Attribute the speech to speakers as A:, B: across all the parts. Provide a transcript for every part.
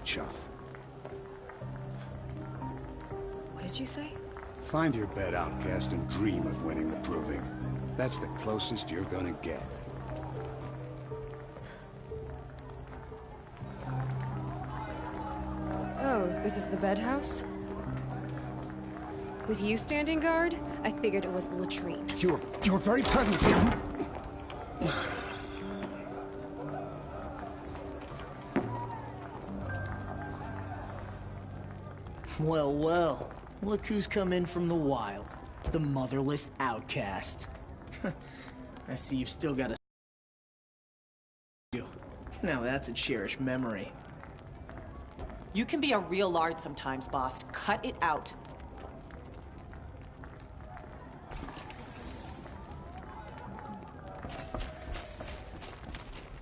A: chuff.
B: What did you say?
A: Find your bed, outcast, and dream of winning the proving. That's the closest you're gonna get.
B: Oh, this is the bed house? With you standing guard, I figured it was the latrine.
A: You're very pregnant here.
C: Well, well. Look who's come in from the wild. The motherless outcast. I see you've still got a... Now that's a cherished memory.
D: You can be a real lard sometimes, boss. Cut it out.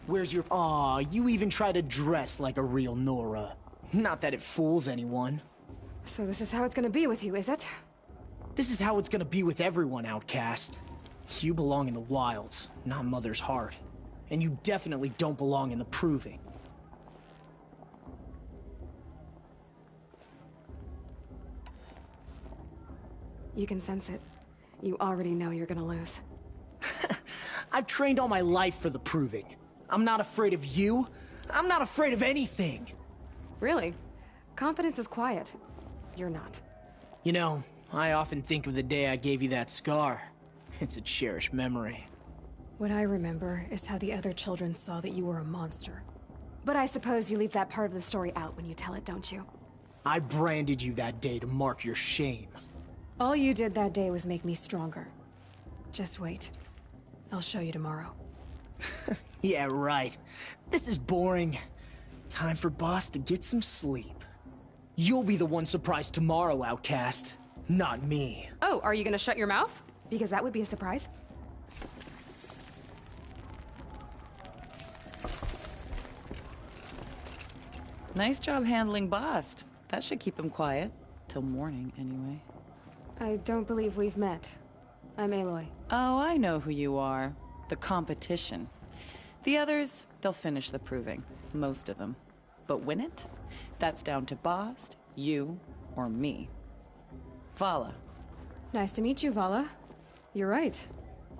C: Where's your... Aw, you even try to dress like a real Nora. Not that it fools anyone.
B: So this is how it's gonna be with you, is it?
C: This is how it's gonna be with everyone, outcast. You belong in the wilds, not Mother's heart. And you definitely don't belong in the proving.
B: You can sense it. You already know you're gonna lose.
C: I've trained all my life for the proving. I'm not afraid of you. I'm not afraid of anything.
B: Really? Confidence is quiet. You're not.
C: You know, I often think of the day I gave you that scar. It's a cherished memory.
B: What I remember is how the other children saw that you were a monster. But I suppose you leave that part of the story out when you tell it, don't you?
C: I branded you that day to mark your shame.
B: All you did that day was make me stronger. Just wait. I'll show you tomorrow.
C: Yeah, right. This is boring. Time for Boss to get some sleep. You'll be the one surprised tomorrow, outcast. Not me.
B: Oh, are you gonna shut your mouth? Because that would be a surprise.
D: Nice job handling Bast. That should keep him quiet. Till morning, anyway.
B: I don't believe we've met. I'm Aloy.
D: Oh, I know who you are. The competition. The others, they'll finish the proving. Most of them. But win it? That's down to Bast, you, or me. Vala.
B: Nice to meet you, Vala. You're right.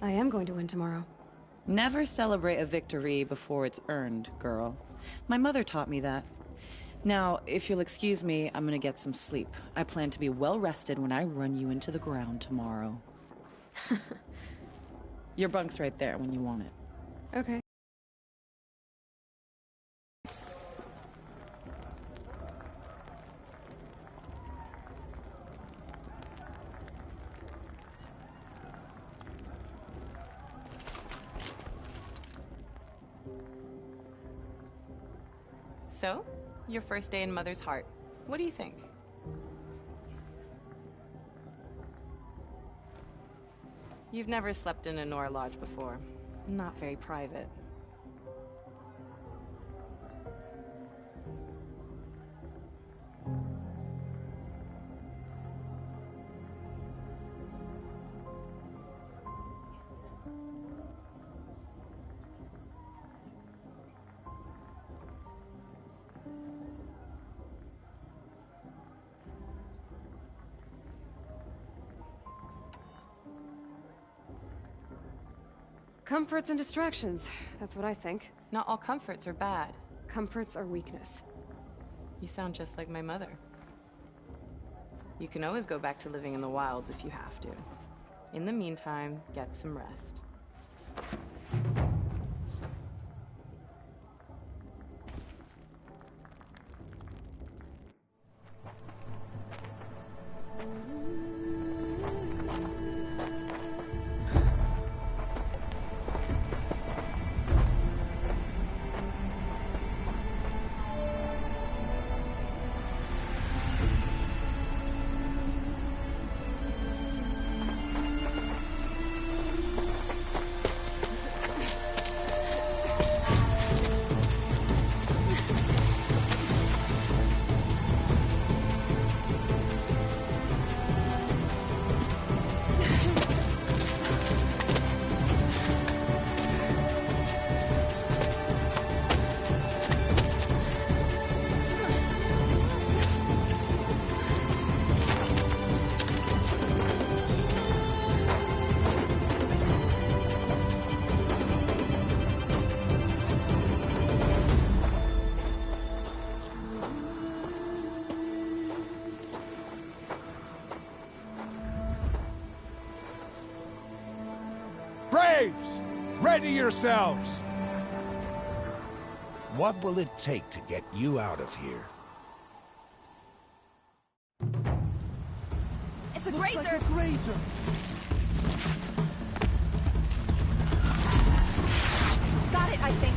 B: I am going to win tomorrow.
D: Never celebrate a victory before it's earned, girl. My mother taught me that. Now, if you'll excuse me, I'm gonna get some sleep. I plan to be well rested when I run you into the ground tomorrow. Your bunk's right there when you want it.
B: Okay.
D: So, your first day in Mother's heart. What do you think? You've never slept in a Nora lodge before. Not very private.
B: Comforts and distractions. That's what I think.
D: Not all comforts are bad.
B: Comforts are weakness.
D: You sound just like my mother. You can always go back to living in the wilds if you have to. In the meantime, get some rest.
E: Braves, ready yourselves!
F: What will it take to get you out of here?
B: It's a grazer! Got it, I think.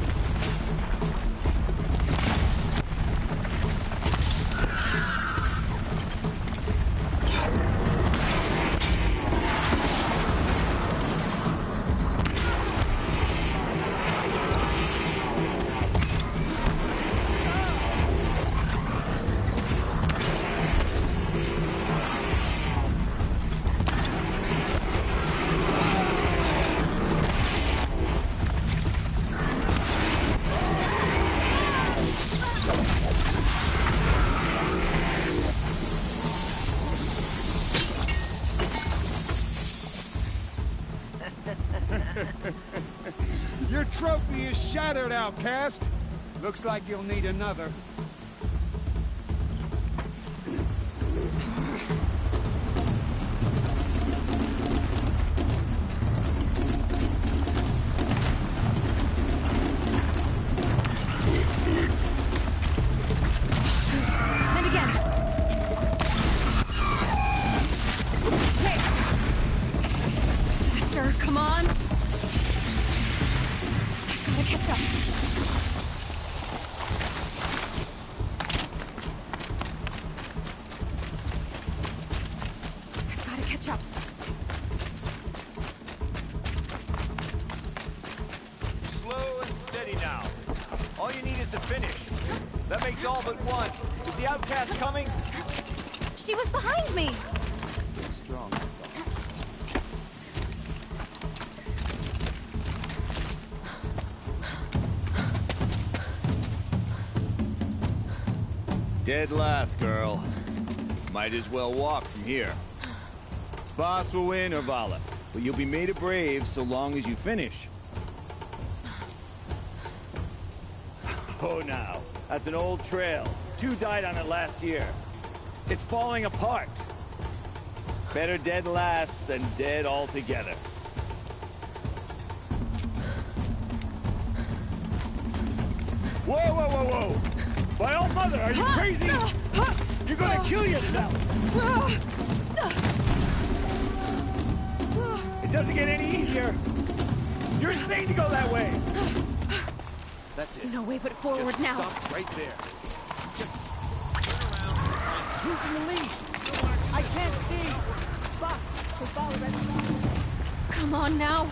E: Your trophy is shattered, outcast. Looks like you'll need another.
B: And again. Hey! Faster, come on! Gotta catch up. Gotta catch up.
G: Slow and steady now. All you need is to finish. That makes all but one. Is the outcast coming?
B: She was behind me!
G: Strong. Dead last, girl. Might as well walk from here. Boss will win or Vala, but you'll be made a brave so long as you finish. Oh, now. That's an old trail. 2 died on it last year. It's falling apart. Better dead last than dead altogether. Whoa, whoa, whoa, whoa! My old mother, are you crazy? You're gonna kill yourself! It doesn't get any easier! You're insane to go that way! That's it.
B: No way but forward
G: Just
B: now.
G: stop right there. Just turn around. Who's in the lead? I can't see! Box! Follow that.
B: Come on now.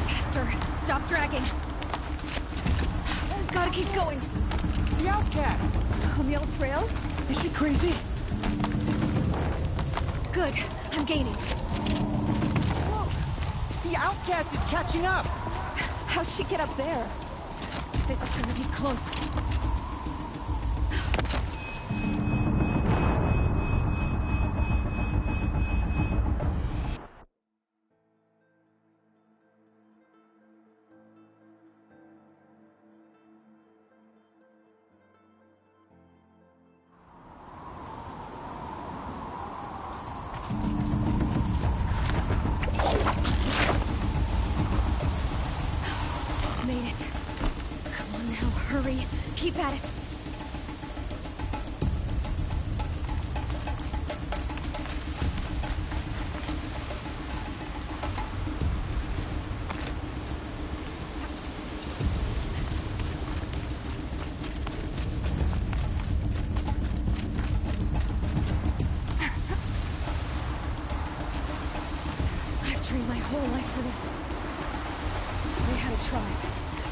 B: Faster. Stop dragging. Gotta keep going.
C: The outcast!
B: On the old trail?
C: Is she crazy?
B: Good. I'm gaining.
C: Whoa! The outcast is catching up!
B: How'd she get up there? This is gonna be close. Made it. Come on now, hurry. Keep at it. I've trained my whole life for this. We had a tribe,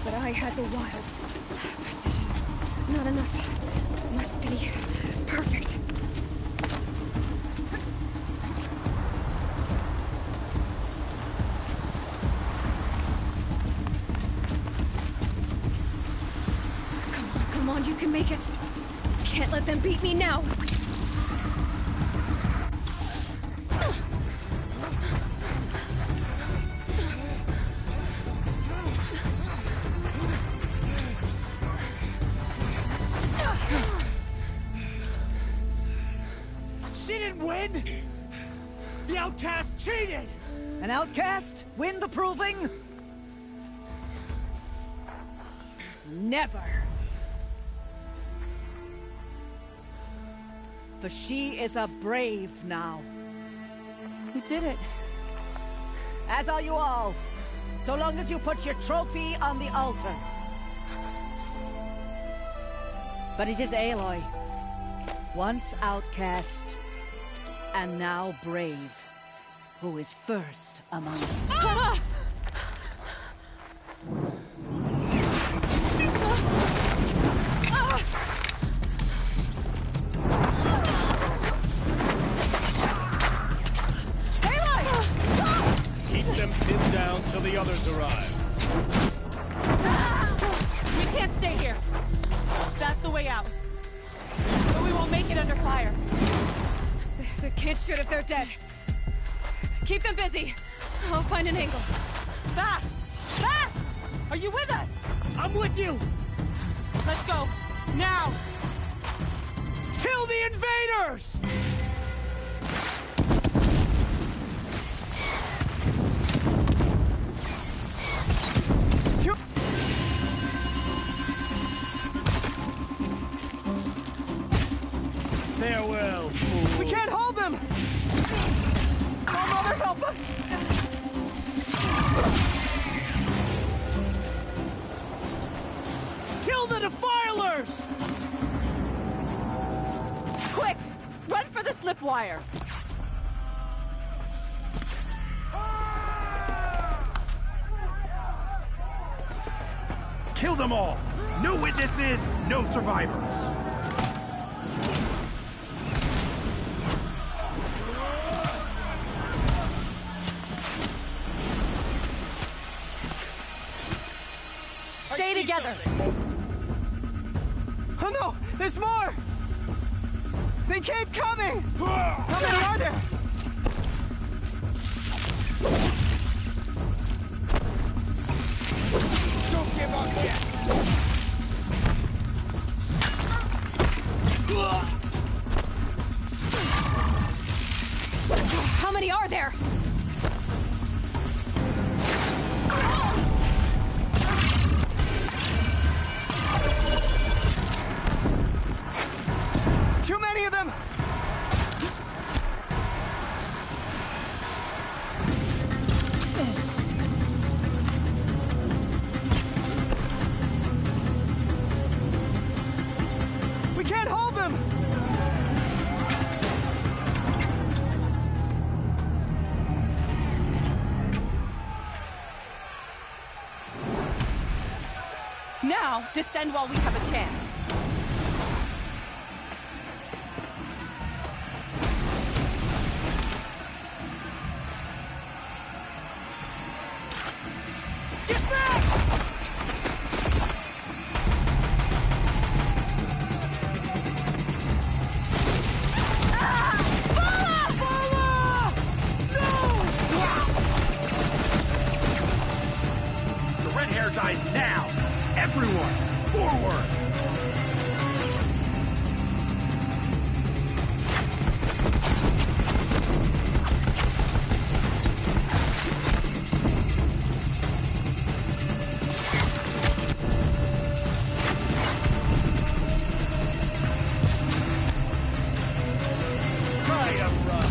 B: but I had the wilds. Precision. Not enough. Must be perfect. Come on, you can make it. Can't let them beat me now.
C: She didn't win! The outcast cheated!
H: An outcast win the proving? Never. For she is a brave now.
D: You did it.
H: As are you all. So long as you put your trophy on the altar. But it is Aloy. Once outcast, and now brave, who is first among them.
B: Ah!
I: Keep them pinned down till the others arrive.
D: We can't stay here. That's the way out. But we won't make it under fire.
B: The kids shoot if they're dead. Keep them busy. I'll find an angle.
D: Fast! Fast! Are you with us?
C: I'm with you!
D: Let's go. Now!
C: Kill the invaders!
I: Farewell, fool.
C: We can't hold them! Oh, Mother, help us! Kill the defilers!
D: Quick! Run for the slip wire!
I: Kill them all! No witnesses, no survivors!
D: Stay together!
C: Oh no! There's more! They keep coming! How many are there?
E: Don't give up yet!
B: How many are there?
C: Too many of them! We can't hold them!
D: Now, descend while we have a chance.
C: Get back!
I: The red hair dies now! Everyone, forward! Try to run!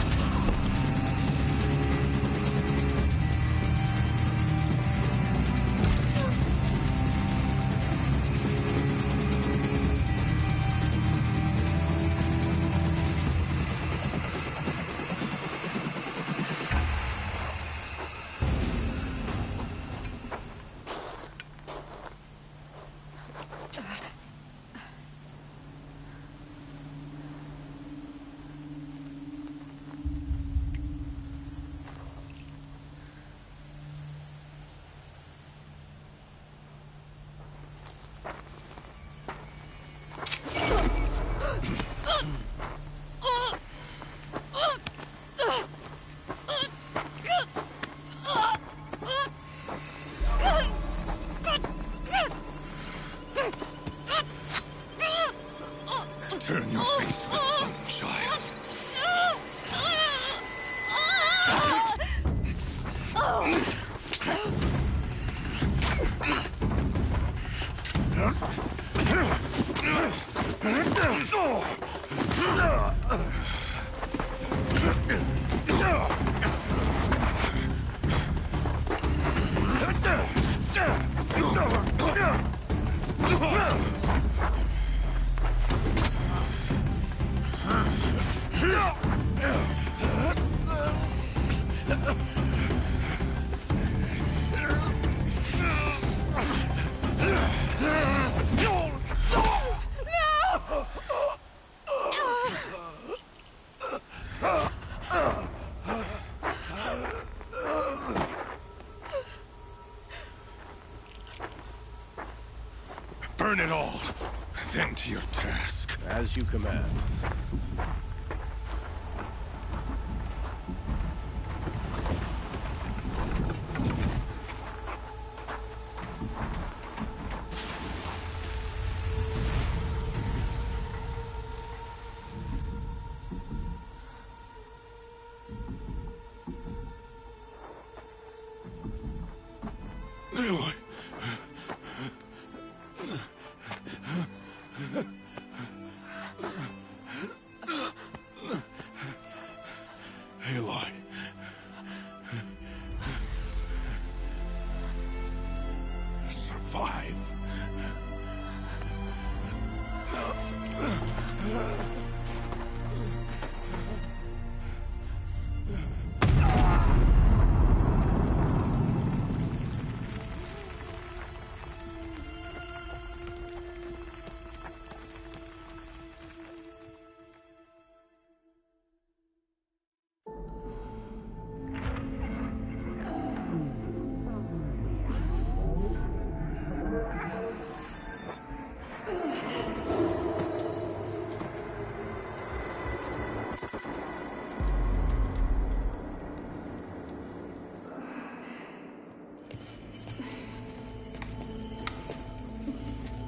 I: Burn it all, then to your task.
J: As you command.
I: Aloy. Aloy. Survive.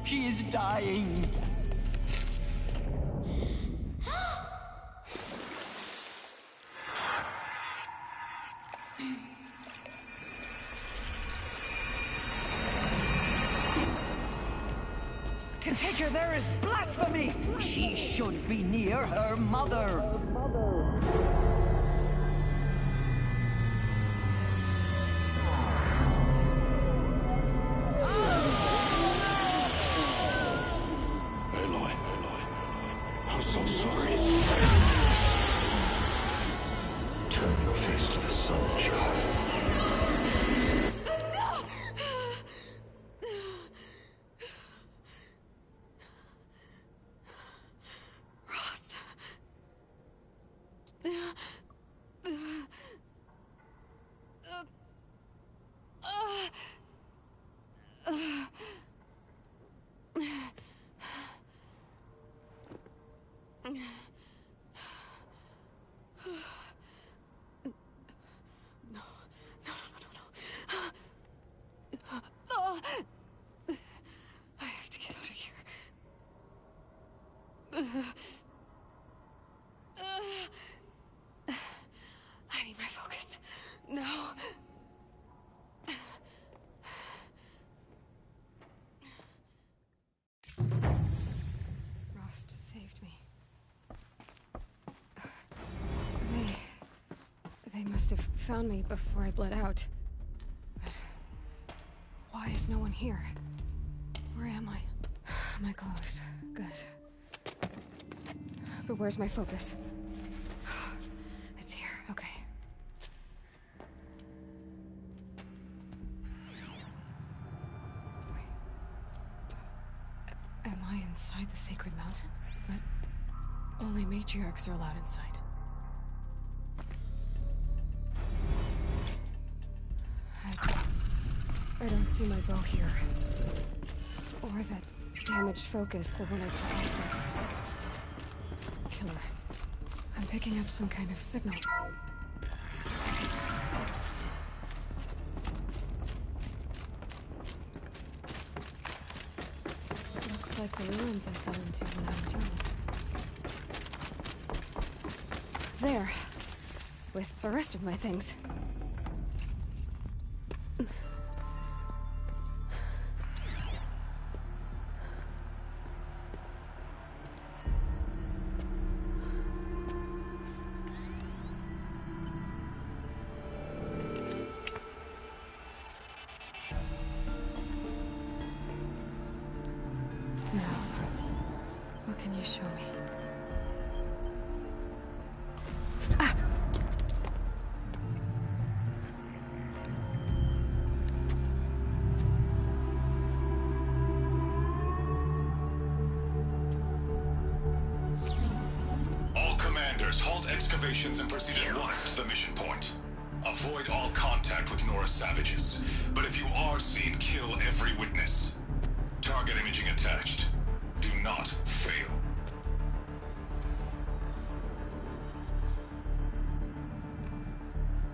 K: She is dying. To take her there is blasphemy. She should be near her mother.
I: I'm so sorry. Turn your face to the sun, child.
B: Rost. I have to get out of here. I need my focus. No. Rost saved me. They must have found me before I bled out. But why is no one here? Where am I? My clothes. Good. But where's my focus? It's here. Okay. Wait. Am I inside the sacred mountain? But only matriarchs are allowed inside. I don't see my bow here. Or that damaged focus, the one I took off the killer. I'm picking up some kind of signal. Looks like the ruins I fell into when I was young. There. With the rest of my things. Can you show me?
J: All commanders, halt excavations and proceed at once to the mission point. Avoid all contact with Nora savages. But if you are seen, kill every witness. Target imaging attached. Do not fail.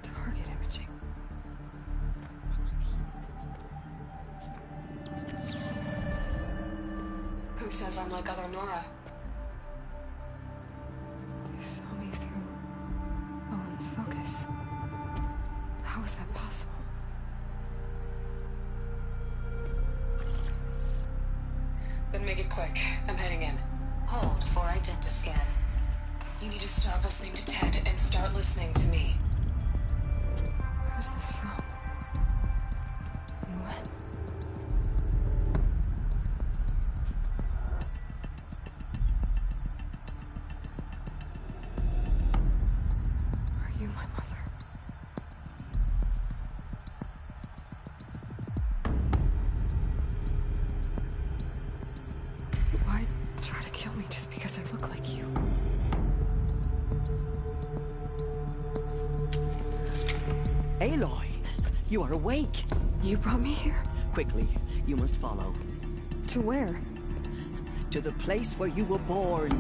B: Target imaging.
L: Who says I'm like other Nora?
B: They saw me through Owen's focus. How is that possible?
L: Then make it quick. I'm heading in. Hold for identiscan. You need to stop listening to Ted and start listening to me.
B: Where's this from? And when? Are you my mother? Why try to kill me just because I look like you?
M: Aloy, you are awake.
B: You brought me here?
M: Quickly, you must follow.
B: To where?
M: To the place where you were born.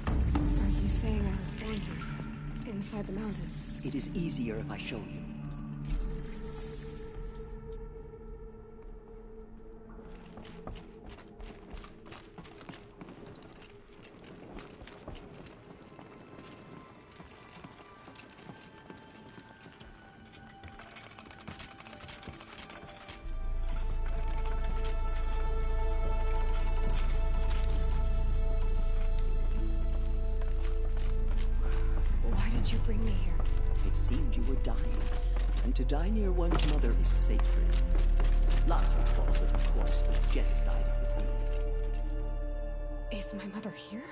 B: Are you saying I was born here? Inside the mountain?
M: It is easier if I show you.
B: Why did you bring me here?
M: It seemed you were dying, and to die near one's mother is sacred. Not your fault, of course, but Jet decided with me.
B: Is my mother here?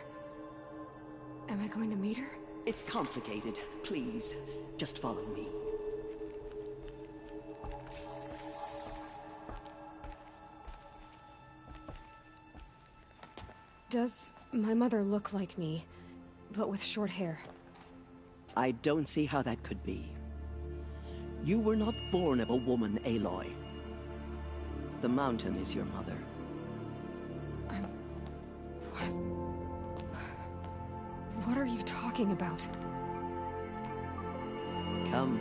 B: Am I going to meet her?
M: It's complicated. Please, just follow me.
B: Does my mother look like me, but with short hair?
M: I don't see how that could be. You were not born of a woman, Aloy. The mountain is your mother.
B: What are you talking about?
M: Come.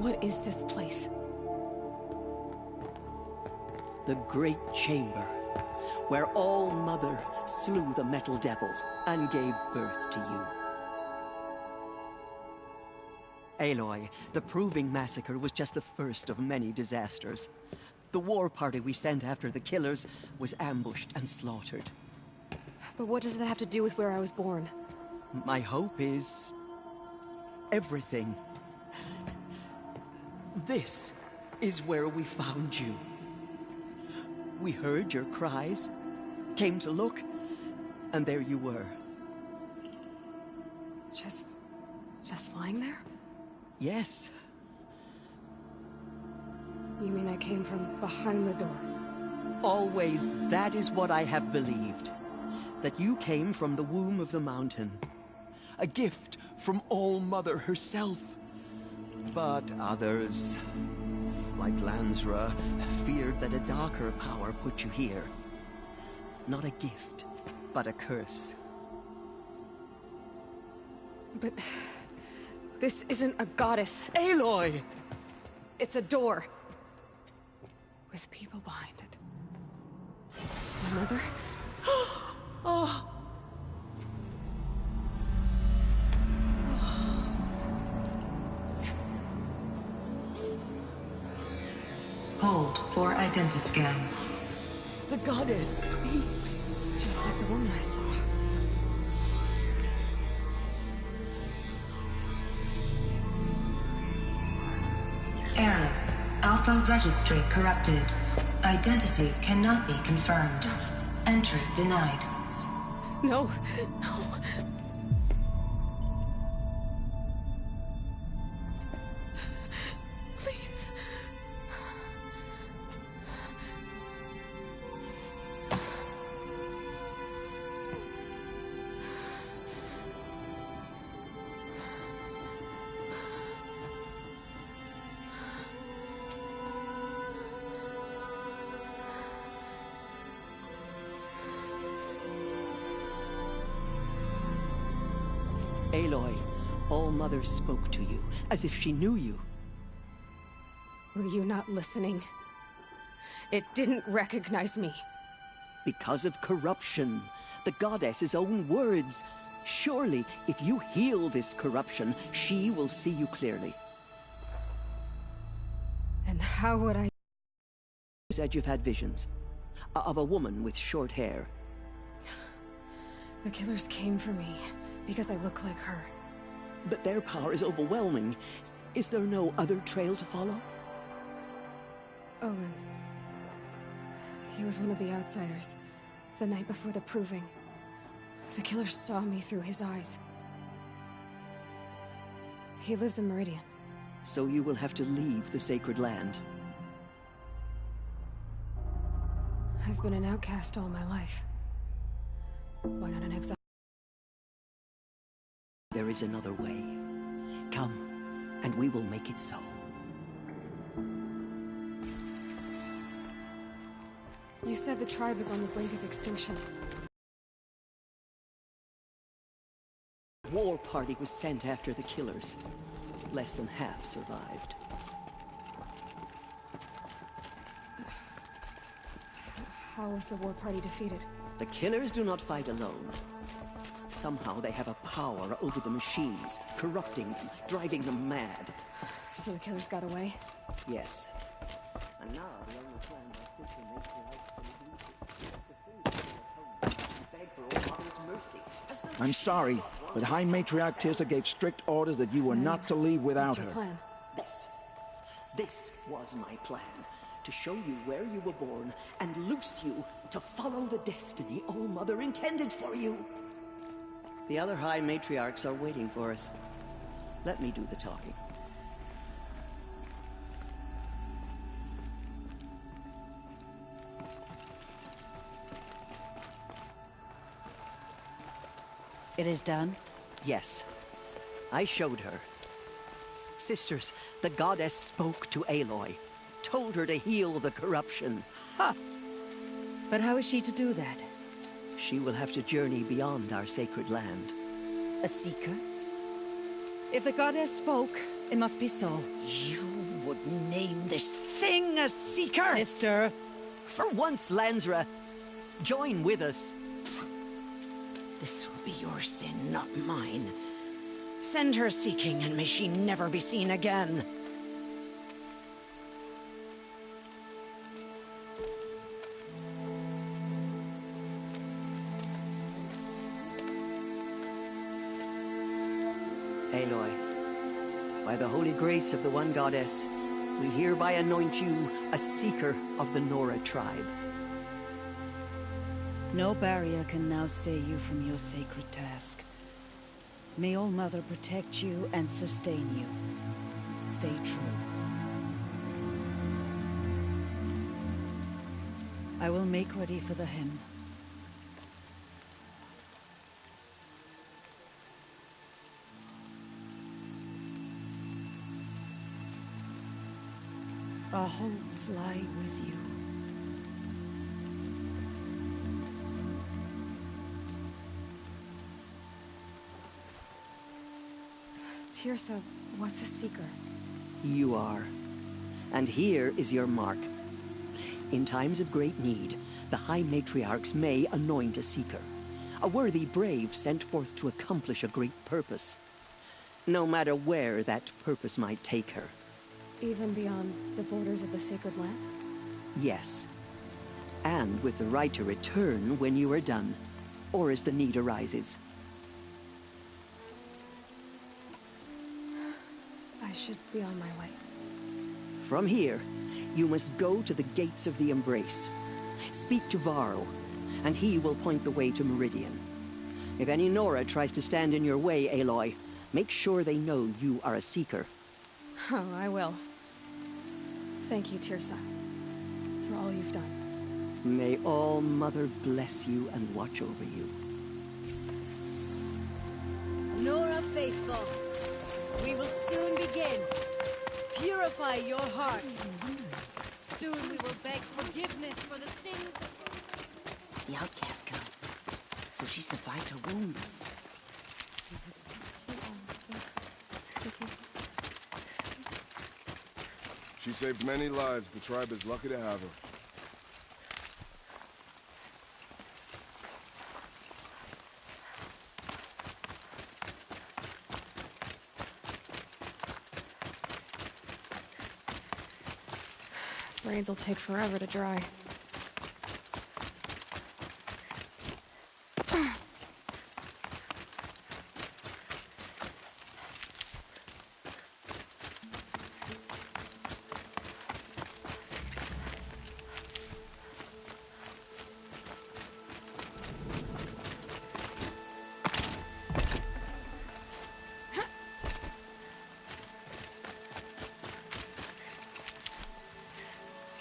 B: What is this place?
M: The Great Chamber, where All-Mother slew the Metal Devil and gave birth to you. Aloy, the Proving Massacre was just the first of many disasters. The war party we sent after the killers was ambushed and slaughtered.
B: But what does that have to do with where I was born?
M: My hope is everything. This is where we found you. We heard your cries, came to look, and there you were.
B: Just lying there?
M: Yes.
B: You mean I came from behind the door?
M: Always, that is what I have believed. That you came from the womb of the mountain. A gift from All-Mother herself. But others, like Lansra, feared that a darker power put you here. Not a gift, but a curse.
B: But this isn't a goddess.
M: Aloy!
B: It's a door. With people behind it. My mother?
M: Oh.
L: Hold for identiscan.
M: The goddess speaks.
B: Just like the woman I saw.
L: Error. Alpha registry corrupted. Identity cannot be confirmed. Entry denied.
B: No, no. Please.
M: Aloy, All-Mother spoke to you, as if she knew you.
B: Were you not listening? It didn't recognize me.
M: Because of corruption. The goddess's own words. Surely, if you heal this corruption, she will see you clearly.
B: And how would I...
M: You said you've had visions. Of a woman with short hair.
B: The killers came for me because I look like her.
M: But their power is overwhelming. Is there no other trail to follow?
B: Owen. He was one of the outsiders. The night before the proving. The killer saw me through his eyes. He lives in Meridian.
M: So you will have to leave the sacred land.
B: I've been an outcast all my life. Why not an exile?
M: There is another way. Come, and we will make it so.
B: You said the tribe is on the brink of extinction.
M: A war party was sent after the killers. Less than half survived.
B: How was the war party defeated?
M: The killers do not fight alone. Somehow they have a power over the machines, corrupting them, driving them mad.
B: So the killers got away?
M: Yes. And now the only plan by pushing they beg for All-Mother's mercy.
F: I'm sorry, but High Matriarch Tirsa gave strict orders that you were not to leave without her.
B: What's your plan?
M: This was my plan. To show you where you were born and loose you to follow the destiny All-Mother intended for you. The other High Matriarchs are waiting for us. Let me do the talking.
H: It is done?
M: Yes. I showed her. Sisters, the goddess spoke to Aloy. Told her to heal the corruption.
H: Ha! But how is she to do that?
M: She will have to journey beyond our sacred land.
H: A seeker? If the goddess spoke, it must be so.
N: You would name this thing a seeker?
H: Sister!
M: For once, Lansra, join with us.
N: This will be your sin, not mine. Send her seeking, and may she never be seen again.
M: Aloy, by the holy grace of the one goddess, we hereby anoint you a seeker of the Nora tribe.
H: No barrier can now stay you from your sacred task. May All-Mother protect you and sustain you. Stay true. I will make ready for the hymn. Our hopes lie with you.
B: Tirsa, what's a seeker?
M: You are. And here is your mark. In times of great need, the High Matriarchs may anoint a seeker. A worthy brave sent forth to accomplish a great purpose. No matter where that purpose might take her.
B: Even beyond the borders of the sacred land?
M: Yes. and with the right to return when you are done, or as the need arises.
B: I should be on my way.
M: From here, you must go to the gates of the Embrace. Speak to Varro, and he will point the way to Meridian. If any Nora tries to stand in your way, Aloy, make sure they know you are a Seeker.
B: Oh, I will. Thank you, Tirsa, for all you've done.
M: May All Mother bless you and watch over you.
H: Nora faithful, we will soon begin. Purify your hearts. Soon we will beg forgiveness for the sins that...
N: The outcast girl. So she survived her wounds.
O: She saved many lives. The tribe is lucky to have her.
B: Rains will take forever to dry.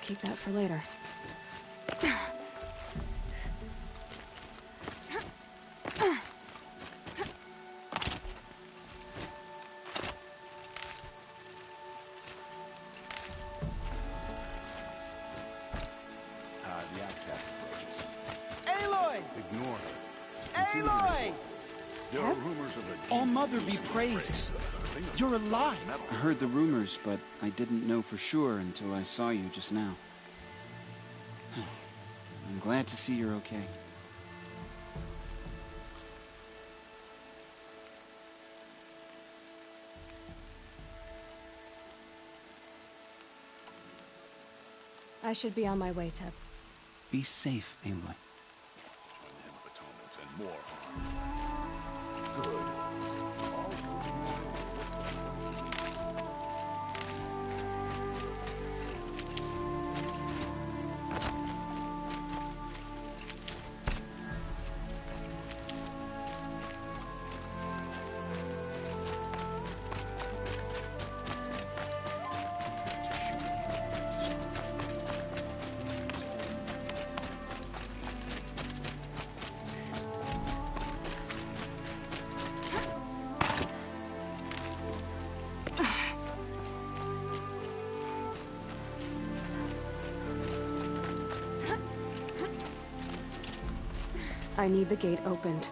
B: Keep that for later.
A: The outcast approaches.
C: Aloy!
A: Ignore her.
C: Aloy!
A: There are rumors of a
P: All Mother be praised. You're alive.
Q: I heard the rumors, but I didn't know for sure until I saw you just now. I'm glad to see you're okay.
B: I should be on my way, Teb.
Q: Be safe, Aloy.
O: And more harm. Good.
B: I need the gate opened.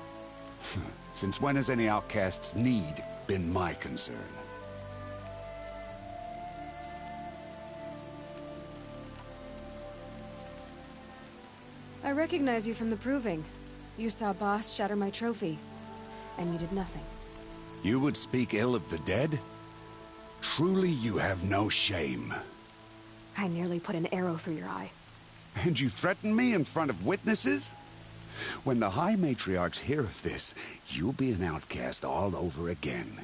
A: Since when has any outcast's need been my concern?
B: I recognize you from the proving. You saw Boss shatter my trophy, and you did nothing.
A: You would speak ill of the dead? Truly you have no shame.
B: I nearly put an arrow through your eye.
A: And you threaten me in front of witnesses? When the High Matriarchs hear of this, you'll be an outcast all over again.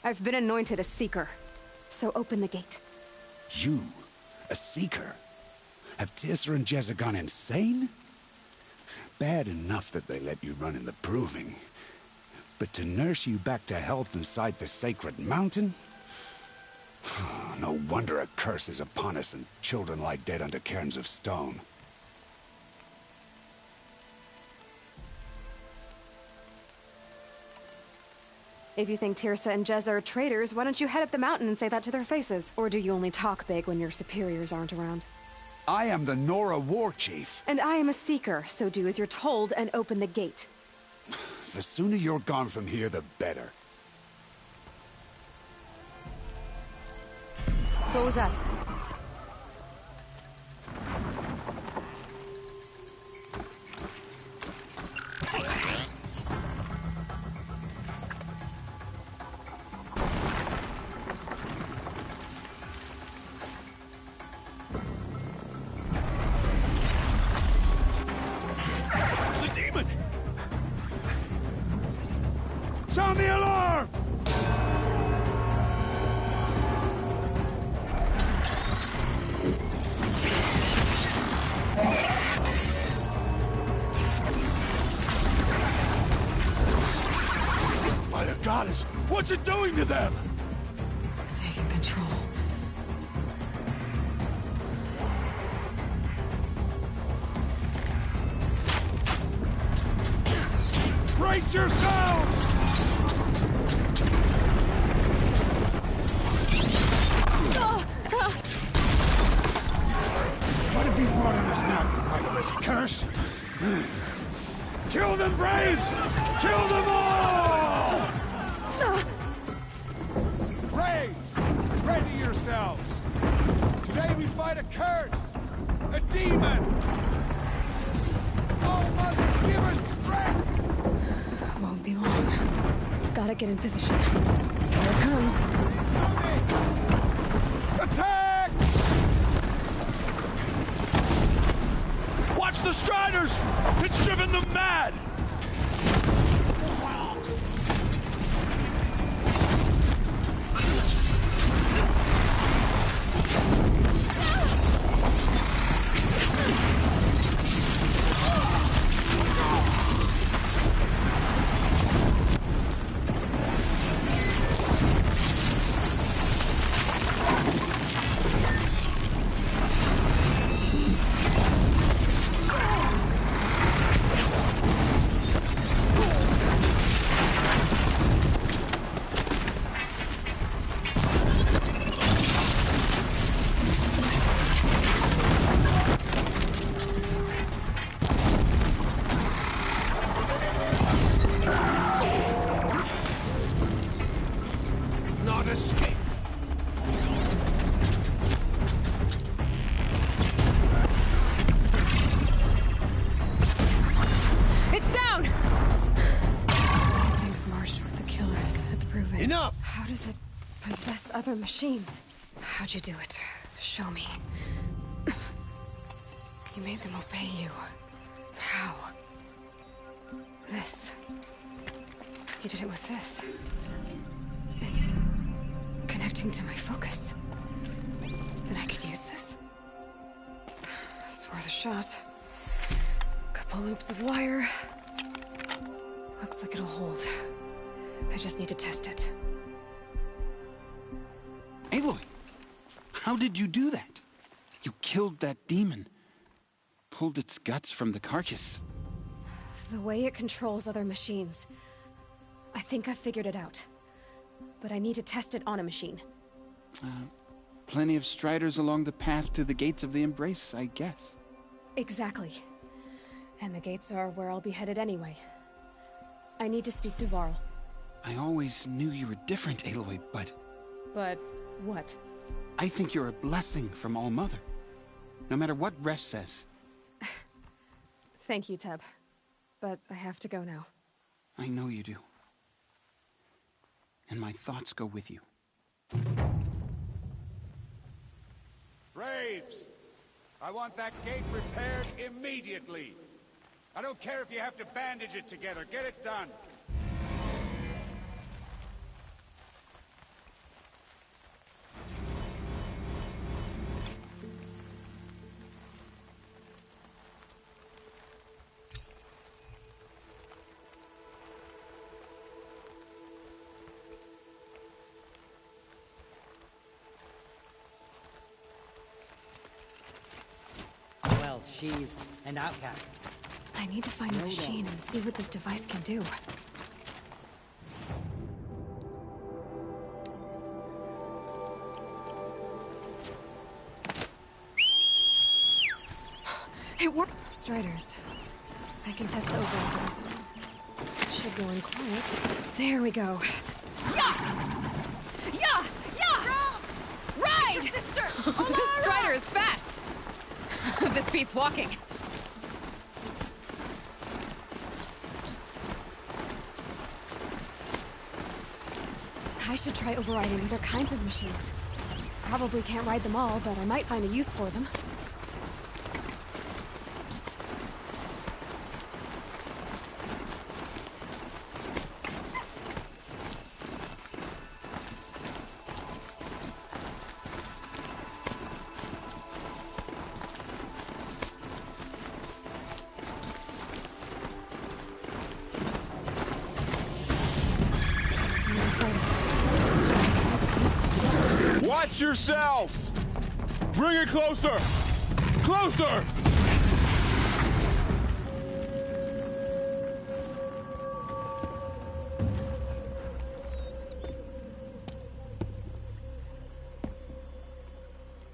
B: I've been anointed a Seeker, so open the gate.
A: You, a Seeker? Have Tirsa and Jezza gone insane? Bad enough that they let you run in the proving. But to nurse you back to health inside the sacred mountain? No wonder a curse is upon us and children lie dead under cairns of stone.
B: If you think Tirsa and Jezza are traitors, why don't you head up the mountain and say that to their faces? Or do you only talk big when your superiors aren't around?
A: I am the Nora War Chief.
B: And I am a Seeker, so do as you're told and open the gate.
A: The sooner you're gone from here, the better.
B: What was that?
E: Sound the alarm!
I: By the goddess, what's it doing to them?
L: Taking control.
E: Brace yourselves! What have you brought on us now, you motherless curse? Kill them, Braves! Kill them all! Braves, ready yourselves! Today we fight a curse! A demon! Oh, Mother, give us strength!
B: Won't be long. Gotta get in position. Here it comes.
E: Attack!
I: Watch the Striders! It's driven them mad! Not escape!
B: It's down! These things marched with the killers at the proving.
I: Enough!
B: How does it possess other machines? How'd you do it? Show me. You made them obey you. How? This. You did it with this. It's connecting to my focus. Then I could use this. It's worth a shot. Couple loops of wire. Looks like it'll hold. I just need to test it.
Q: Aloy, how did you do that? You killed that demon. Pulled its guts from the carcass.
B: The way it controls other machines. I think I figured it out. But I need to test it on a machine.
Q: Plenty of Striders along the path to the gates of the Embrace, I guess.
B: Exactly. And the gates are where I'll be headed anyway. I need to speak to Varl.
Q: I always knew you were different, Aloy, but...
B: But what?
Q: I think you're a blessing from All Mother. No matter what Resh says.
B: Thank you, Teb. But I have to go now.
Q: I know you do. And my thoughts go with you.
E: Braves! I want that gate repaired immediately. I don't care if you have to bandage it together. Get it done.
R: Well, she's an outcast.
B: I need to find a machine and see what this device can do. It worked! Striders. I can test the overall device. Should go in quiet. There we go. Yeah! Yeah! Yeah! Ride! Your sister! The Strider is fast! This beats walking. I should try overriding other kinds of machines. Probably can't ride them all, but I might find a use for them.
S: Watch yourselves! Bring it closer! Closer!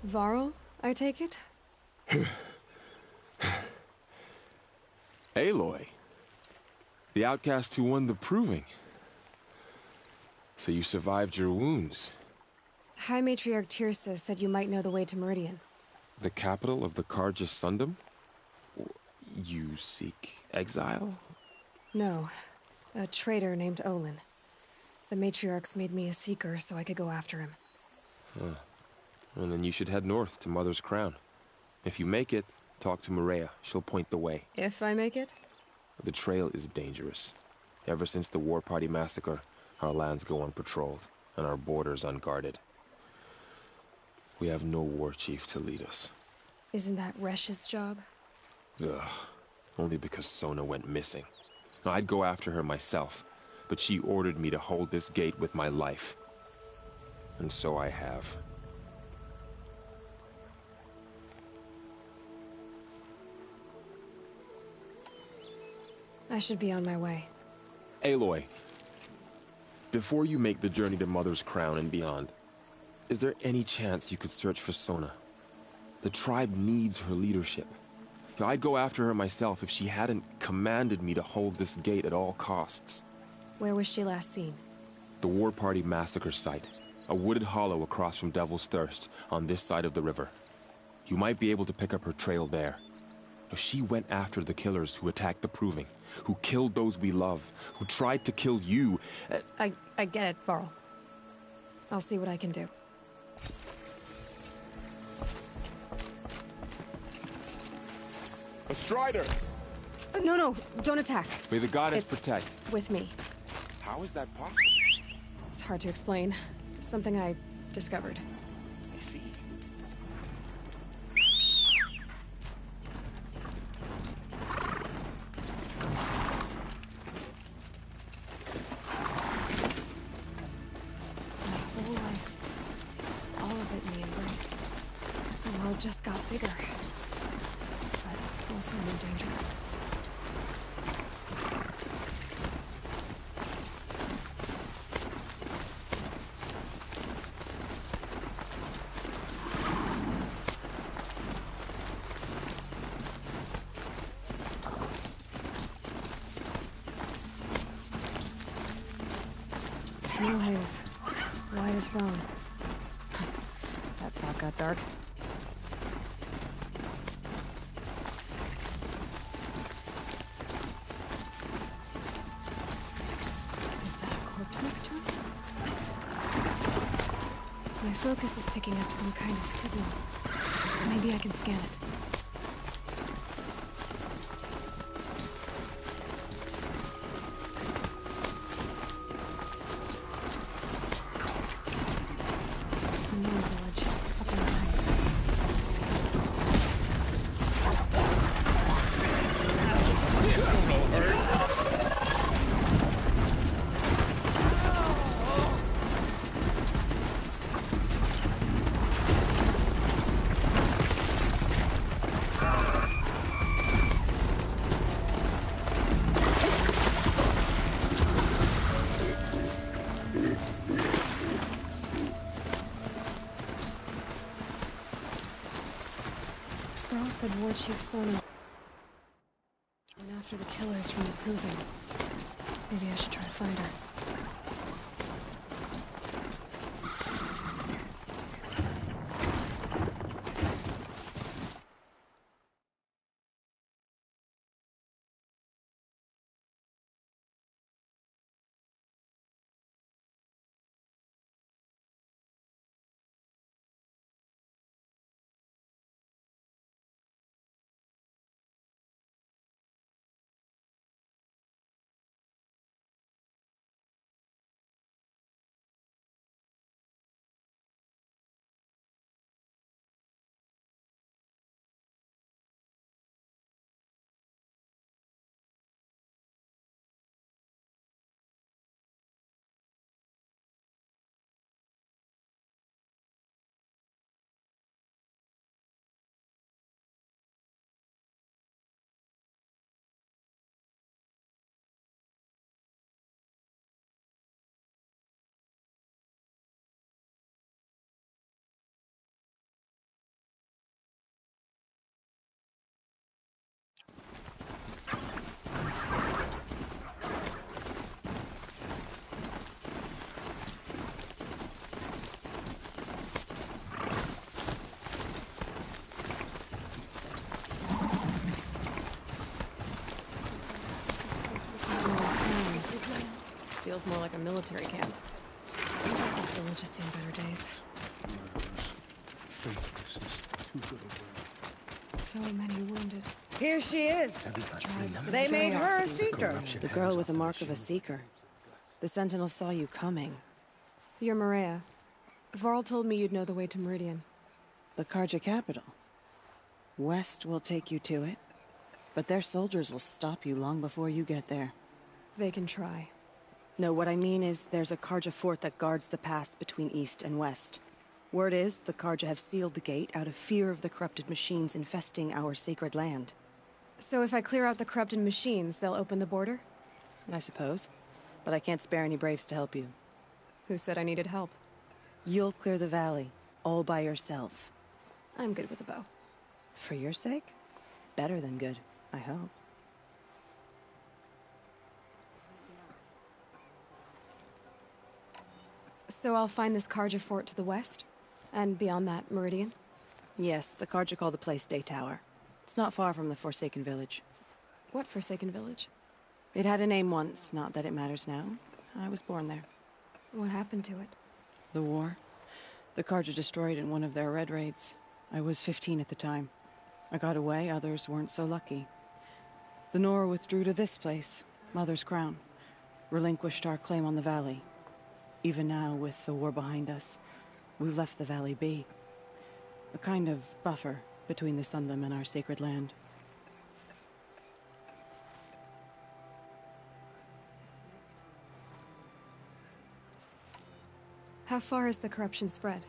B: Varl, I take it?
S: Aloy. The outcast who won the proving. So you survived your wounds.
B: High Matriarch Tirsa said you might know the way to Meridian.
S: The capital of the Carja Sundom? You seek exile?
B: No. A traitor named Olin. The Matriarchs made me a seeker so I could go after him.
S: Huh. Well, then you should head north to Mother's Crown. If you make it, talk to Maria. She'll point the way.
B: If I make it?
S: The trail is dangerous. Ever since the War Party massacre, our lands go unpatrolled, and our borders unguarded. We have no war chief to lead us.
B: Isn't that Resh's job?
S: Ugh. Only because Sona went missing. I'd go after her myself, but she ordered me to hold this gate with my life. And so I have.
B: I should be on my way.
S: Aloy, before you make the journey to Mother's Crown and beyond, is there any chance you could search for Sona? The tribe needs her leadership. I'd go after her myself if she hadn't commanded me to hold this gate at all costs.
B: Where was she last seen?
S: The War Party massacre site. A wooded hollow across from Devil's Thirst, on this side of the river. You might be able to pick up her trail there. She went after the killers who attacked the Proving, who killed those we love, who tried to kill you.
B: I get it, Varl. I'll see what I can do.
S: A Strider!
B: No, don't attack.
S: May the goddess protect.
B: With me.
S: How is that possible?
B: It's hard to explain. Something I discovered.
S: I see.
B: My whole life. All of it in the embrace. The world just got bigger. But also more dangerous. Snow haze. White as bone.
D: That fog got dark.
B: Is that a corpse next to it? My focus is picking up some kind of signal. Maybe I can scan it. Village, up in the heights. Earl said War Chief Sona went after the killers from the Proving. Maybe I should try to find her. feels more like a military camp. This village has seen better days.
Q: Faithless is too good a word.
B: So many wounded.
T: Here she is. They made her a seeker.
U: The girl with the mark of a seeker. The Sentinel saw you coming.
B: You're Maria. Varl told me you'd know the way to Meridian.
U: The Karja capital. West will take you to it, but their soldiers will stop you long before you get there.
B: They can try.
U: No, what I mean is there's a Karja fort that guards the pass between East and West. Word is, the Karja have sealed the gate out of fear of the corrupted machines infesting our sacred land.
B: So if I clear out the corrupted machines, they'll open the border?
U: I suppose. But I can't spare any braves to help you.
B: Who said I needed help?
U: You'll clear the valley, all by yourself.
B: I'm good with a bow.
U: For your sake? Better than good, I hope.
B: So I'll find this Karja fort to the west? And beyond that, Meridian?
U: Yes, the Karja call the place Day Tower. It's not far from the Forsaken Village.
B: What Forsaken Village?
U: It had a name once, not that it matters now. I was born there.
B: What happened to it?
U: The war. The Karja destroyed in one of their red raids. I was 15 at the time. I got away, others weren't so lucky. The Nora withdrew to this place, Mother's Crown. Relinquished our claim on the valley. Even now, with the war behind us, we've left the valley be. A kind of buffer between the Sundom and our sacred land.
B: How far has the corruption spread?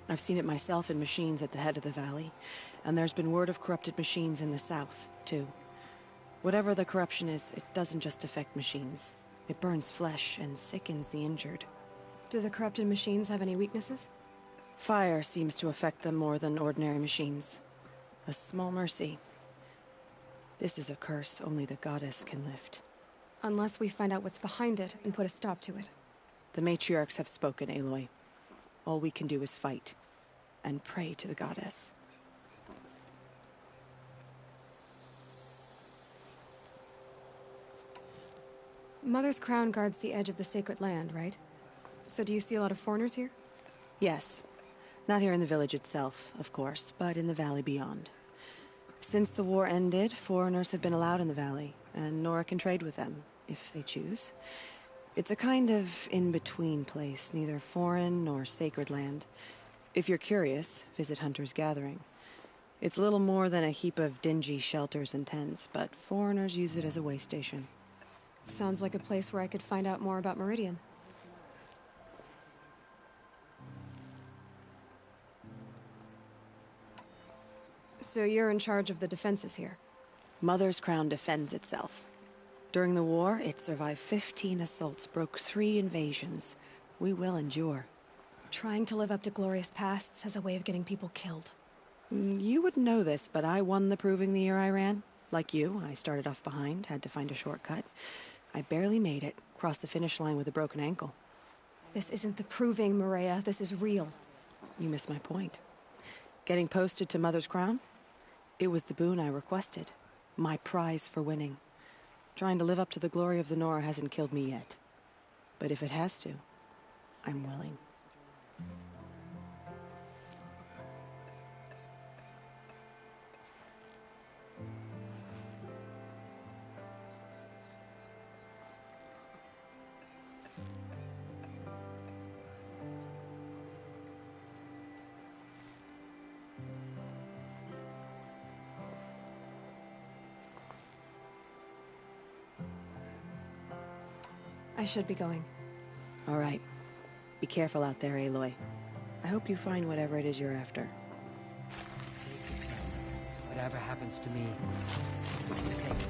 U: I've seen it myself in machines at the head of the valley, and there's been word of corrupted machines in the south, too. Whatever the corruption is, it doesn't just affect machines. It burns flesh and sickens the injured.
B: Do the corrupted machines have any weaknesses?
U: Fire seems to affect them more than ordinary machines. A small mercy. This is a curse only the goddess can lift.
B: Unless we find out what's behind it and put a stop to it.
U: The matriarchs have spoken, Aloy. All we can do is fight, and pray to the goddess.
B: Mother's Crown guards the edge of the sacred land, right? So do you see a lot of foreigners here?
U: Yes. Not here in the village itself, of course, but in the valley beyond. Since the war ended, foreigners have been allowed in the valley, and Nora can trade with them, if they choose. It's a kind of in-between place, neither foreign nor sacred land. If you're curious, visit Hunter's Gathering. It's little more than a heap of dingy shelters and tents, but foreigners use it as a way station.
B: Sounds like a place where I could find out more about Meridian. So you're in charge of the defenses here?
U: Mother's Crown defends itself. During the war, it survived 15 assaults, broke 3 invasions. We will endure.
B: Trying to live up to glorious pasts has a way of getting people killed.
U: You wouldn't know this, but I won the proving the year I ran. Like you, I started off behind, had to find a shortcut. I barely made it, crossed the finish line with a broken ankle.
B: This isn't the proving, Maria. This is real.
U: You missed my point. Getting posted to Mother's Crown? It was the boon I requested. My prize for winning. Trying to live up to the glory of the Nora hasn't killed me yet. But if it has to, I'm willing.
B: I should be going.
U: All right. Be careful out there, Aloy. I hope you find whatever it is you're after.
R: Whatever happens to me, it's safe.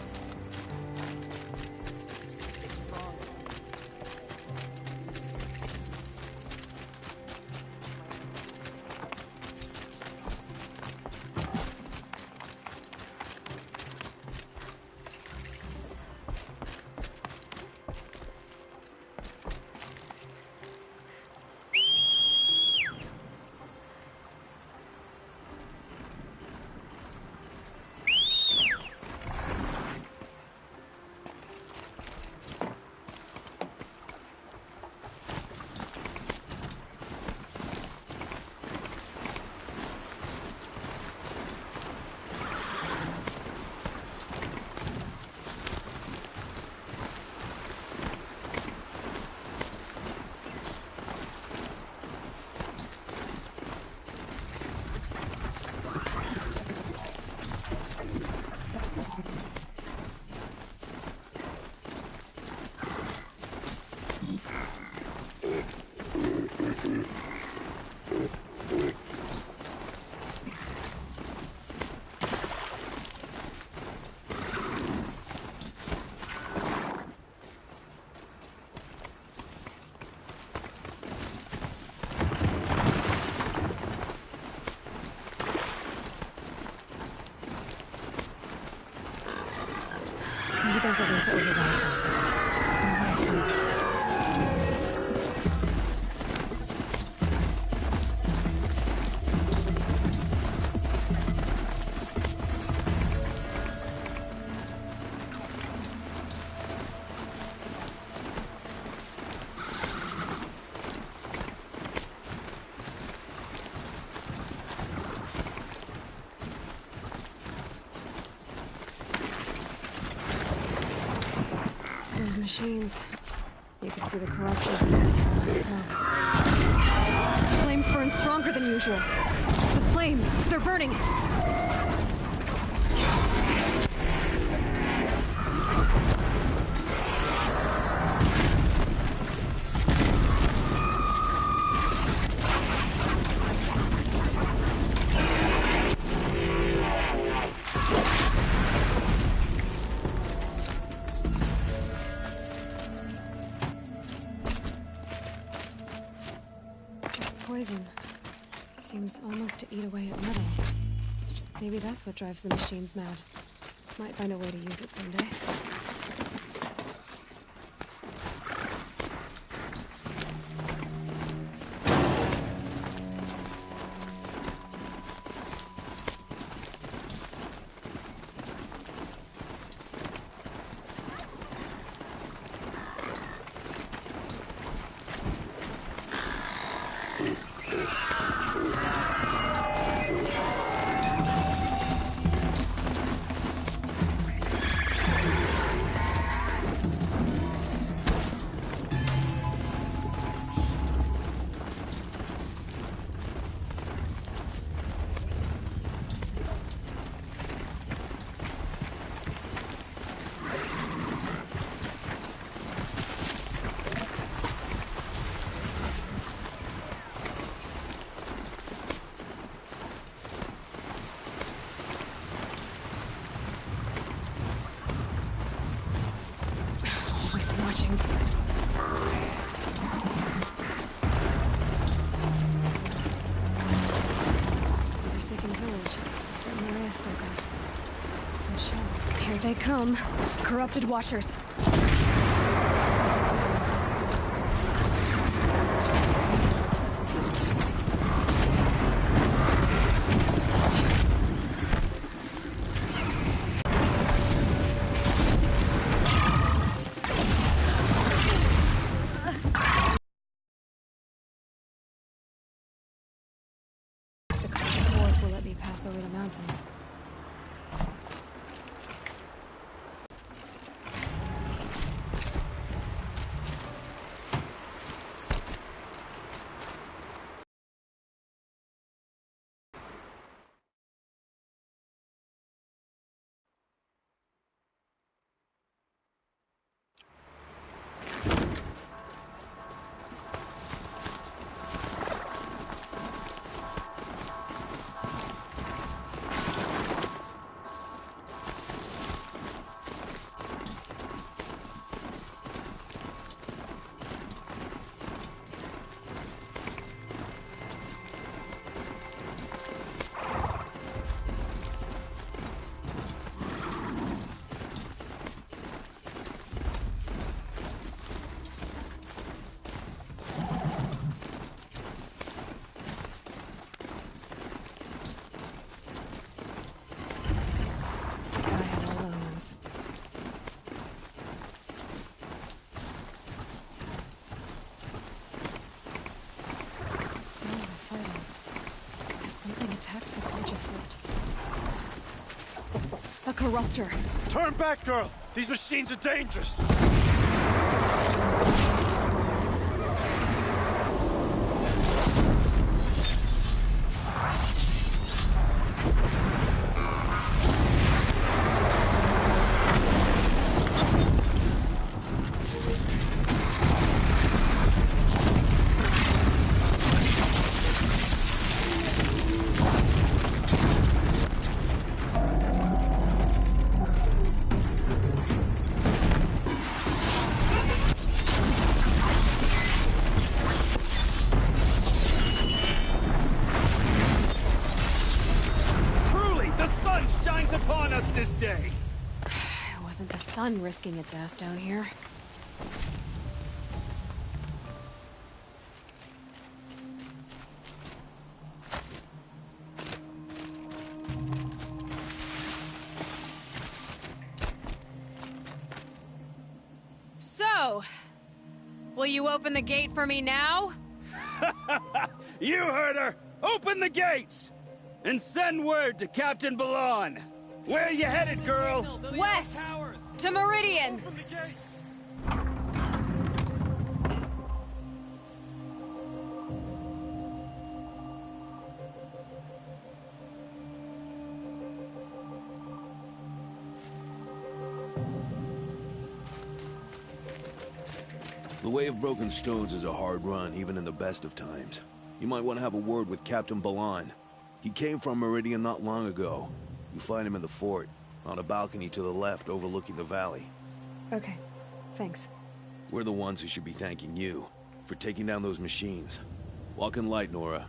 B: Maybe there's a way to override them. Those machines. You can see the corruption. The smoke. The flames burn stronger than usual. The flames! They're burning it! Poison seems almost to eat away at metal. Maybe that's what drives the machines mad. Might find a way to use it someday. Here they come. Corrupted Watchers. The force will let me pass over the mountains. A corruptor.
P: Turn back, girl! These machines are dangerous!
I: this day?
B: It wasn't the sun risking its ass down here.
H: So, will you open the gate for me now?
I: You heard her! Open the gates! And send word to Captain Balon. Where you headed, girl?
H: West! To Meridian!
G: The Way of Broken Stones is a hard run, even in the best of times. You might want to have a word with Captain Balon. He came from Meridian not long ago. You find him in the fort, on a balcony to the left overlooking the valley.
B: Okay, thanks.
G: We're the ones who should be thanking you for taking down those machines. Walk in light, Nora.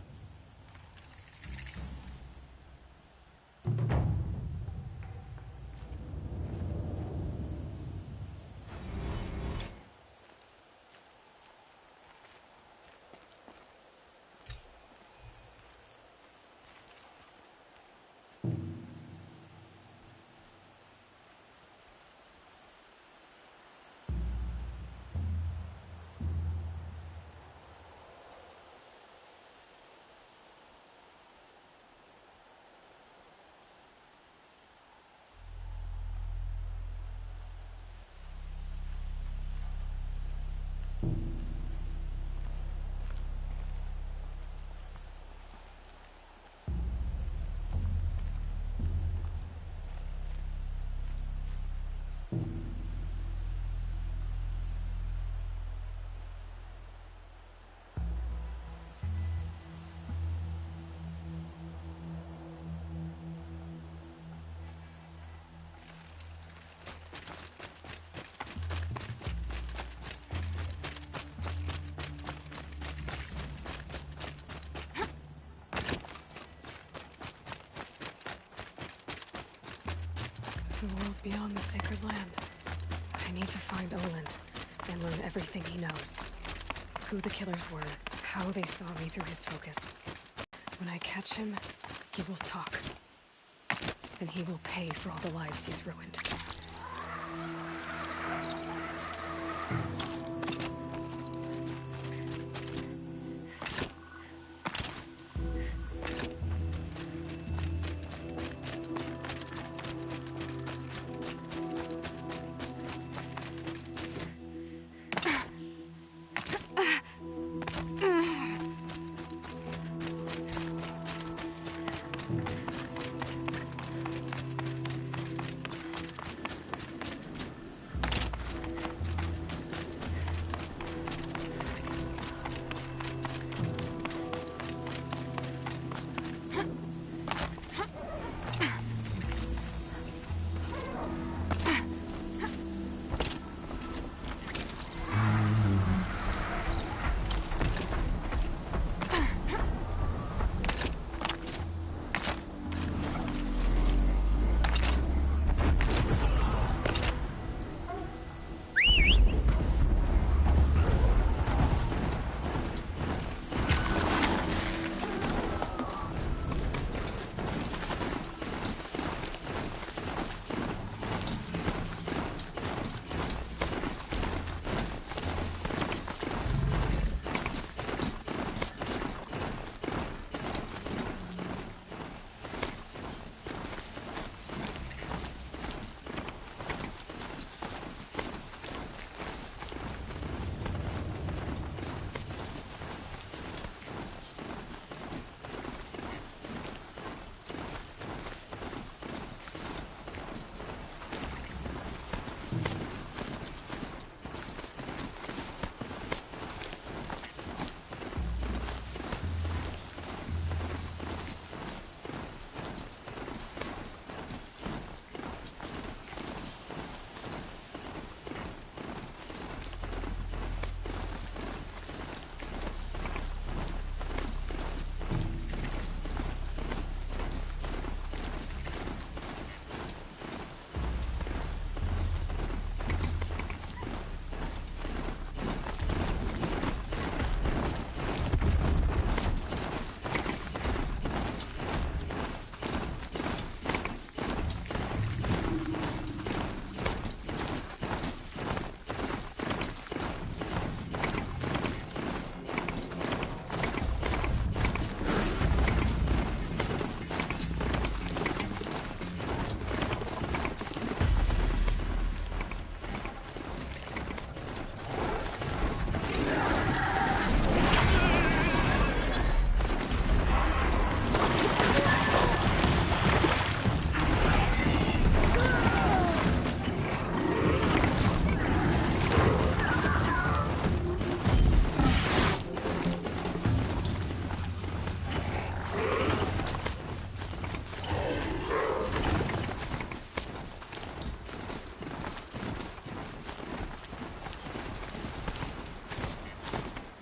B: The world beyond the sacred land. I need to find Olin and learn everything he knows. Who the killers were, how they saw me through his focus. When I catch him, he will talk. And he will pay for all the lives he's ruined.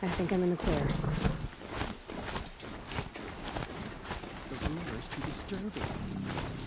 U: I think I'm in the clear.
M: The rumor is too disturbing, he says.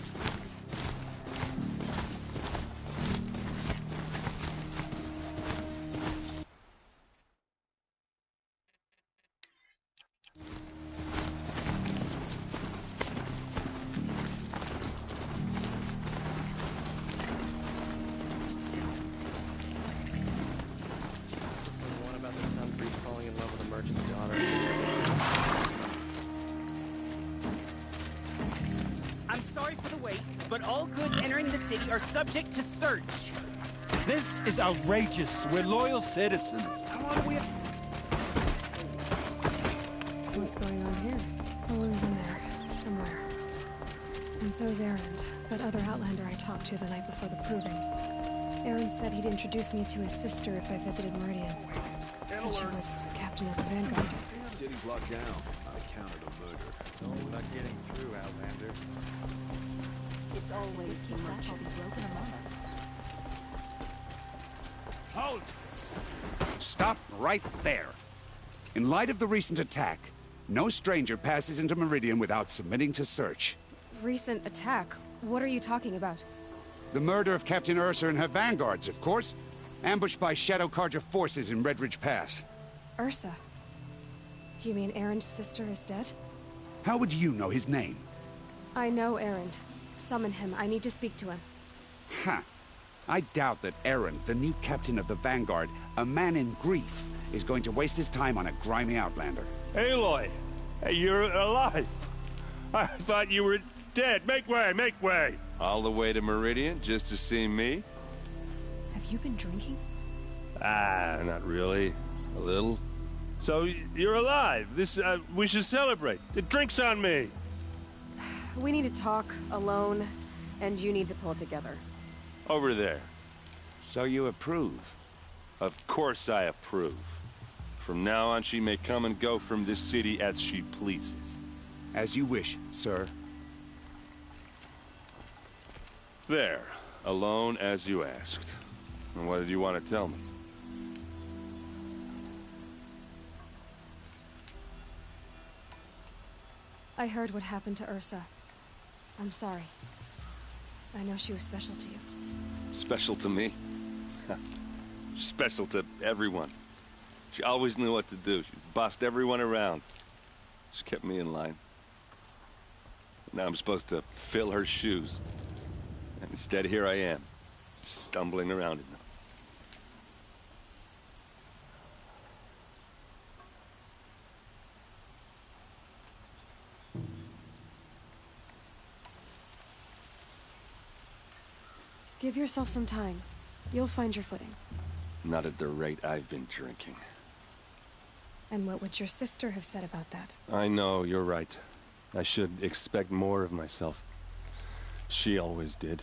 K: I'm sorry for the wait, but all goods entering the city are subject to search.
P: This is outrageous. We're loyal citizens.
K: How long do we have?
B: What's going on here? Owen's in there, somewhere. And so's Erend, that other Outlander I talked to the night before the proving. Erend said he'd introduce me to his sister if I visited Meridian. Said she was captain of the Vanguard.
G: The city's locked down on account of the murder.
P: It's all about getting through, Outlander.
V: It's always the merchants.
A: Halt! Stop right there. In light of the recent attack, no stranger passes into Meridian without submitting to search.
B: Recent attack? What are you talking about?
A: The murder of Captain Ursa and her vanguards, of course. Ambushed by Shadow Carja forces in Redridge Pass.
B: Ursa? You mean Erend's sister is dead?
A: How would you know his name?
B: I know Erend. Summon him. I need to speak to him.
A: Ha! I doubt that Erend, the new captain of the Vanguard, a man in grief, is going to waste his time on a grimy Outlander.
W: Aloy! Hey, you're alive! I thought you were dead. Make way, make way!
X: All the way to Meridian just to see me?
B: Have you been drinking?
W: Ah, not really. A little. So, you're alive. We should celebrate. The drink's on me.
B: We need to talk, alone, and you need to pull it together.
X: Over there.
A: So you approve?
X: Of course I approve. From now on, she may come and go from this city as she pleases.
A: As you wish, sir.
X: There. Alone as you asked. And what did you want to tell me?
B: I heard what happened to Ursa. I'm sorry. I know she was special to you.
X: Special to me? Special to everyone. She always knew what to do. She bossed everyone around. She kept me in line. Now I'm supposed to fill her shoes. And instead, here I am, stumbling around in them.
B: Give yourself some time. You'll find your footing.
X: Not at the rate I've been drinking.
B: And what would your sister have said about that?
X: I know, you're right. I should expect more of myself. She always did.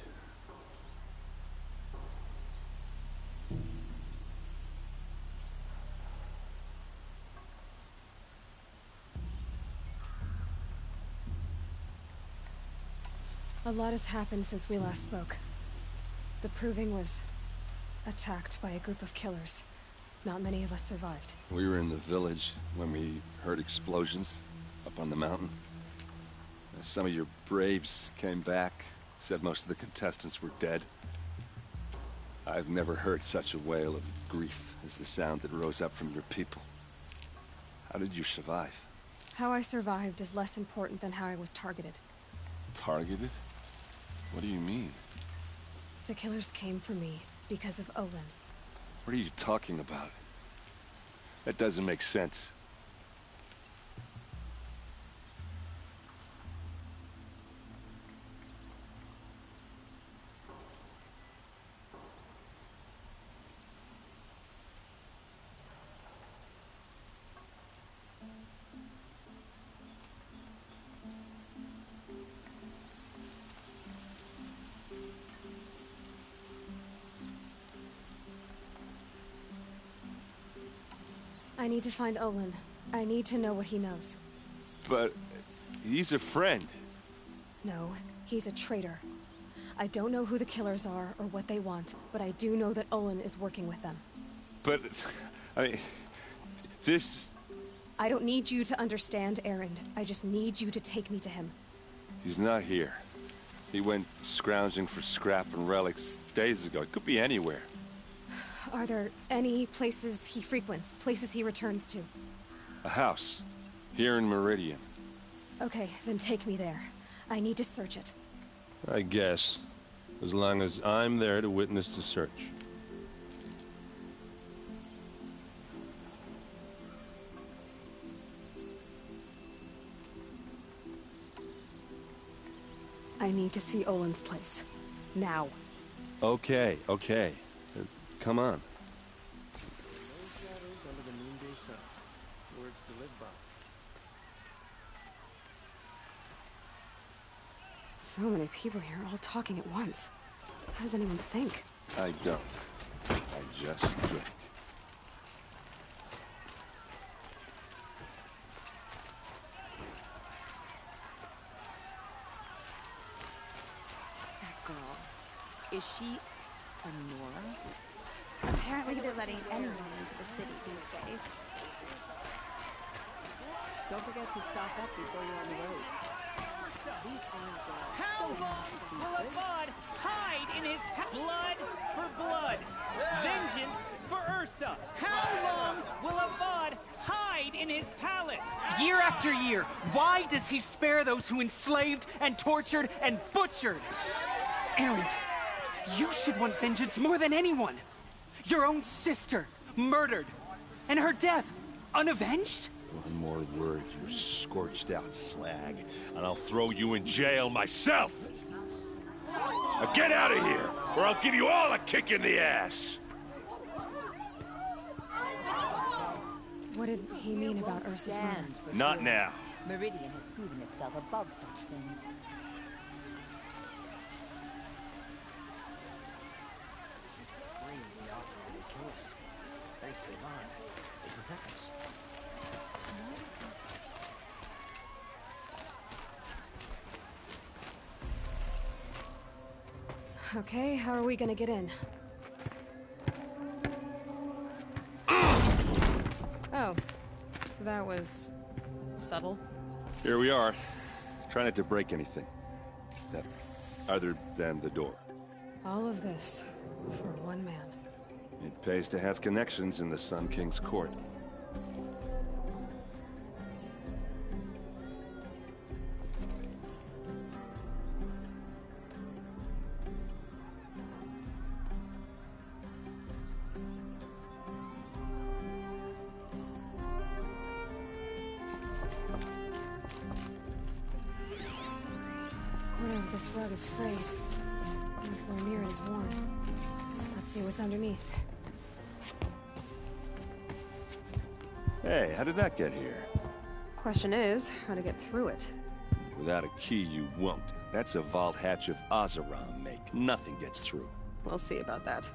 B: A lot has happened since we last spoke. The Proving was attacked by a group of killers. Not many of us survived.
X: We were in the village when we heard explosions up on the mountain. Some of your braves came back, said most of the contestants were dead. I've never heard such a wail of grief as the sound that rose up from your people. How did you survive?
B: How I survived is less important than how I was targeted.
X: Targeted? What do you mean?
B: The killers came for me because of Olin.
X: What are you talking about? That doesn't make sense.
B: I need to find Olin. I need to know what he knows.
X: But he's a friend.
B: No, he's a traitor. I don't know who the killers are or what they want, but I do know that Olin is working with them.
X: But, I mean, this
B: I don't need you to understand Erend. I just need you to take me to him.
X: He's not here. He went scrounging for scrap and relics days ago. It could be anywhere.
B: Are there any places he frequents, places he returns to?
X: A house. Here in Meridian.
B: Okay, then take me there. I need to search it.
W: I guess. As long as I'm there to witness the search.
B: I need to see Olin's place. Now.
X: Okay, okay. Come on.
S: No shadows under the noonday sun. Words to live by.
B: So many people here, all talking at once. How does anyone think?
X: I don't. I just drink.
C: That girl. Is she a Nora?
F: Apparently they're letting anyone into the city these days.
C: Don't forget to stock up before you're on the road. These aren't
K: How long will a bud hide in his blood for blood? Vengeance for Ursa. How long will a bud hide in his palace?
J: Year after year, why does he spare those who enslaved and tortured and butchered? Erend, you should want vengeance more than anyone. Your own sister, murdered, and her death, unavenged?
W: One more word, you scorched out slag, and I'll throw you in jail myself! Now get out of here, or I'll give you all a kick in the ass!
B: What did he mean about Ursa's murder?
W: Not now.
C: Meridian has proven itself above such things.
R: They also really kill us. Thanks to Ivan, they protect us.
B: Okay, how are we gonna get in? Oh, that was subtle.
X: Here we are. Try not to break anything. Other than the door.
B: All of this for one man.
X: It pays to have connections in the Sun King's court.
B: The corner of this rug is frayed. And the floor near it is worn. Let's see what's underneath.
X: Hey, how did that get here?
B: Question is, how to get through it.
X: Without a key, you won't. That's a vault hatch of Azeram make. Nothing gets through.
B: We'll see about that.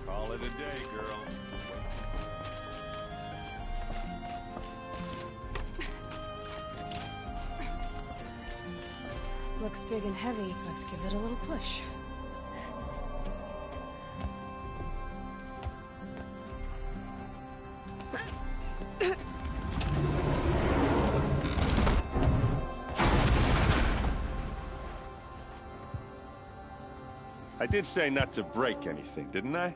W: Call it a day, girl.
B: Looks big and heavy. Let's give it a little push.
X: I did say not to break anything, didn't I?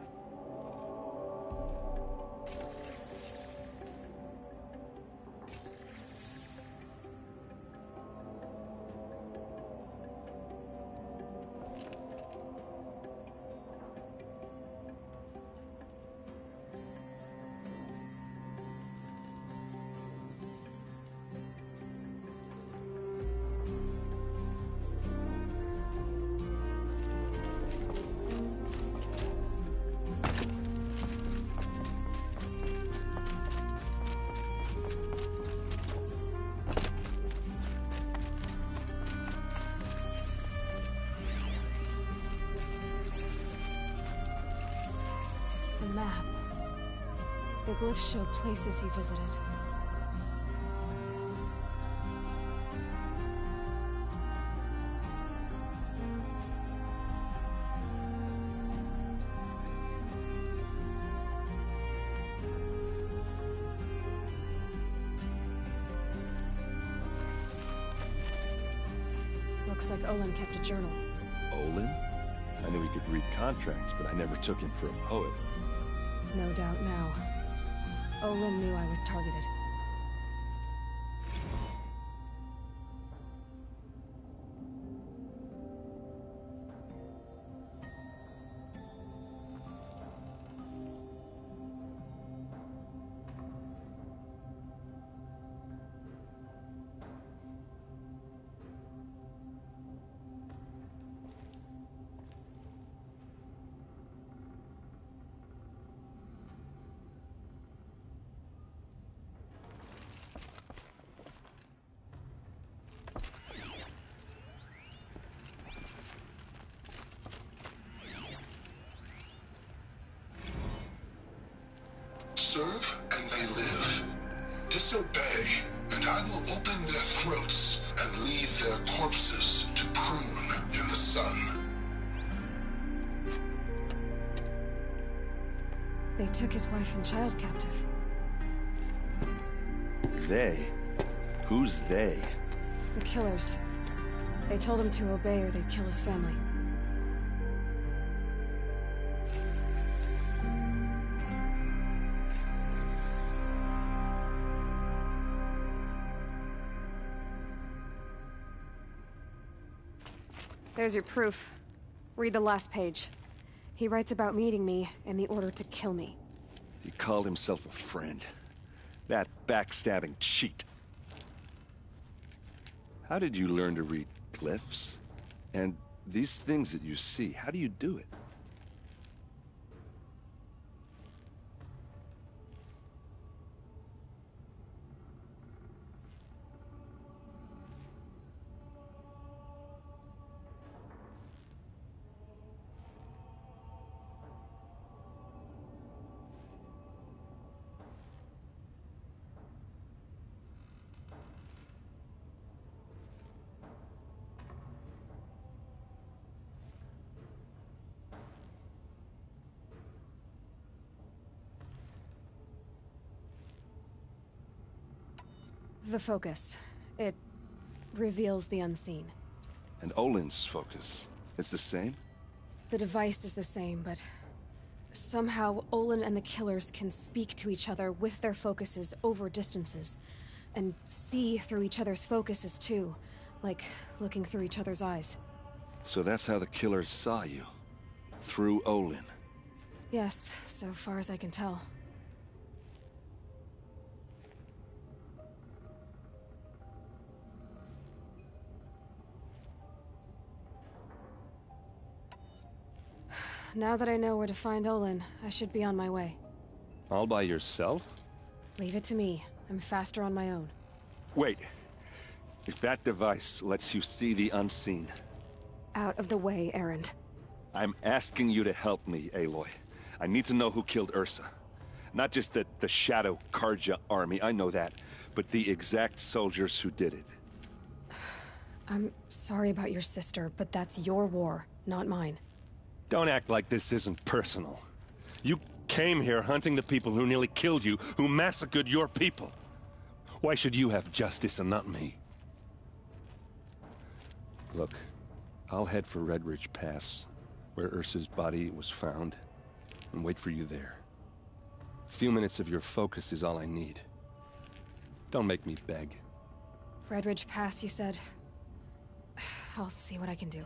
B: glyphs show places he visited. Looks like Olin kept a journal.
X: Olin? I knew he could read contracts, but I never took him for a poet.
B: No doubt now. Olin knew I was targeted.
E: Serve and they live. Disobey, and I will open their throats and leave their corpses to prune in the sun.
B: They took his wife and child captive.
X: They? Who's they?
B: The killers. They told him to obey or they'd kill his family. There's your proof. Read the last page. He writes about meeting me and the order to kill me.
X: He called himself a friend. That backstabbing cheat. How did you learn to read glyphs? And these things that you see, how do you do it?
B: The focus. It reveals the unseen.
X: And Olin's focus, it's the same?
B: The device is the same, but somehow Olin and the killers can speak to each other with their focuses over distances, and see through each other's focuses too, like looking through each other's eyes.
X: So that's how the killers saw you? Through Olin?
B: Yes, so far as I can tell. Now that I know where to find Olin, I should be on my way.
X: All by yourself?
B: Leave it to me. I'm faster on my own.
X: Wait. If that device lets you see the unseen...
B: Out of the way, Erend.
X: I'm asking you to help me, Aloy. I need to know who killed Ursa. Not just the Shadow Karja army, I know that, but the exact soldiers who did it.
B: I'm sorry about your sister, but that's your war, not mine.
X: Don't act like this isn't personal. You came here hunting the people who nearly killed you, who massacred your people. Why should you have justice and not me? Look, I'll head for Red Ridge Pass, where Ursa's body was found, and wait for you there. A few minutes of your focus is all I need. Don't make me beg.
B: Red Ridge Pass, you said? I'll see what I can do.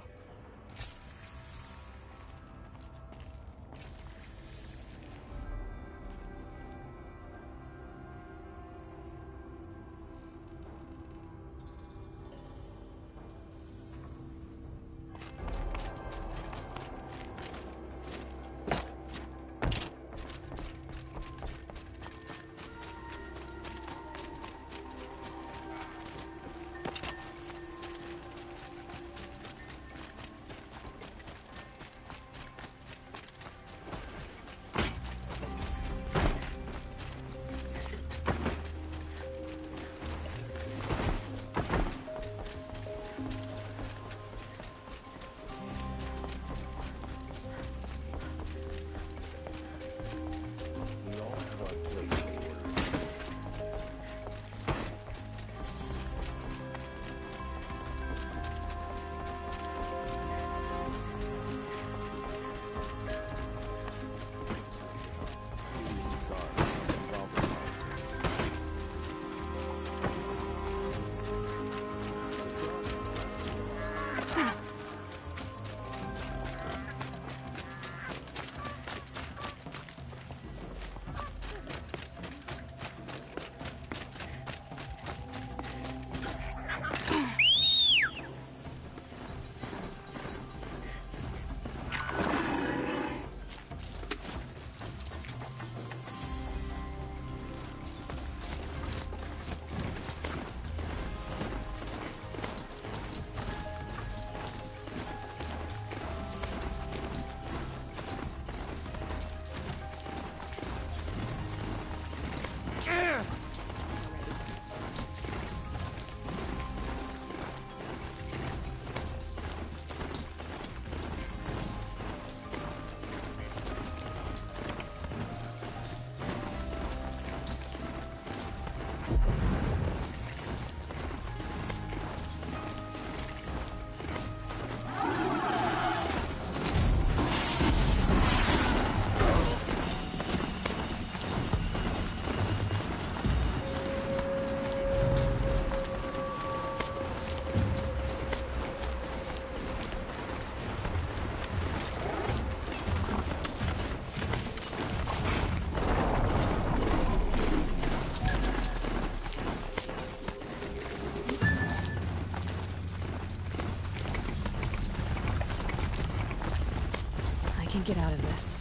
B: Get out of this.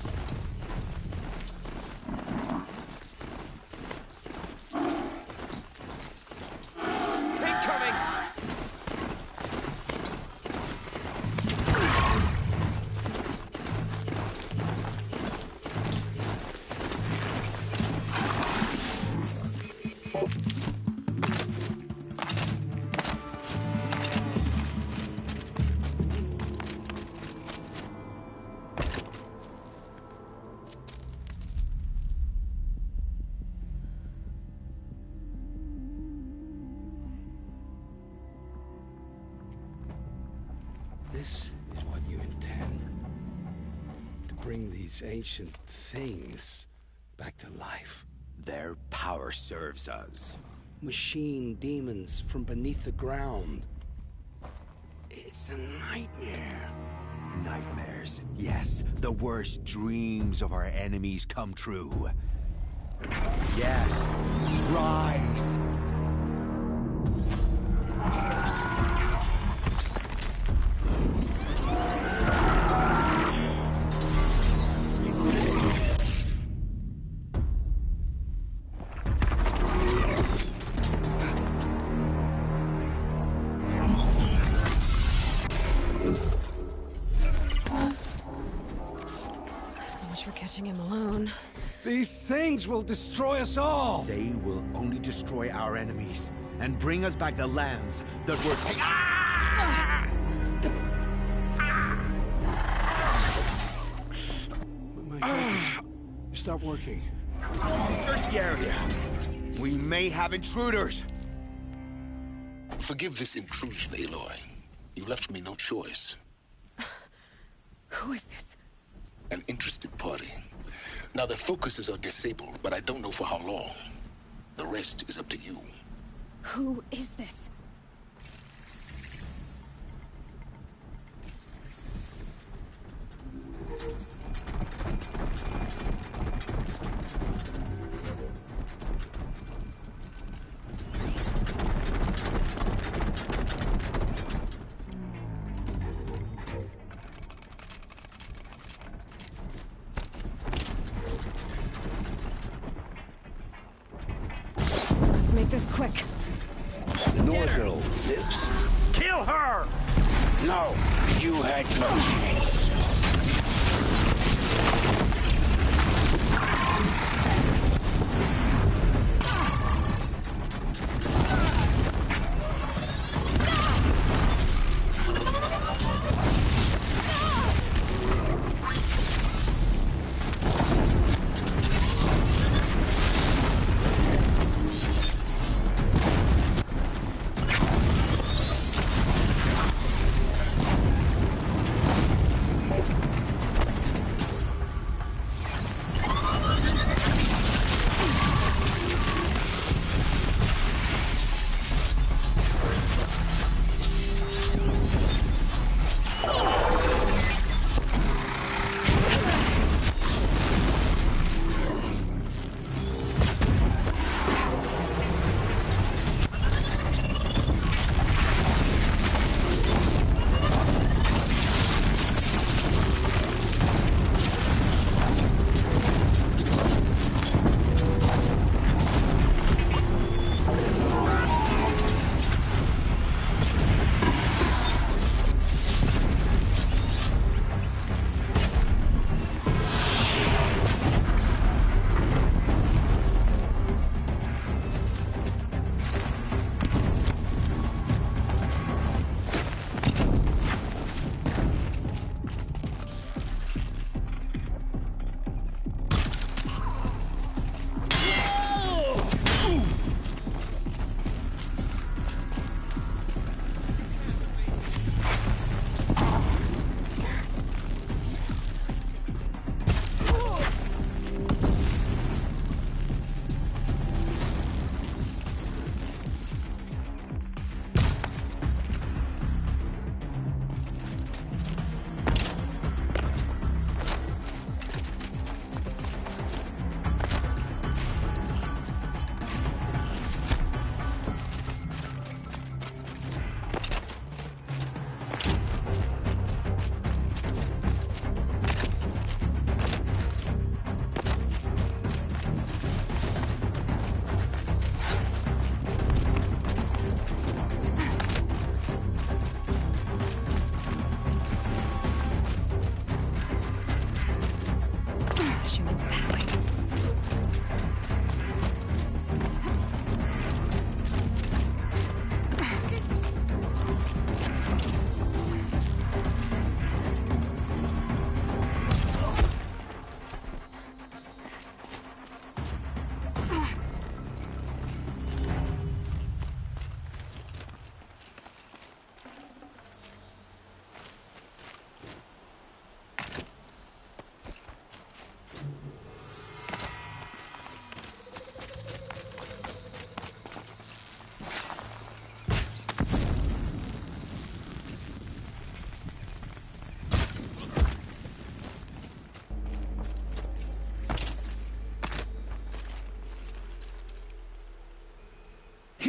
D: Incoming!
L: This is what you intend. To bring these ancient things back to life.
A: Their power serves us.
L: Machine demons from beneath the ground. It's a nightmare.
A: Nightmares, yes. The worst dreams of our enemies come true. Yes. Rise!
B: Him alone.
L: These things will destroy us all!
A: They will only destroy our enemies and bring us back the lands that were taken. Ah!
L: My focus. Stop working.
A: Search the area. We may have intruders.
E: Forgive this intrusion, Aloy. You left me no choice.
B: Who is this?
E: An interested party. Now their focuses are disabled, but I don't know for how long. The rest is up to you.
B: Who is this? Make this quick.
L: The North Girl lives.
I: Kill her!
L: No, you had no chance.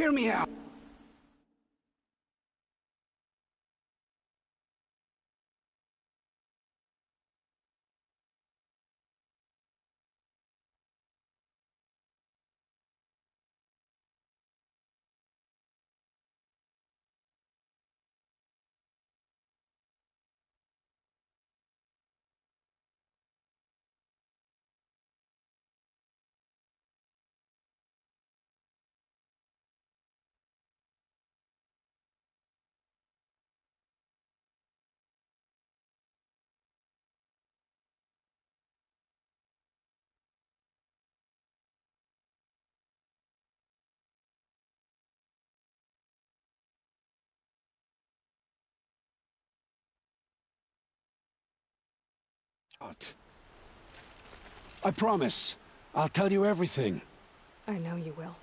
A: Hear me out! I promise. I'll tell you everything.
B: I know you will.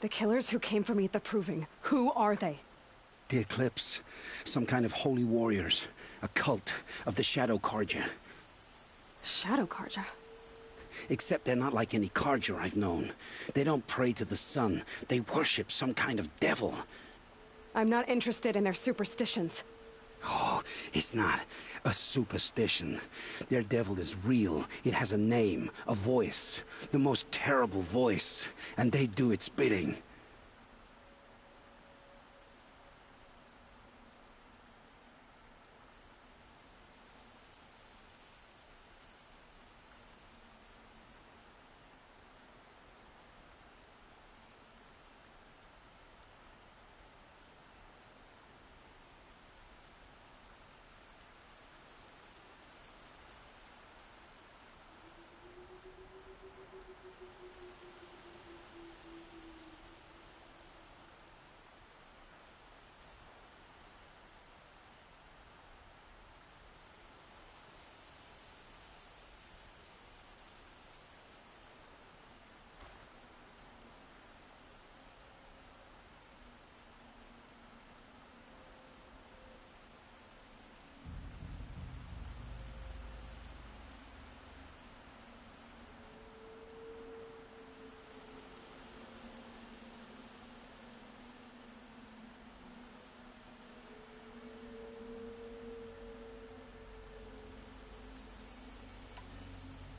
B: The killers who came for me at the Proving, who are they?
A: The Eclipse. Some kind of holy warriors. A cult of the Shadow Carja.
B: Shadow Carja?
A: Except they're not like any Carja I've known. They don't pray to the sun. They worship some kind of devil.
B: I'm not interested in their superstitions.
A: Oh, it's not a superstition. Their devil is real. It has a name, a voice. The most terrible voice. And they do its bidding.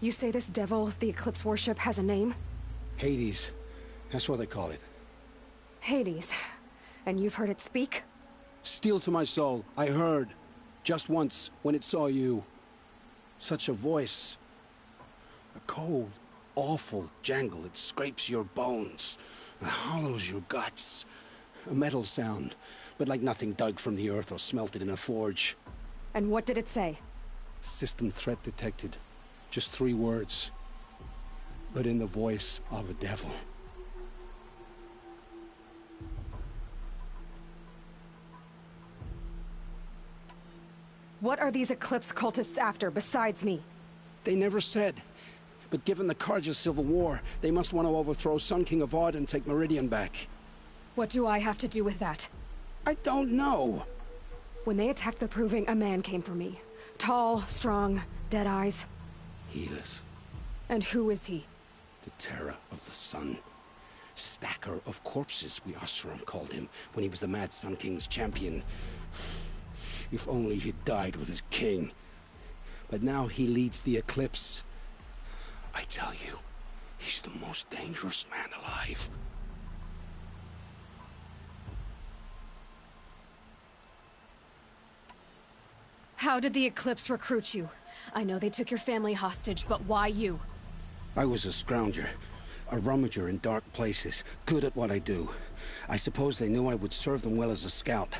B: You say this devil the Eclipse worship has a name?
A: Hades. That's what they call it.
B: Hades. And you've heard it speak?
A: Steel to my soul. I heard. Just once, when it saw you. Such a voice. A cold, awful jangle. It scrapes your bones. It hollows your guts. A metal sound, but like nothing dug from the earth or smelted in a forge.
B: And what did it say?
A: System threat detected. Just 3 words. But in the voice of a devil.
B: What are these Eclipse cultists after, besides me?
A: They never said. But given the Carja civil war, they must want to overthrow Sun King of Odd and take Meridian back.
B: What do I have to do with that?
A: I don't know.
B: When they attacked the Proving, a man came for me. Tall, strong, dead eyes.
A: Healers.
B: And who is he?
A: The terror of the sun. Stacker of corpses, we Oseram called him, when he was the Mad Sun King's champion. If only he'd died with his king. But now he leads the Eclipse. I tell you, he's the most dangerous man alive.
B: How did the Eclipse recruit you? I know they took your family hostage, but why you?
A: I was a scrounger, a rummager in dark places, good at what I do. I suppose they knew I would serve them well as a scout.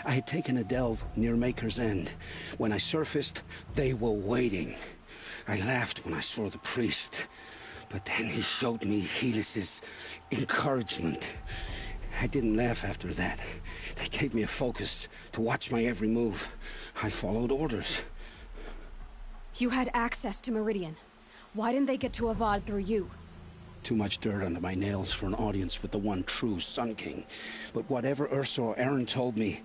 A: I had taken a delve near Maker's End. When I surfaced, they were waiting. I laughed when I saw the priest, but then he showed me Helis's encouragement. I didn't laugh after that. They gave me a focus to watch my every move. I followed orders.
B: You had access to Meridian. Why didn't they get to Avad through you?
L: Too much dirt under my nails for an audience with the one true Sun King. But whatever Ursa or Aaron told me,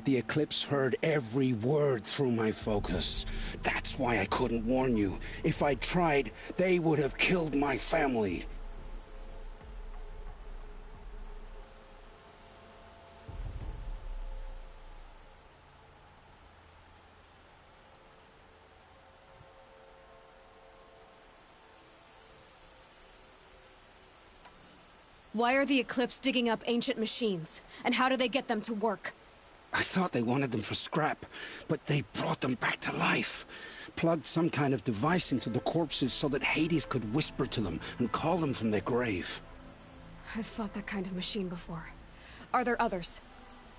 L: the Eclipse heard every word through my focus. That's why I couldn't warn you. If I'd tried, they would have killed my family.
B: Why are the Eclipse digging up ancient machines? And how do they get them to work?
L: I thought they wanted them for scrap, but they brought them back to life. Plugged some kind of device into the corpses so that Hades could whisper to them and call them from their grave.
B: I've fought that kind of machine before. Are there others?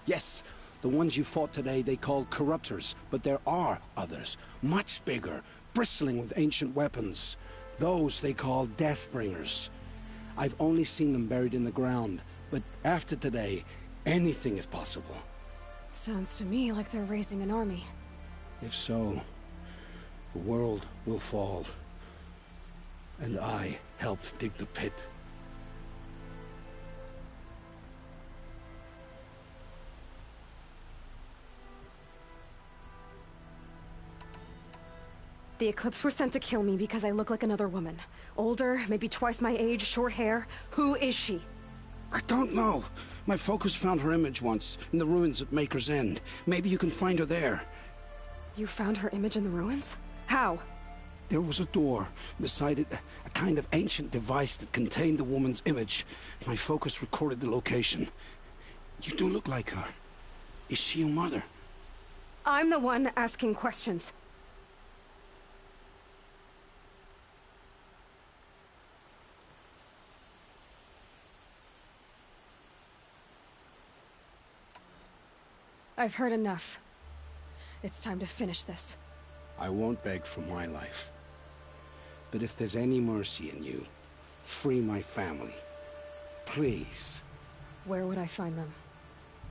L: Yes, the ones you fought today they called corruptors, but there are others, much bigger, bristling with ancient weapons. Those they call Deathbringers. I've only seen them buried in the ground, but after today, anything is possible.
B: Sounds to me like they're raising an army.
L: If so, the world will fall. And I helped dig the pit.
B: The Eclipse were sent to kill me because I look like another woman. Older, maybe twice my age, short hair. Who is she?
L: I don't know. My focus found her image once, in the ruins at Maker's End. Maybe you can find her there.
B: You found her image in the ruins? How?
L: There was a door. Beside it, a kind of ancient device that contained the woman's image. My focus recorded the location. You do look like her. Is she your mother?
B: I'm the one asking questions. I've heard enough. It's time to finish this.
L: I won't beg for my life. But if there's any mercy in you, free my family. Please.
B: Where would I find them?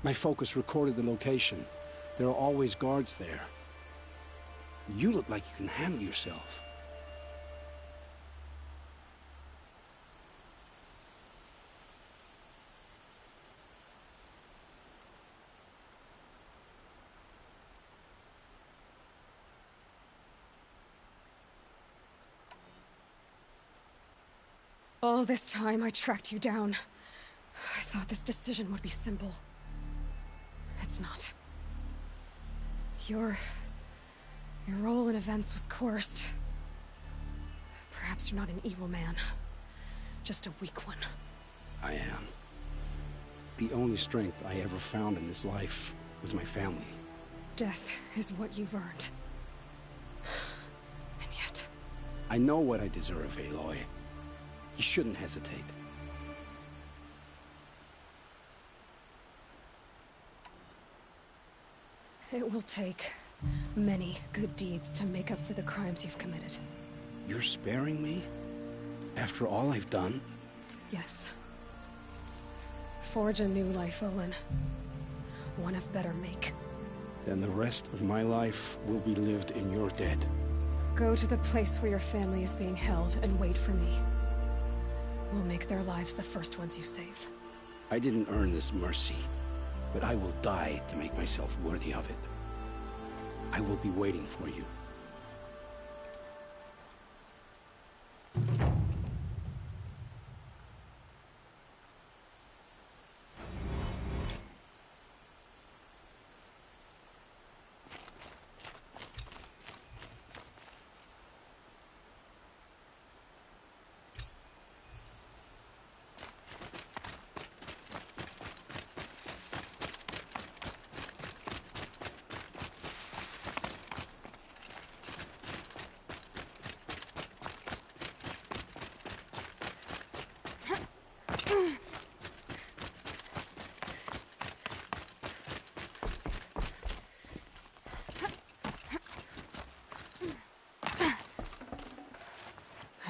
L: My focus recorded the location. There are always guards there. You look like you can handle yourself.
B: All this time I tracked you down. I thought this decision would be simple. It's not. Your role in events was coerced. Perhaps you're not an evil man. Just a weak one.
L: I am. The only strength I ever found in this life was my family.
B: Death is what you've earned. And yet...
L: I know what I deserve, Aloy. You shouldn't hesitate.
B: It will take many good deeds to make up for the crimes you've committed.
L: You're sparing me? After all I've done?
B: Yes. Forge a new life, Olin. One of better make.
L: Then the rest of my life will be lived in your debt.
B: Go to the place where your family is being held and wait for me. We'll make their lives the first ones you save.
L: I didn't earn this mercy, but I will die to make myself worthy of it. I will be waiting for you.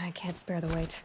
B: I can't spare the weight.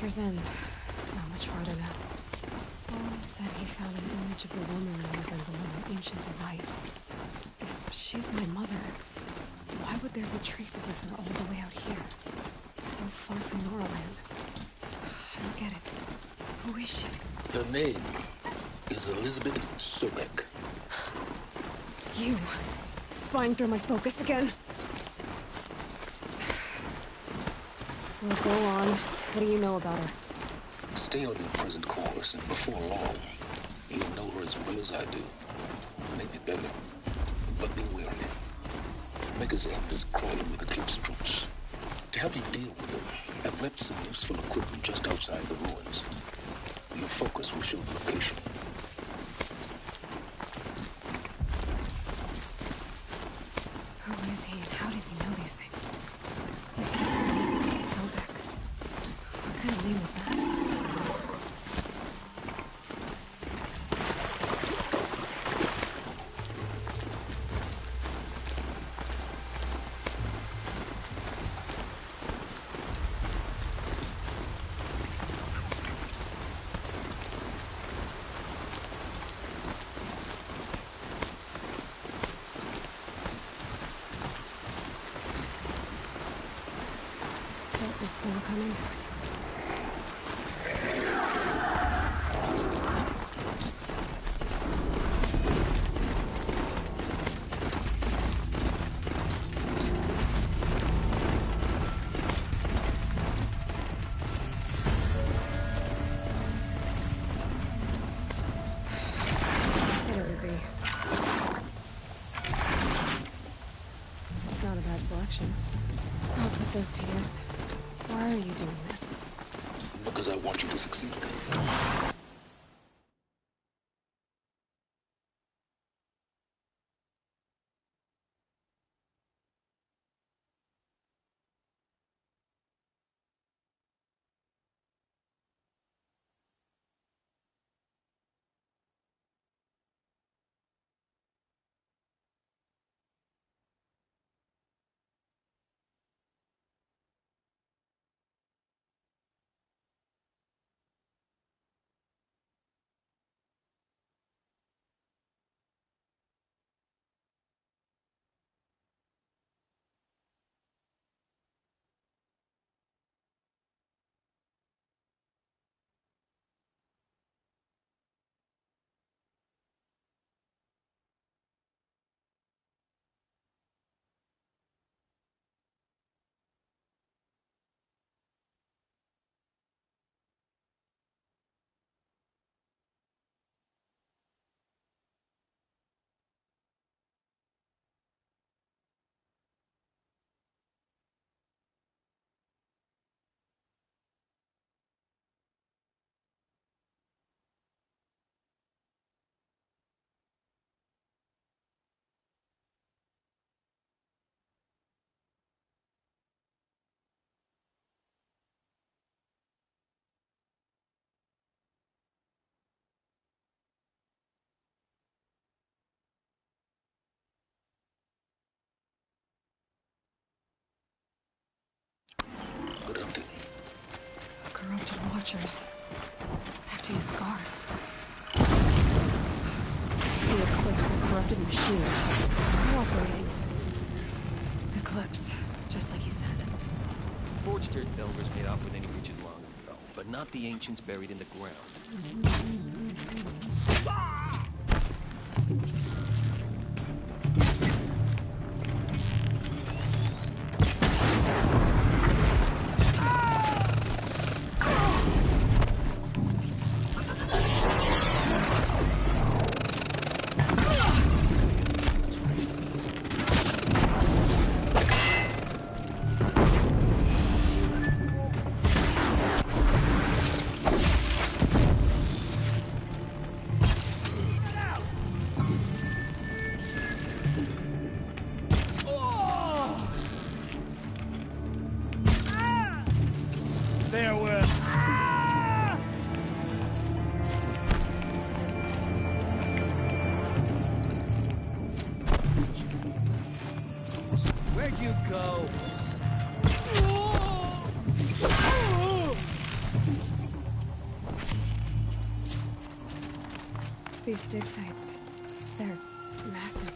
B: Seeker's End. Not much farther now. Paul said he found an image of a woman resembling an ancient device. If she's my mother, why would there be traces of her all the way out here? So far from Noraland. I don't get it. Who is she?
E: Her name is Elizabeth Sobek.
B: You! Spying through my focus again? Well, go on. What do you know about her?
E: Stay on your present course, and before long, you'll know her as well as I do. Maybe better, but be wary. Maker's End is crawling with Eclipse troops. To help you deal with them, I've left some useful equipment just outside the ruins. Your focus will show the location.
B: Who is he and how does he know these things? He said Elizabeth Sobek. What kind of name is that? Is snow coming? Said it would be. Not a bad selection. I'll put those to use. Why are you doing this?
E: Because I want you to succeed.
B: Corrupted watchers. Acting as guards. The Eclipse and corrupted machines. Cooperating. Eclipse, just like he said.
N: Forged earth delvers made off with any riches long ago, but not the ancients buried in the ground.
I: Where'd you go?
B: These dig sites, they're massive.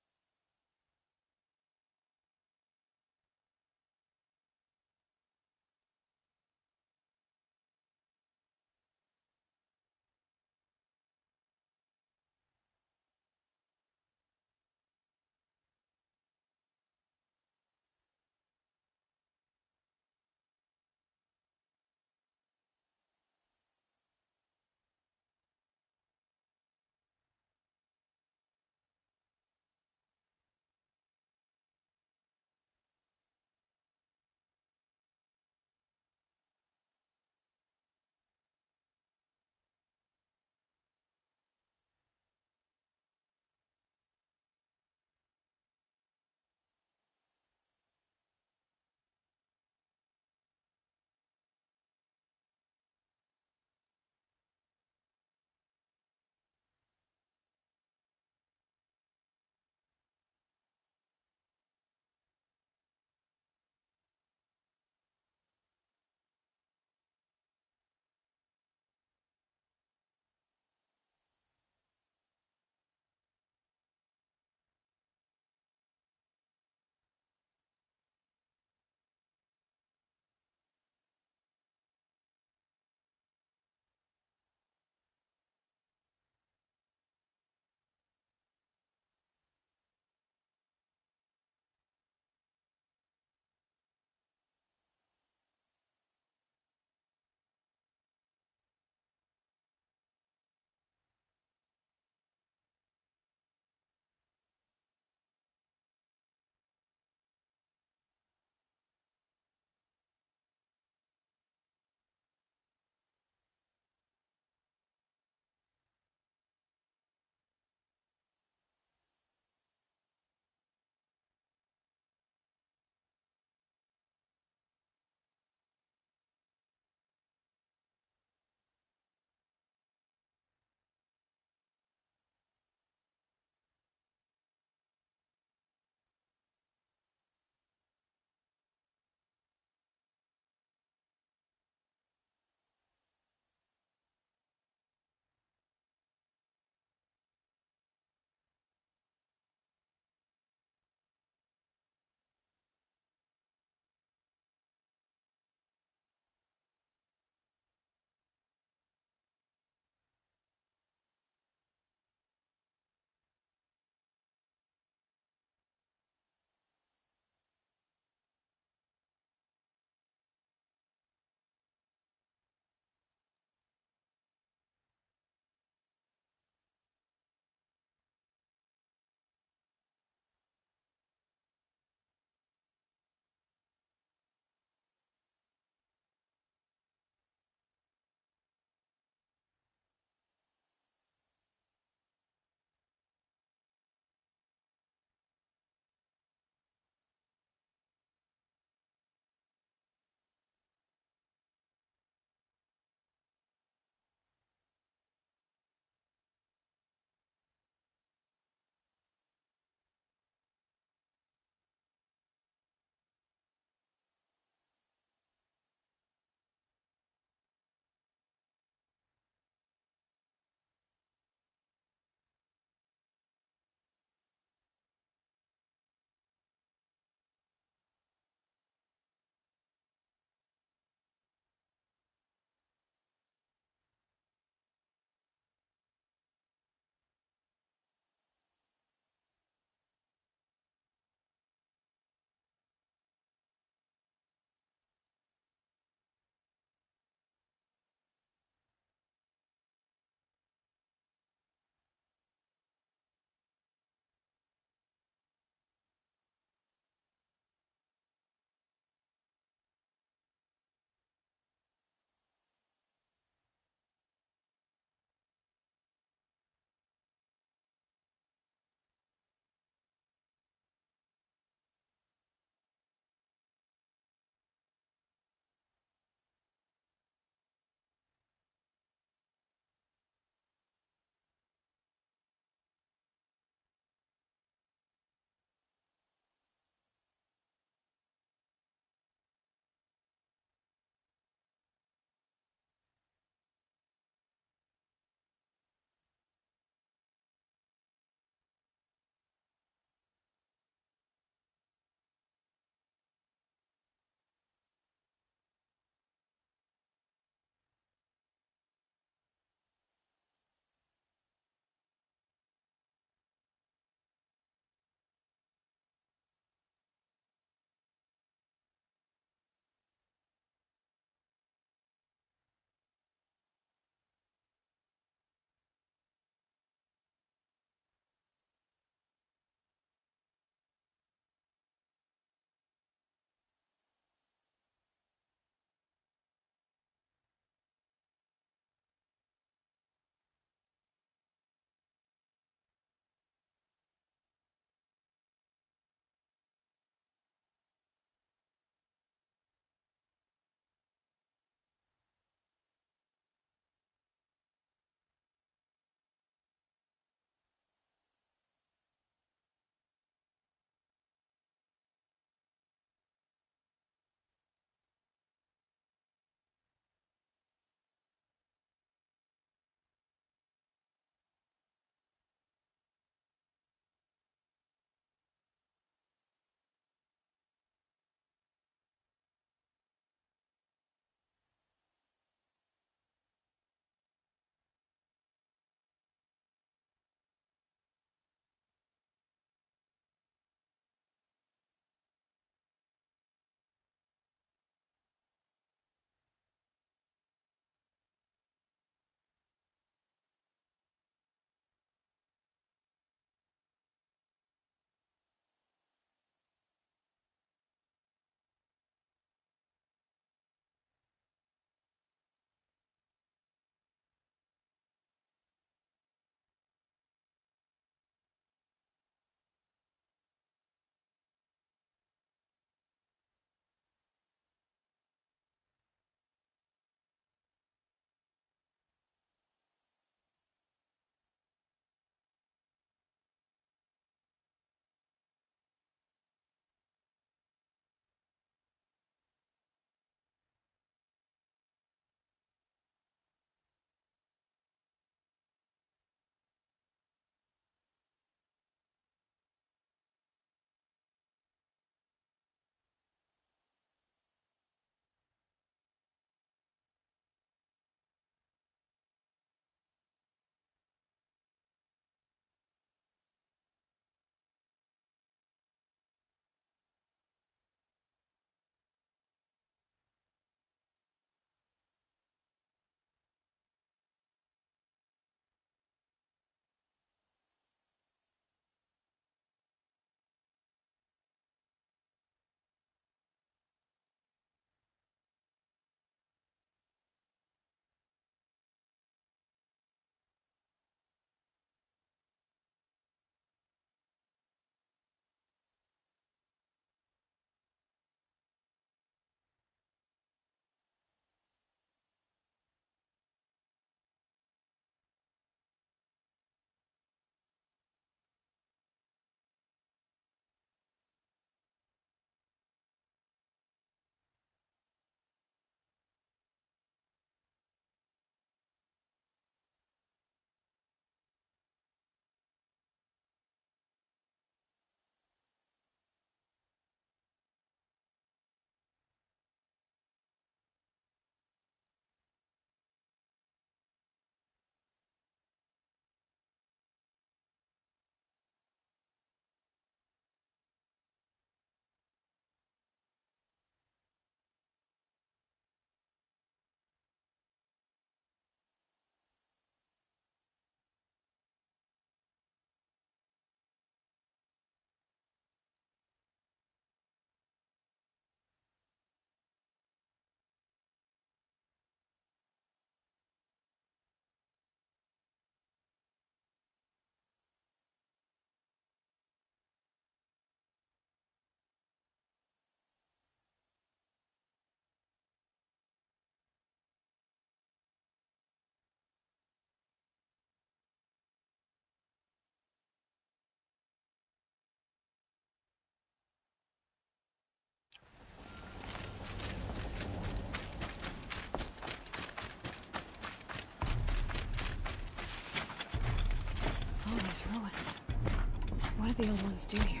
B: the old ones do here?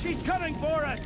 I: She's coming for us!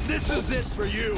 I: This is it for you!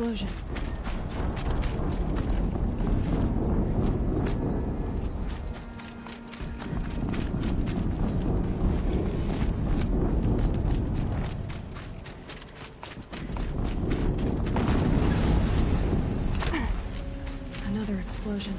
U: explosion. Another explosion.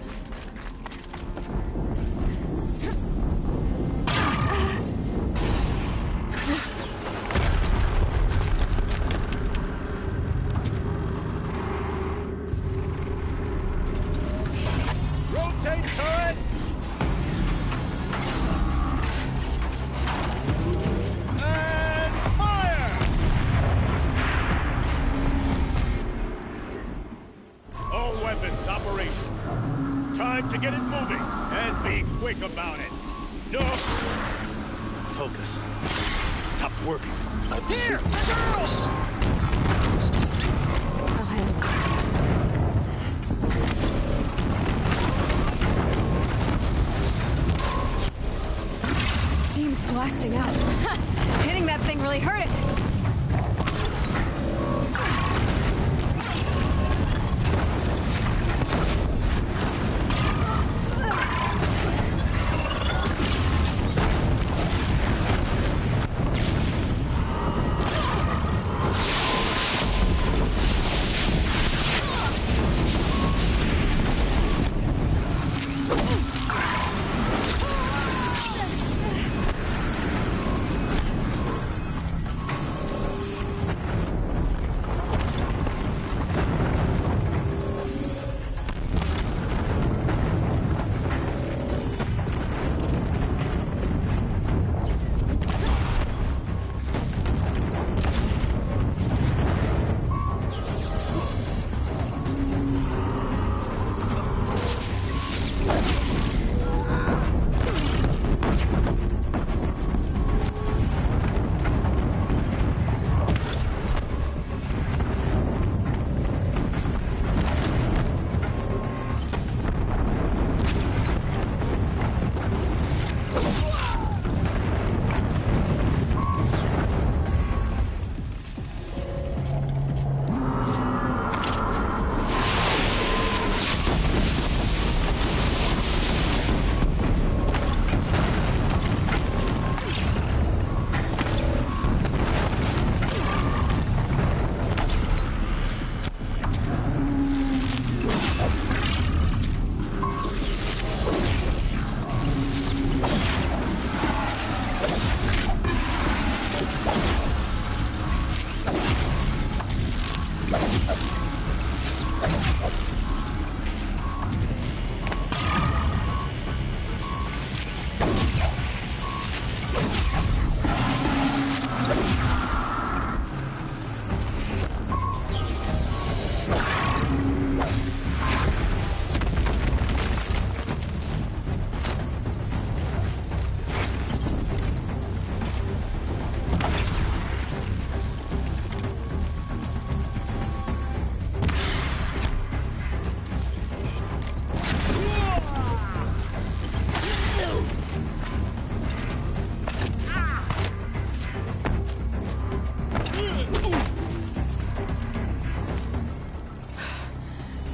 W: Rotate turret! And fire! All weapons operational. Time to get it moving, and be quick about it. No!
I: Focus. Stop working.
W: Here!
U: I'll handle it. Steam's blasting out. Hitting that thing really hurt it.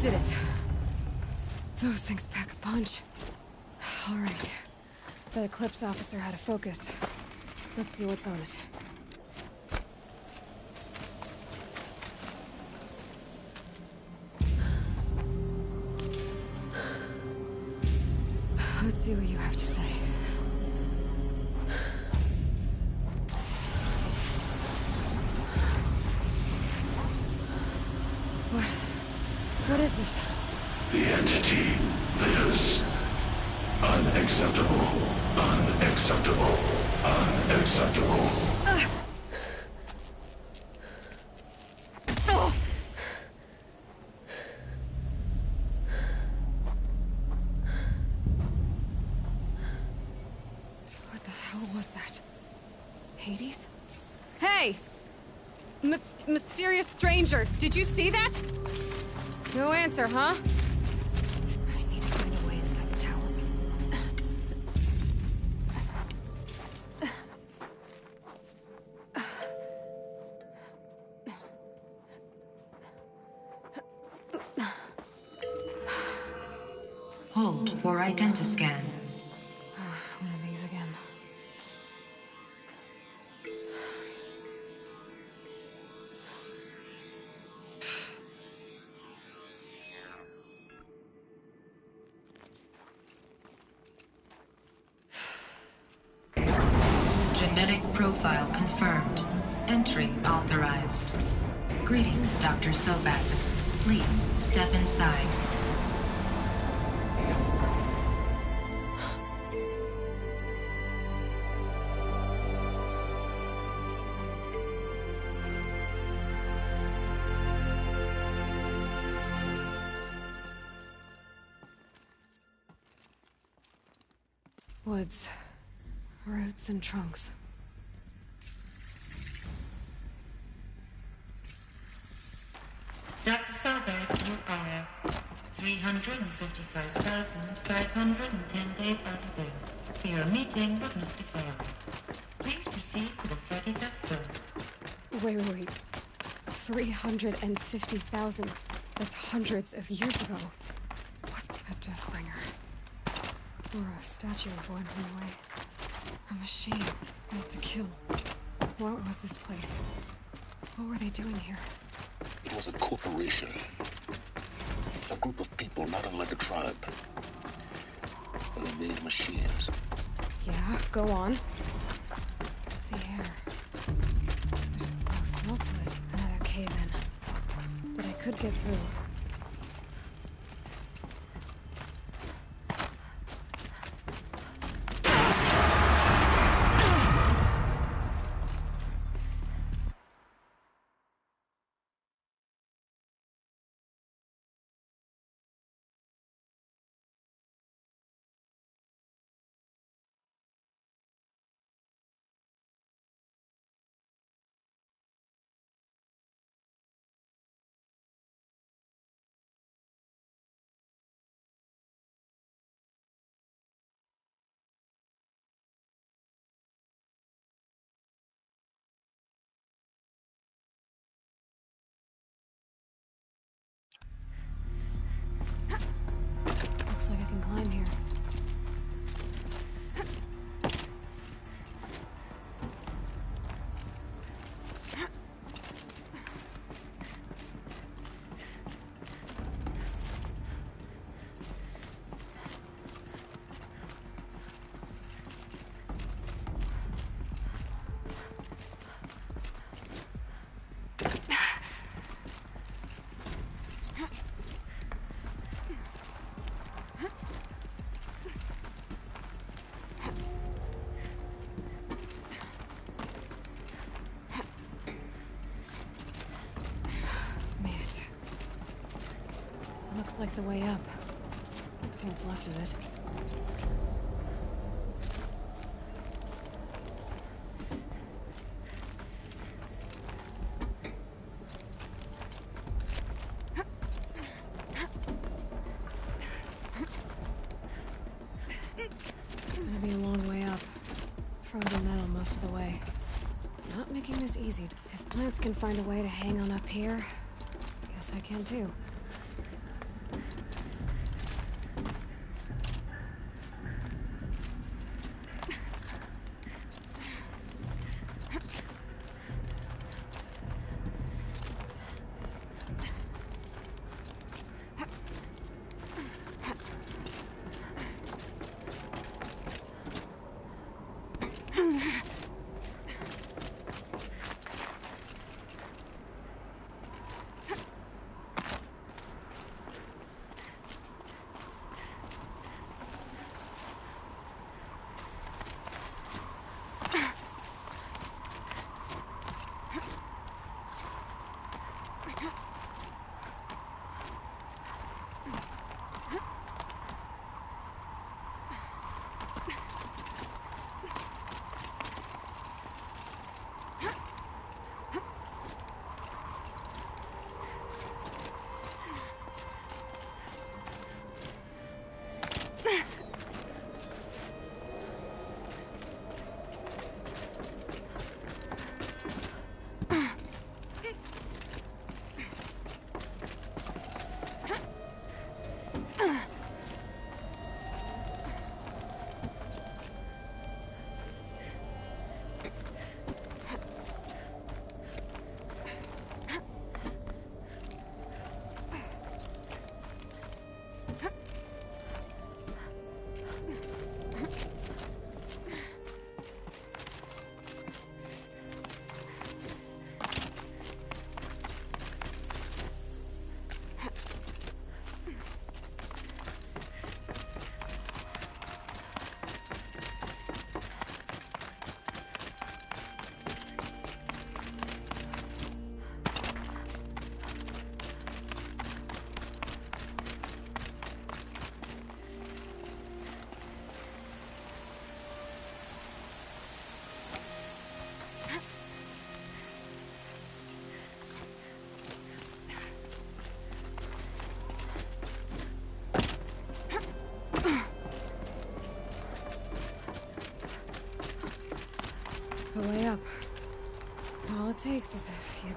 U: Did it. Those things pack a punch. All right. That Eclipse officer had a focus. Let's see what's on it. Let's see what you have to say. What is this?
H: The entity lives. Unacceptable. Unacceptable. Unacceptable.
U: What the hell was that? Hades? Hey! Mysterious stranger, did you see that? No answer, huh? I need to find a way inside the tower.
M: Hold for identiscan.
B: One of these again.
M: Genetic profile confirmed. Entry authorized. Greetings, Dr. Sobek. Please step inside.
B: Woods. Roots and trunks.
M: Dr. Sobek, you are 355,510 days out of date for your meeting with Mr. Farrell. Please proceed to the 35th floor.
B: Wait. 350,000. That's hundreds of years ago. What's a Deathbringer? Or a statue of one, anyway. A machine meant to kill. What was this place? What were they doing here?
E: It was a corporation. A group of people not unlike a tribe. And they made machines.
B: Yeah, go on. The air. There's no smell to it. Another cave-in. But I could get through. Looks like I can climb here. Looks like the way up. What's left of it. Gonna be a long way up. Frozen metal most of the way. Not making this easy. If plants can find a way to hang on up here, guess I can too.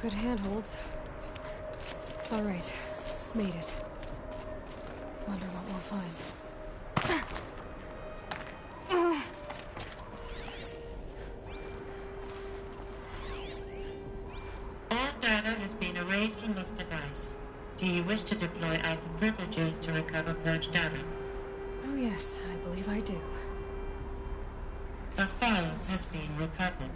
B: Good handholds. All right, made it. Wonder what we'll find.
M: All data has been erased from this device. Do you wish to deploy Alpha privileges to recover purged data?
B: Oh yes, I believe I do.
M: A file has been recovered.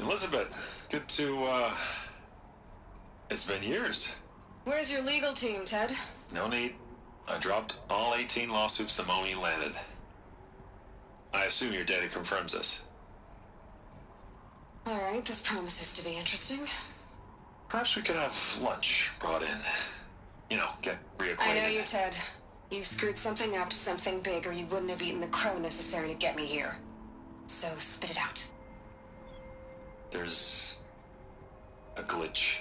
G: Elizabeth, good to, it's been years.
B: Where's your legal team, Ted?
G: No need. I dropped all 18 lawsuits the moment you landed. I assume your data confirms this.
B: All right, this promises to be interesting.
G: Perhaps we could have lunch brought in. You know, get reacquainted.
B: I know you, Ted. You've screwed something up, something big, or you wouldn't have eaten the crow necessary to get me here. So spit it out.
G: There's a glitch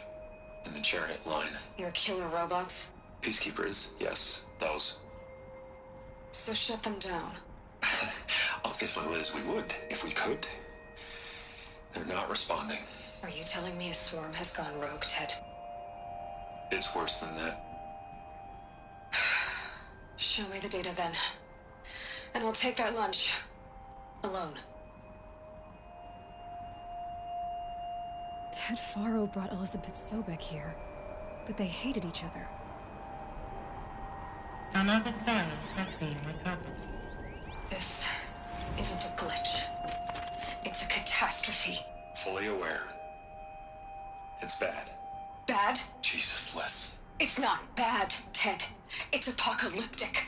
G: in the chariot line.
B: Your killer robots?
G: Peacekeepers, yes, those.
B: So shut them down.
G: Obviously, Liz, we would, if we could. They're not responding.
B: Are you telling me a swarm has gone rogue, Ted?
G: It's worse than that.
B: Show me the data then. And I'll take that lunch. Alone. Ted Faro brought Elizabeth Sobek here, but they hated each other.
M: Another file has been recovered.
B: This isn't a glitch. It's a catastrophe.
G: Fully aware. It's bad.
B: Bad?
G: Jesus, Liz.
B: It's not bad, Ted. It's apocalyptic.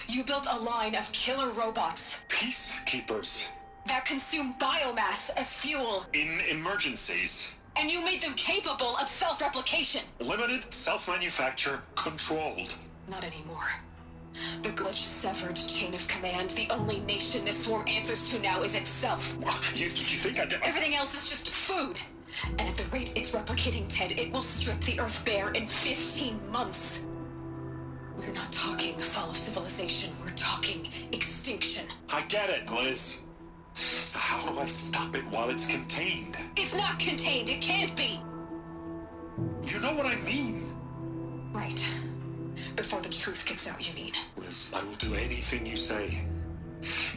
B: You built a line of killer robots.
G: Peacekeepers.
B: That consume biomass as fuel.
G: In emergencies.
B: And you made them capable of self-replication.
G: Limited, self-manufacture, controlled.
B: Not anymore. The glitch severed chain of command. The only nation this swarm answers to now is itself.
G: You think I did?
B: Everything else is just food. And at the rate it's replicating, Ted, it will strip the Earth bare in 15 months. We're not talking fall of civilization. We're talking extinction.
G: I get it, Liz. So how do I stop it while it's contained?
B: It's not contained. It can't be.
G: You know what I mean.
B: Right. Before the truth gets out, you mean?
G: Liz, I will do anything you say.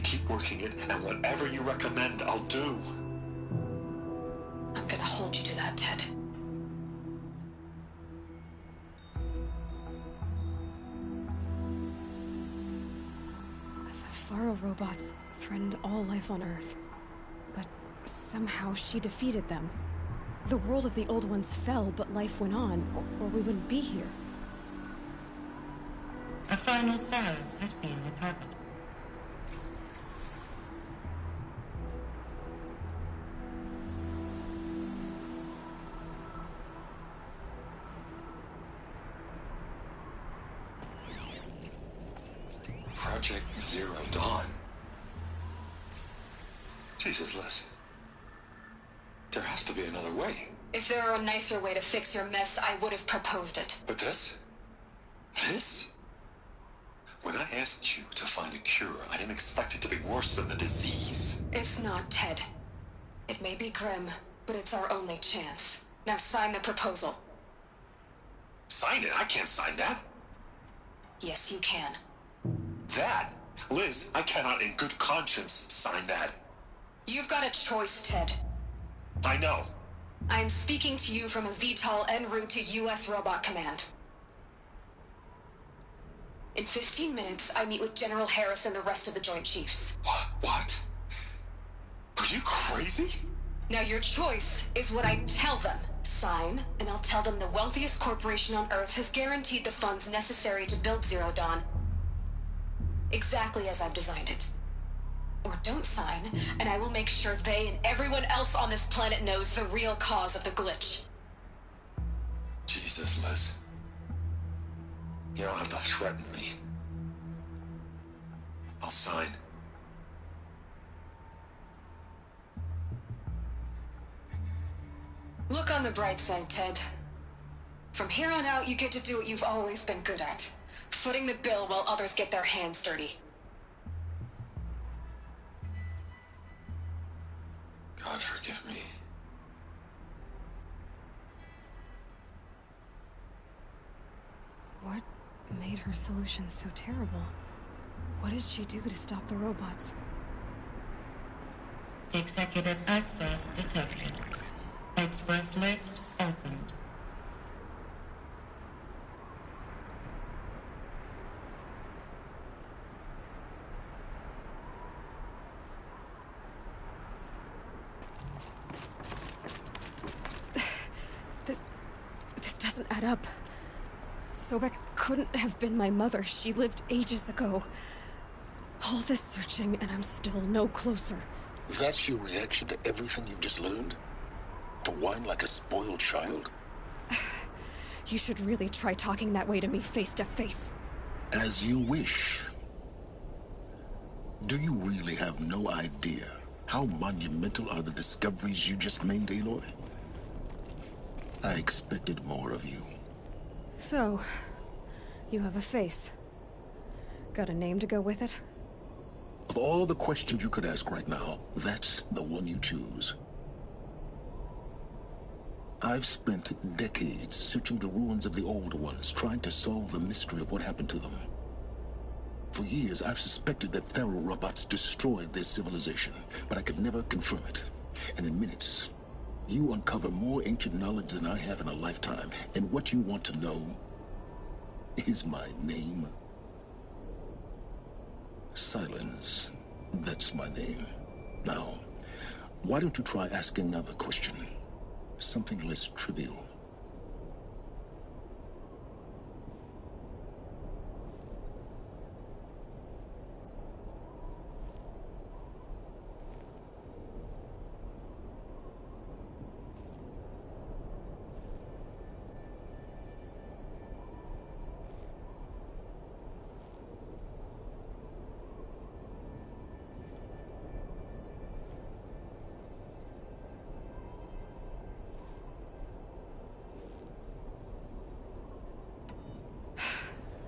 G: Keep working it, and whatever you recommend, I'll do.
B: I'm gonna hold you to that, Ted. The Faro robots threatened all life on Earth. But somehow she defeated them. The world of the old ones fell, but life went on, or we wouldn't be here.
M: A final file has been recovered.
G: Project Zero Dawn. Jesus, Liz. There has to be another way.
B: If there were a nicer way to fix your mess, I would have proposed it.
G: But this? This? When I asked you to find a cure, I didn't expect it to be worse than the disease.
B: It's not, Ted. It may be grim, but it's our only chance. Now sign the proposal.
G: Sign it? I can't sign that.
B: Yes, you can.
G: That? Liz, I cannot in good conscience sign that.
B: You've got a choice, Ted.
G: I know.
B: I'm speaking to you from a VTOL en route to U.S. Robot Command. In 15 minutes, I meet with General Harris and the rest of the Joint Chiefs.
G: What? Are you crazy?
B: Now your choice is what I tell them. Sign, and I'll tell them the wealthiest corporation on Earth has guaranteed the funds necessary to build Zero Dawn. Exactly as I've designed it. Or don't sign, and I will make sure they and everyone else on this planet knows the real cause of the glitch.
G: Jesus, Liz. You don't have to threaten me. I'll sign.
B: Look on the bright side, Ted. From here on out, you get to do what you've always been good at. Footing the bill while others get their hands dirty.
G: God forgive me.
B: What made her solution so terrible? What did she do to stop the robots?
M: Executive access detected. Express lift opened.
B: This doesn't add up. Sobek couldn't have been my mother. She lived ages ago. All this searching, and I'm still no closer.
E: That's your reaction to everything you've just learned? To whine like a spoiled child?
B: You should really try talking that way to me face to face.
E: As you wish. Do you really have no idea how monumental are the discoveries you just made, Aloy? I expected more of you.
B: So, you have a face. Got a name to go with it?
E: Of all the questions you could ask right now, that's the one you choose. I've spent decades searching the ruins of the old ones, trying to solve the mystery of what happened to them. For years, I've suspected that Faro robots destroyed their civilization, but I could never confirm it. And in minutes, you uncover more ancient knowledge than I have in a lifetime. And what you want to know is my name. Silence. That's my name. Now, why don't you try asking another question? Something less trivial.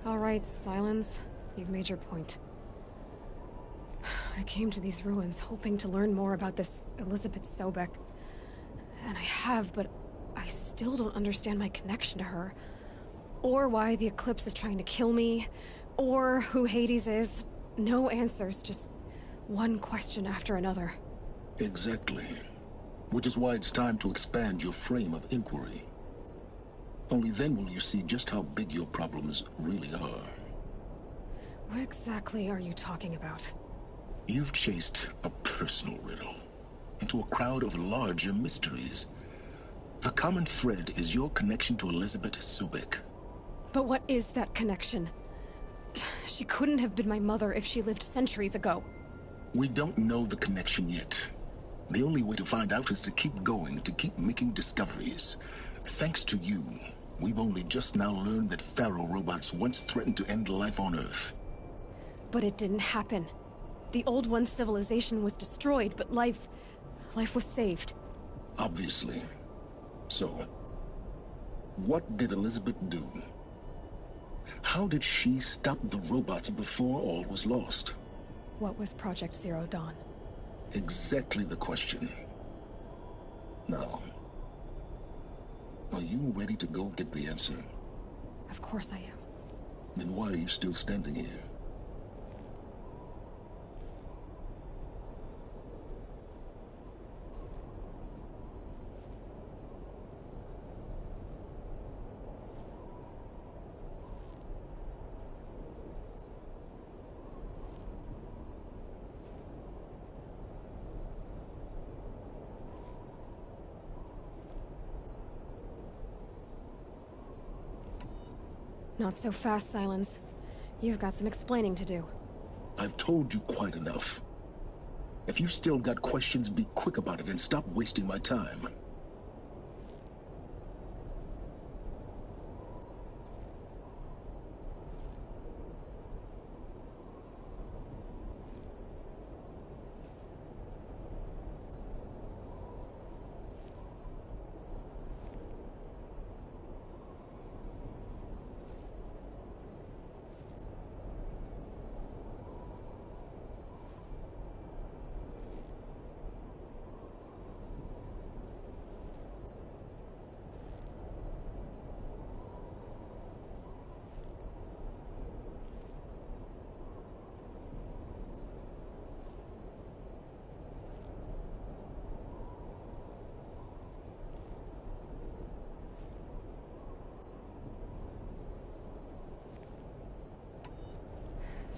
B: All right, Silence. You've made your point. I came to these ruins hoping to learn more about this Elizabeth Sobek. And I have, but I still don't understand my connection to her. Or why the Eclipse is trying to kill me. Or who Hades is. No answers, just one question after another.
E: Exactly. Which is why it's time to expand your frame of inquiry. Only then will you see just how big your problems really are.
B: What exactly are you talking about?
E: You've chased a personal riddle into a crowd of larger mysteries. The common thread is your connection to Elizabeth Sobek.
B: But what is that connection? She couldn't have been my mother if she lived centuries ago.
E: We don't know the connection yet. The only way to find out is to keep going, to keep making discoveries. Thanks to you, we've only just now learned that Faro robots once threatened to end life on Earth.
B: But it didn't happen. The Old One's civilization was destroyed, but life was saved.
E: Obviously. So, what did Elizabeth do? How did she stop the robots before all was lost?
B: What was Project Zero Dawn?
E: Exactly the question. Now, are you ready to go get the answer?
B: Of course I am.
E: Then why are you still standing here?
B: Not so fast, Silence. You've got some explaining to do.
E: I've told you quite enough. If you still got questions, be quick about it and stop wasting my time.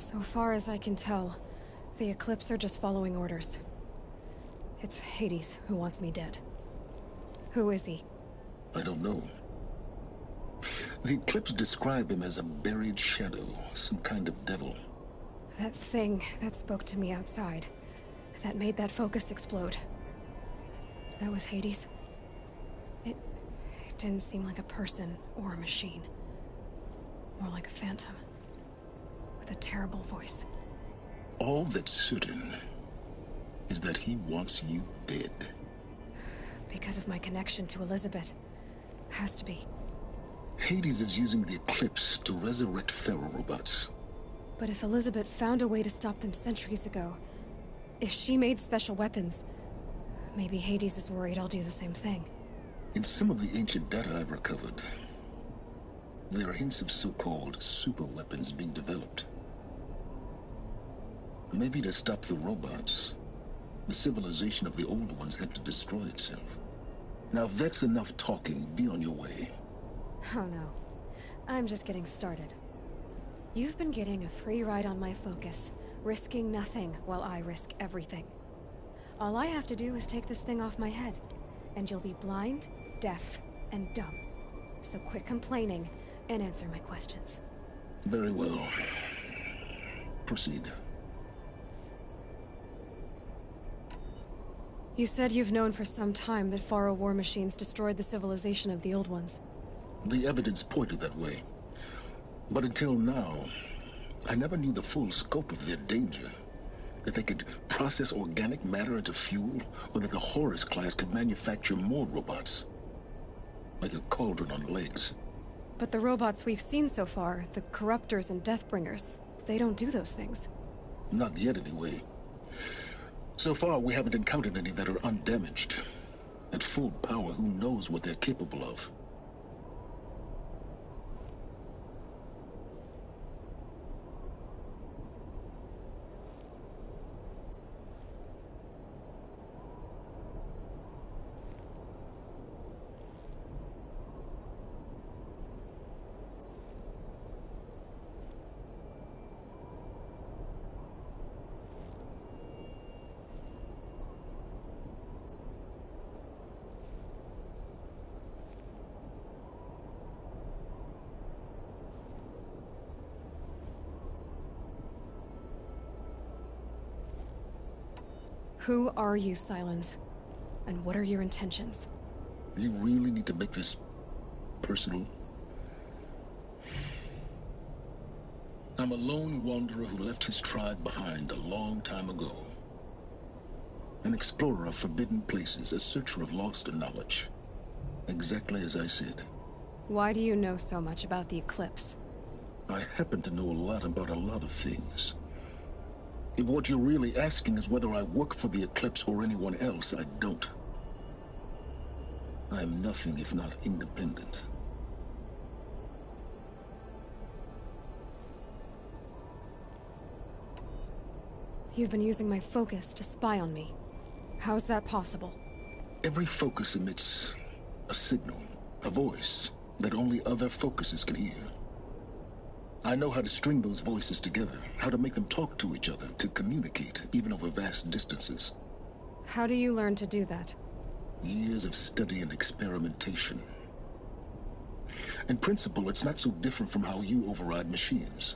B: So far as I can tell, the Eclipse are just following orders. It's Hades who wants me dead. Who is he?
E: I don't know. The Eclipse describe him as a buried shadow, some kind of devil.
B: That thing that spoke to me outside, that made that focus explode. That was Hades. It didn't seem like a person or a machine. More like a phantom. With a terrible voice.
E: All that's certain is that he wants you dead.
B: Because of my connection to Elizabeth. Has to be.
E: Hades is using the Eclipse to resurrect feral robots.
B: But if Elizabeth found a way to stop them centuries ago, if she made special weapons, maybe Hades is worried I'll do the same thing.
E: In some of the ancient data I've recovered, there are hints of so-called super weapons being developed. Maybe to stop the robots, the civilization of the old ones had to destroy itself. Now if that's enough talking, be on your way.
B: Oh no. I'm just getting started. You've been getting a free ride on my focus, risking nothing while I risk everything. All I have to do is take this thing off my head, and you'll be blind, deaf, and dumb. So quit complaining and answer my questions.
E: Very well. Proceed.
B: You said you've known for some time that Faro war machines destroyed the civilization of the old ones.
E: The evidence pointed that way. But until now, I never knew the full scope of their danger. That they could process organic matter into fuel, or that the Horus class could manufacture more robots. Like a cauldron on legs.
B: But the robots we've seen so far, the Corruptors and Deathbringers, they don't do those things.
E: Not yet, anyway. So far, we haven't encountered any that are undamaged. At full power, who knows what they're capable of?
B: Who are you, Silence? And what are your intentions?
E: You really need to make this personal? I'm a lone wanderer who left his tribe behind a long time ago. An explorer of forbidden places, a searcher of lost knowledge. Exactly as I said.
B: Why do you know so much about the Eclipse?
E: I happen to know a lot about a lot of things. If what you're really asking is whether I work for the Eclipse or anyone else, I don't. I am nothing if not independent.
B: You've been using my focus to spy on me. How's that possible?
E: Every focus emits a signal, a voice that only other focuses can hear. I know how to string those voices together, how to make them talk to each other, to communicate, even over vast distances.
B: How do you learn to do that?
E: Years of study and experimentation. In principle, it's not so different from how you override machines.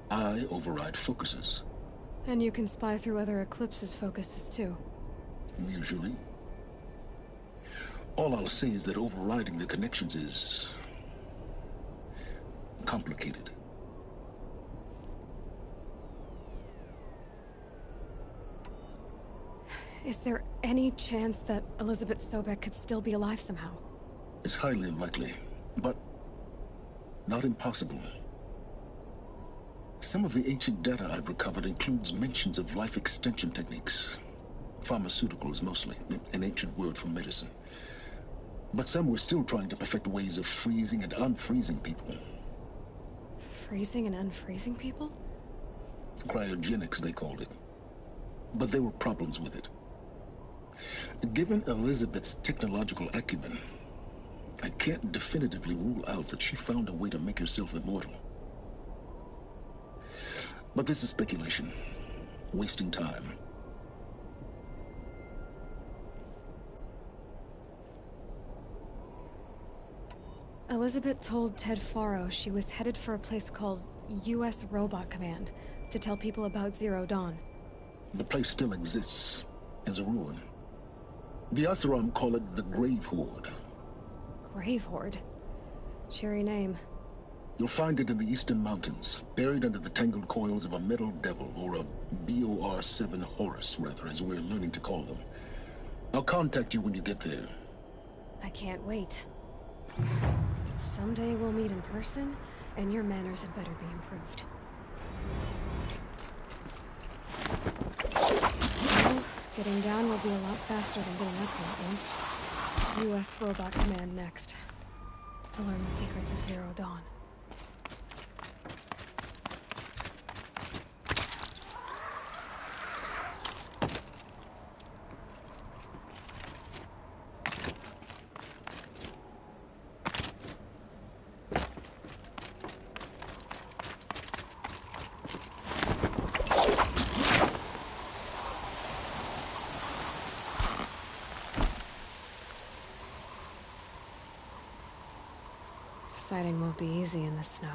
E: I override focuses.
B: And you can spy through other Eclipse's focuses too.
E: Usually. All I'll say is that overriding the connections is complicated.
B: Is there any chance that Elizabeth Sobek could still be alive somehow?
E: It's highly unlikely, but not impossible. Some of the ancient data I've recovered includes mentions of life extension techniques. Pharmaceuticals mostly, an ancient word for medicine. But some were still trying to perfect ways of freezing and unfreezing people.
B: Freezing and unfreezing people?
E: Cryogenics, they called it. But there were problems with it. Given Elizabeth's technological acumen, I can't definitively rule out that she found a way to make herself immortal. But this is speculation. Wasting time.
B: Elizabeth told Ted Faro she was headed for a place called U.S. Robot Command to tell people about Zero Dawn.
E: The place still exists as a ruin. The Asaram call it the Grave Horde.
B: Grave Horde? Cheery name.
E: You'll find it in the eastern mountains, buried under the tangled coils of a metal devil, or a BOR-7 Horus, rather, as we're learning to call them. I'll contact you when you get there.
B: I can't wait. Someday we'll meet in person, and your manners had better be improved. Well, getting down will be a lot faster than getting up here, at least. U.S. Robot Command next. To learn the secrets of Zero Dawn. Sighting won't be easy in the snow.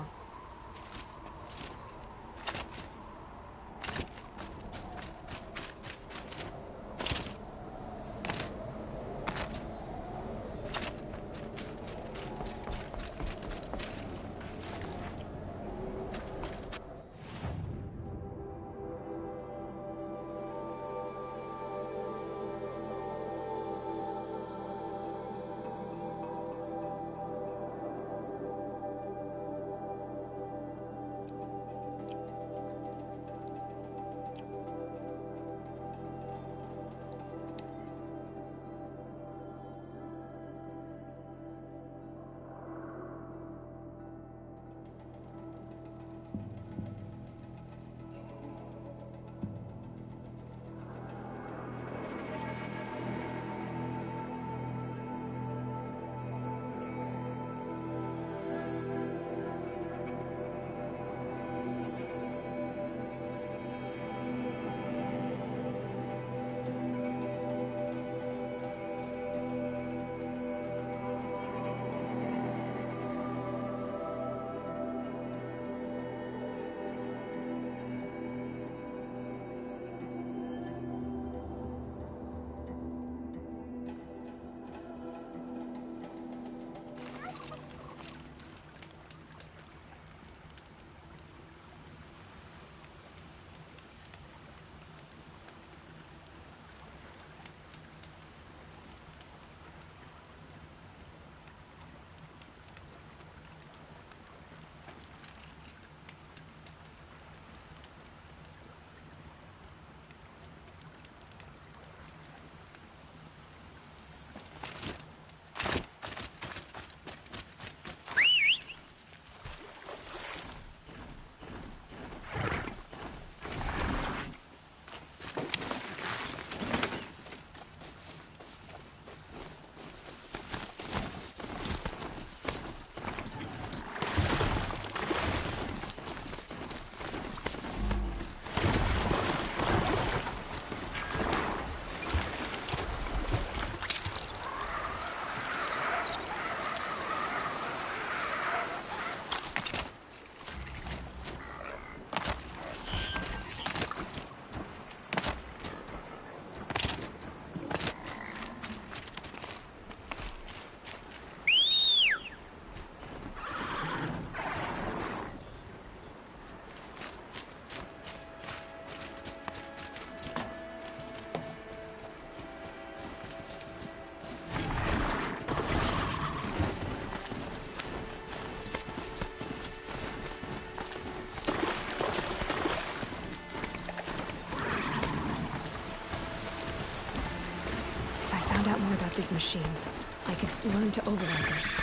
B: These machines. I could learn to override them.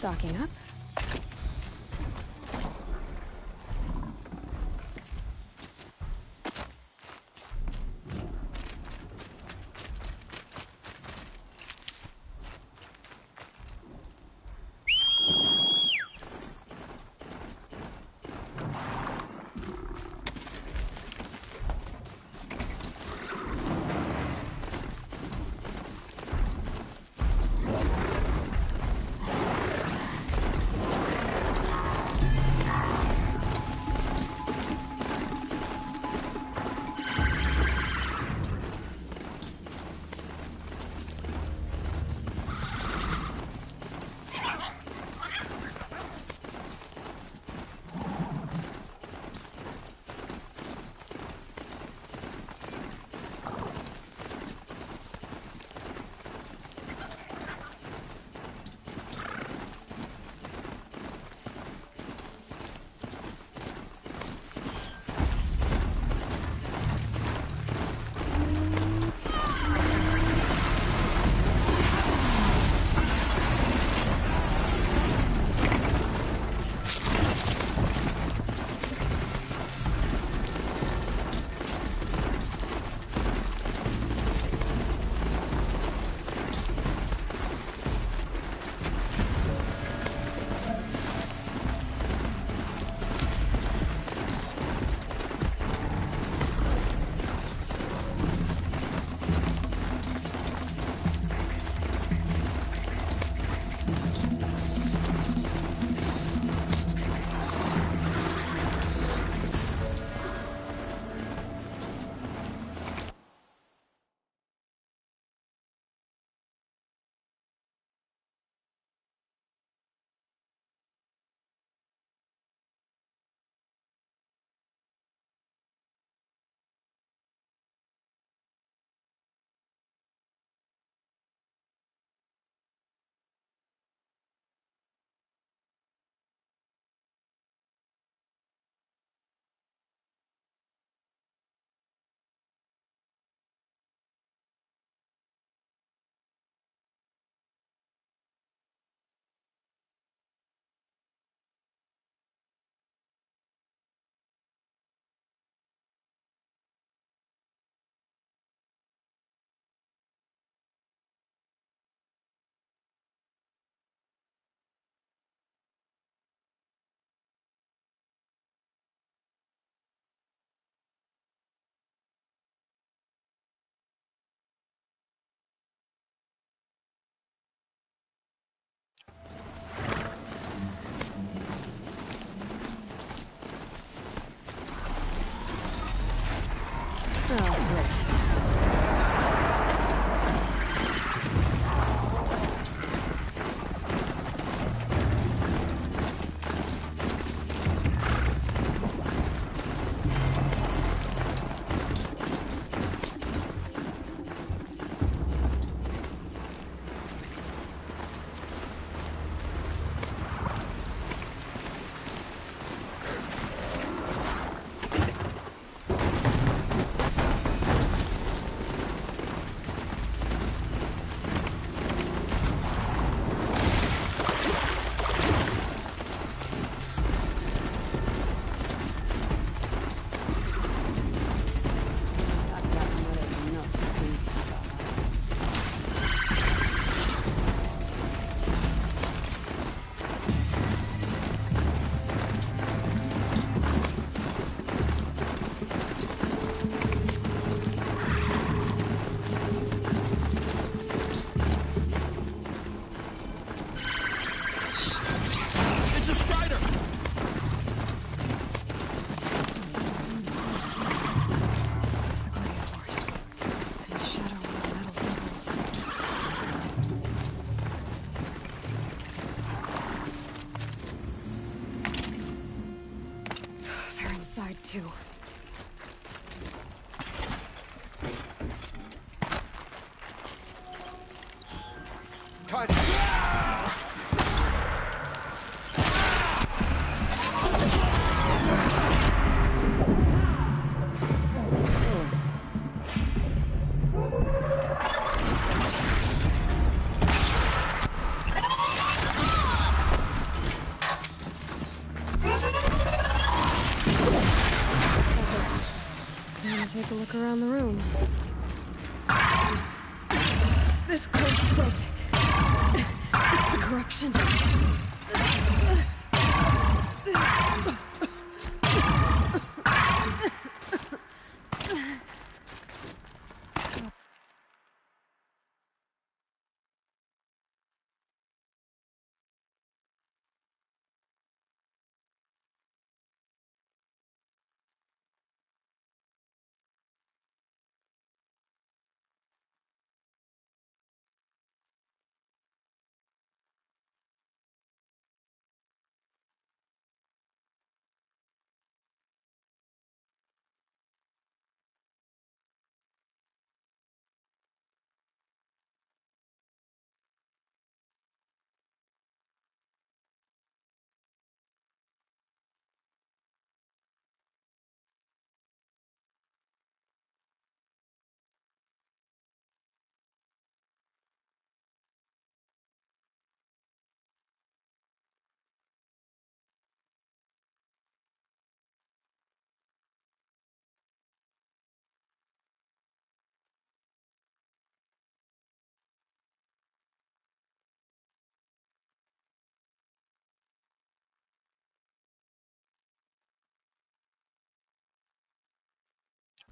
B: Stocking up. Too. take a look around the room. This cold sweat. It's the corruption.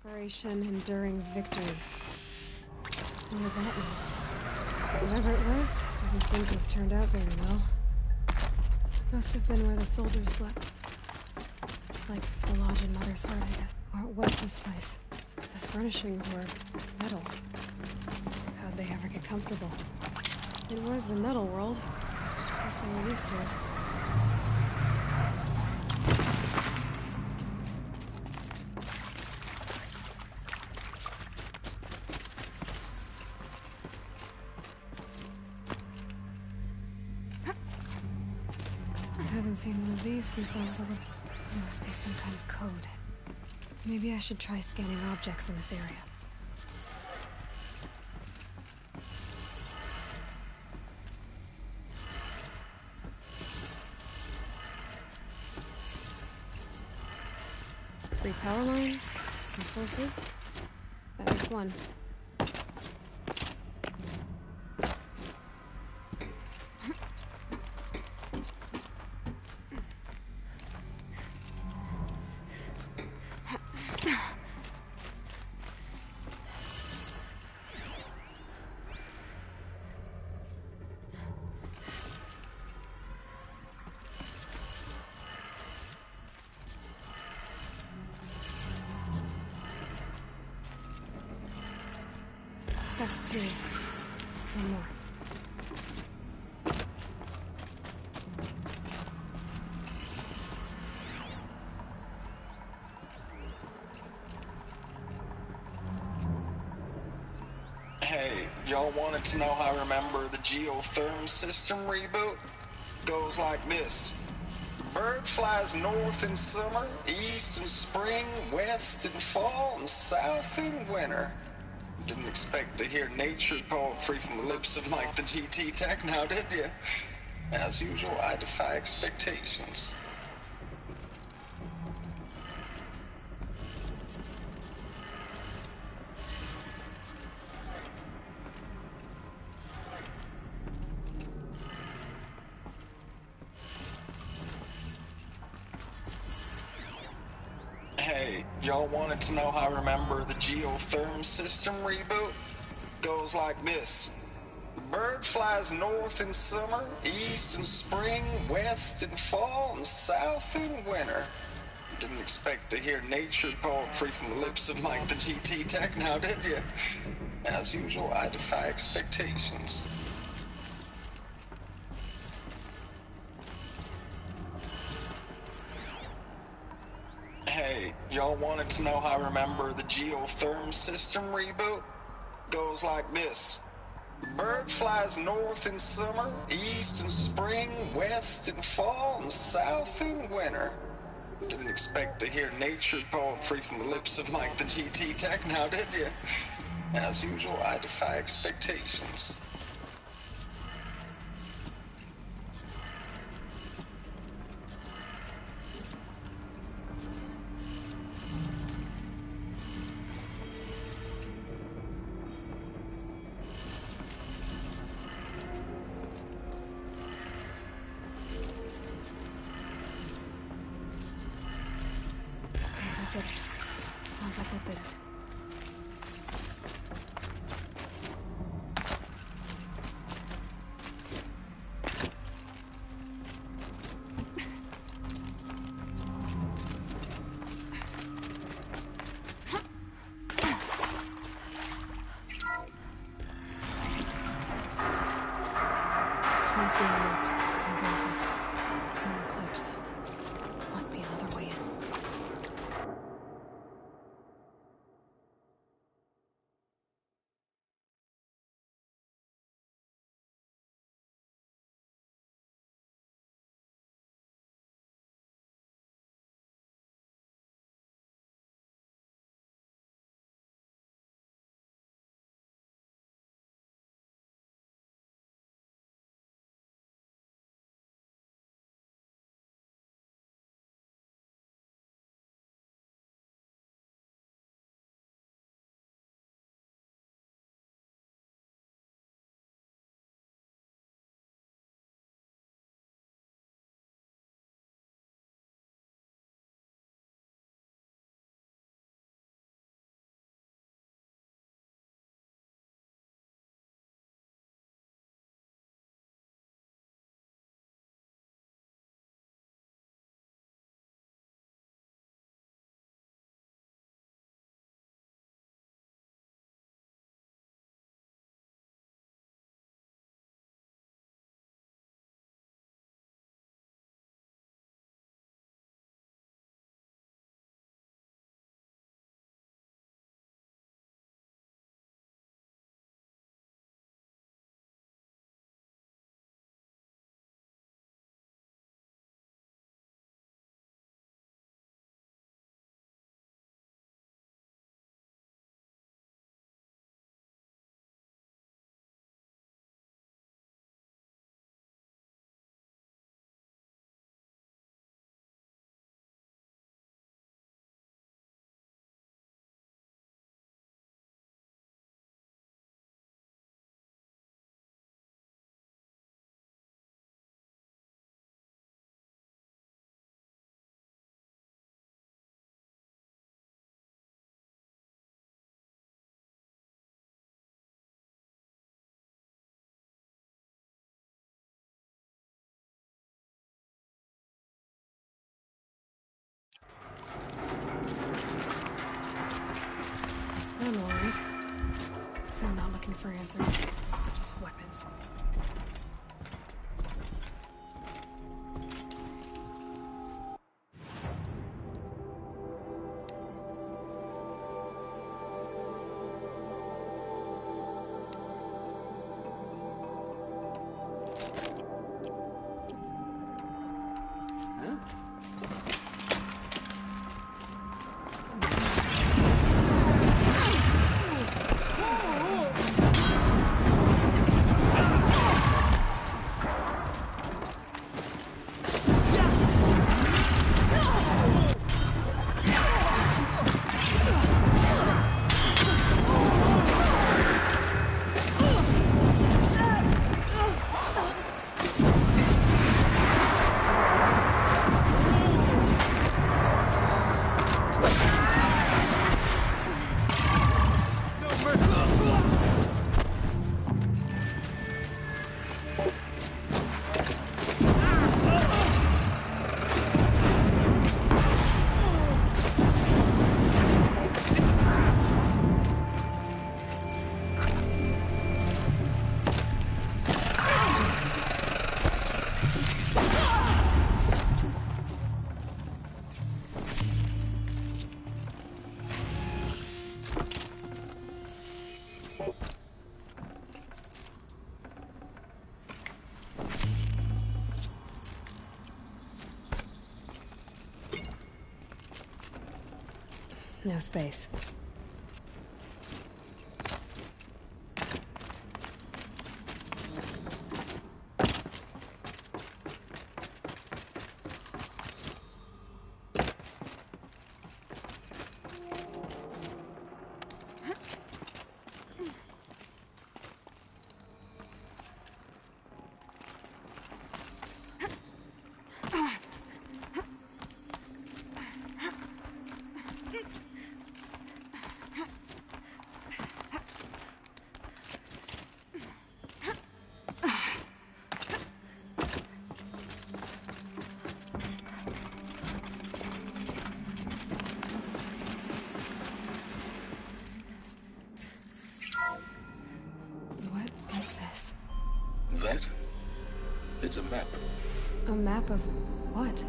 B: Operation Enduring Victory. What did that mean? Whatever it was, doesn't seem to have turned out very well. Must have been where the soldiers slept. Like the lodge in Mother's Heart, I guess. What was this place? The furnishings were metal. How'd they ever get comfortable? It was the metal world. Guess they were used to it. I haven't seen one of these since I was a little. There must be some kind of code. Maybe I should try scanning objects in this area. Three power lines, resources. That makes one. That's two. One more.
O: Hey, y'all wanted to know how I remember the geotherm system reboot? Goes like this. Bird flies north in summer, east in spring, west in fall, and south in winter. Didn't expect to hear nature poetry from the lips of Mike the GT Tech now, did you? As usual, I defy expectations. Hey, y'all wanted to know how I remember the geotherm system reboot? Goes like this. Bird flies north in summer, east in spring, west in fall, and south in winter. Didn't expect to hear nature poetry from the lips of Mike the GT Tech now, did you? As usual, I defy expectations. Hey, y'all wanted to know how I remember the geotherm system reboot? Goes like this. Bird flies north in summer, east in spring, west in fall, and south in winter. Didn't expect to hear nature poetry from the lips of Mike the GT Tech now, did you? As usual, I defy expectations.
B: Sounds like it didn't. Tools being used. Embraces. More clips. Must be another way in. They're lawyers. They're not looking for answers, just weapons. No space. map of what?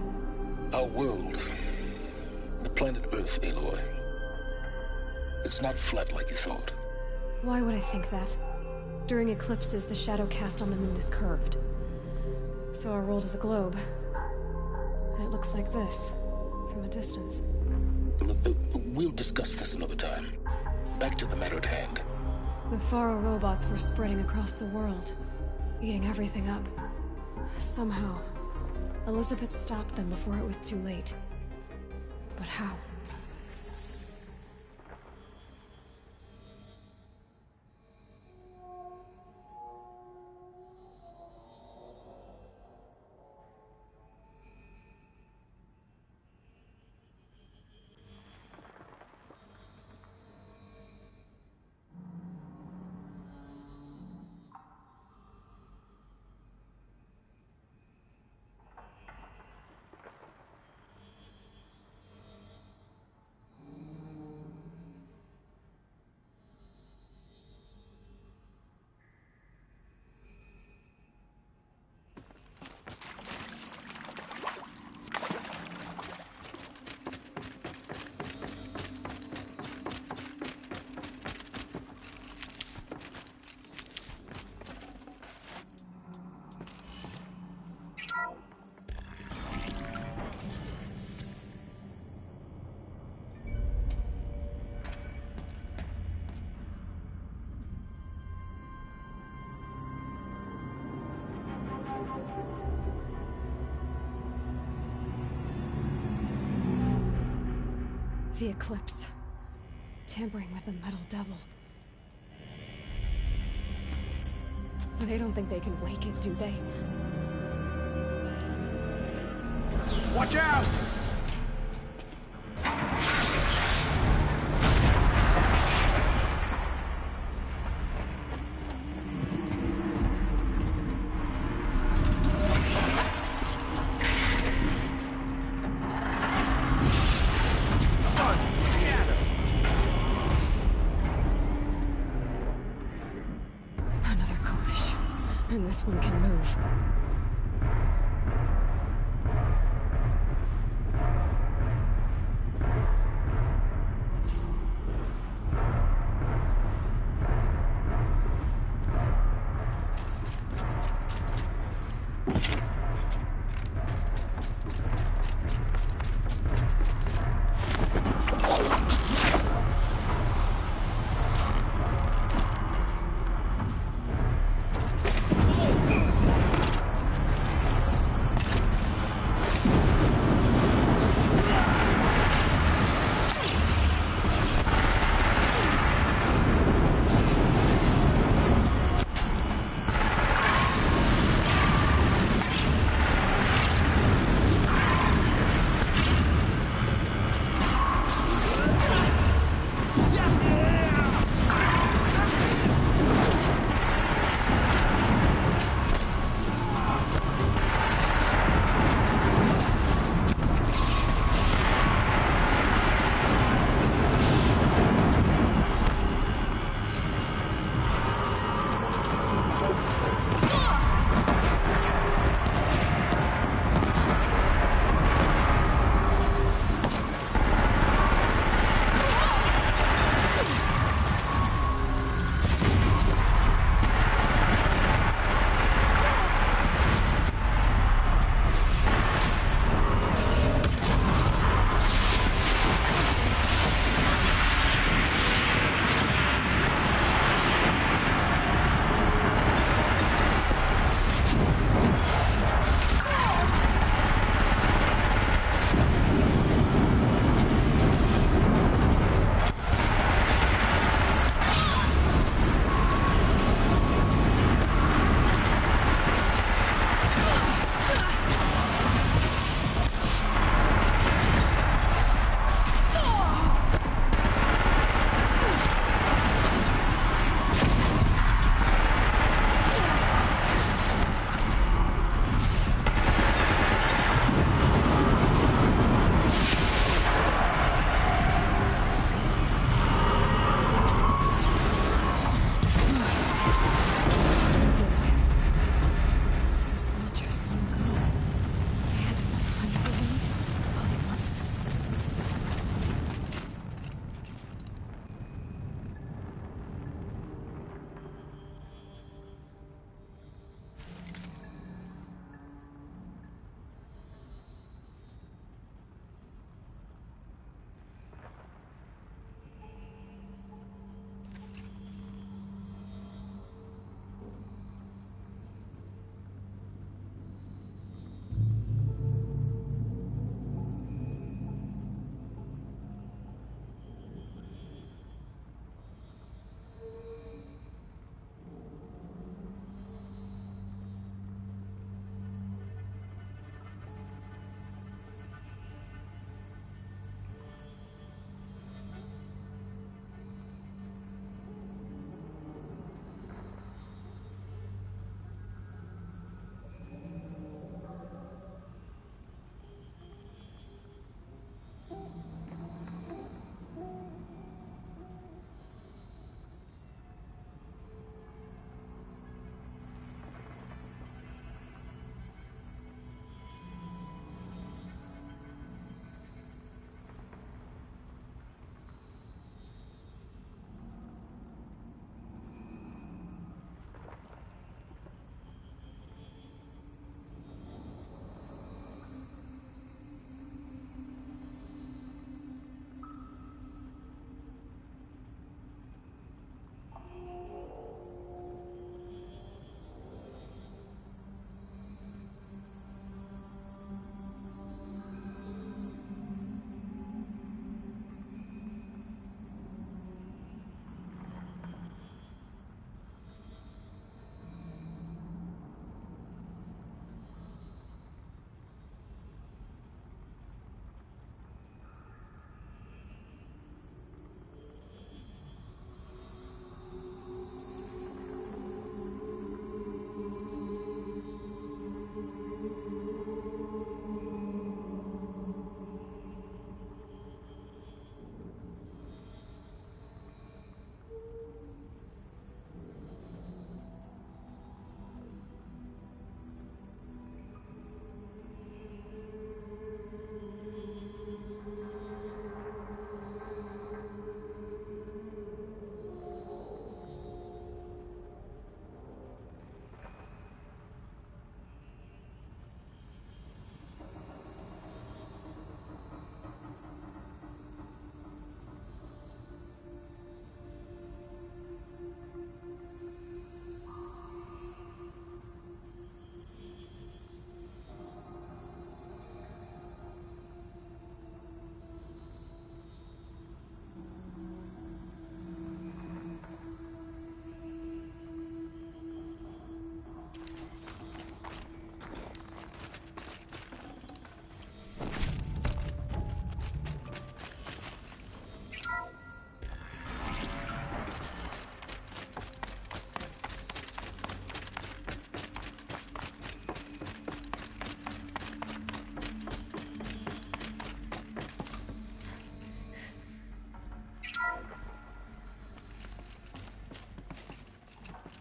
E: Our world. The planet Earth, Aloy. It's not flat like you thought.
B: Why would I think that? During eclipses, the shadow cast on the moon is curved. So our world is a globe. And it looks like this, from a distance.
E: We'll discuss this another time. Back to the matter at hand.
B: The Faro robots were spreading across the world, eating everything up. Somehow, Elizabeth stopped them before it was too late. But how? The eclipse. Tampering with the metal devil. They don't think they can wake it, do they?
I: Watch out!
B: And this one can move.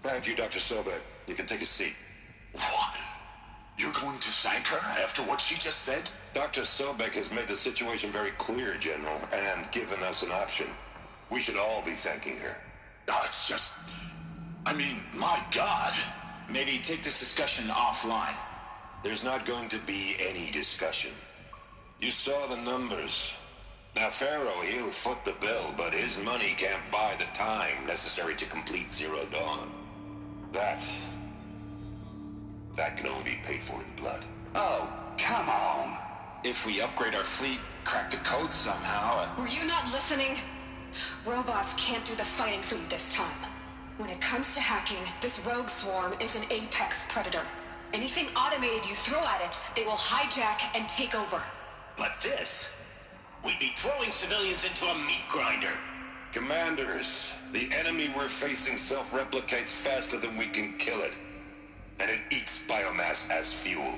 G: Thank you, Dr. Sobek. You can take a seat.
H: What? You're going to thank her after what she just said?
G: Dr. Sobek has made the situation very clear, General, and given us an option. We should all be thanking her.
H: Oh, it's just... I mean, my God.
P: Maybe take this discussion offline.
G: There's not going to be any discussion. You saw the numbers. Now, Pharaoh, he'll foot the bill, but his money can't buy the time necessary to complete Zero Dawn. That can only be paid for in blood.
P: Oh, come on. If we upgrade our fleet, crack the code somehow...
B: Were you not listening? Robots can't do the fighting for you this time. When it comes to hacking, this rogue swarm is an apex predator. Anything automated you throw at it, they will hijack and take over.
P: But this... we'd be throwing civilians into a meat grinder.
G: Commanders, the enemy we're facing self-replicates faster than we can kill it. And it eats biomass as fuel.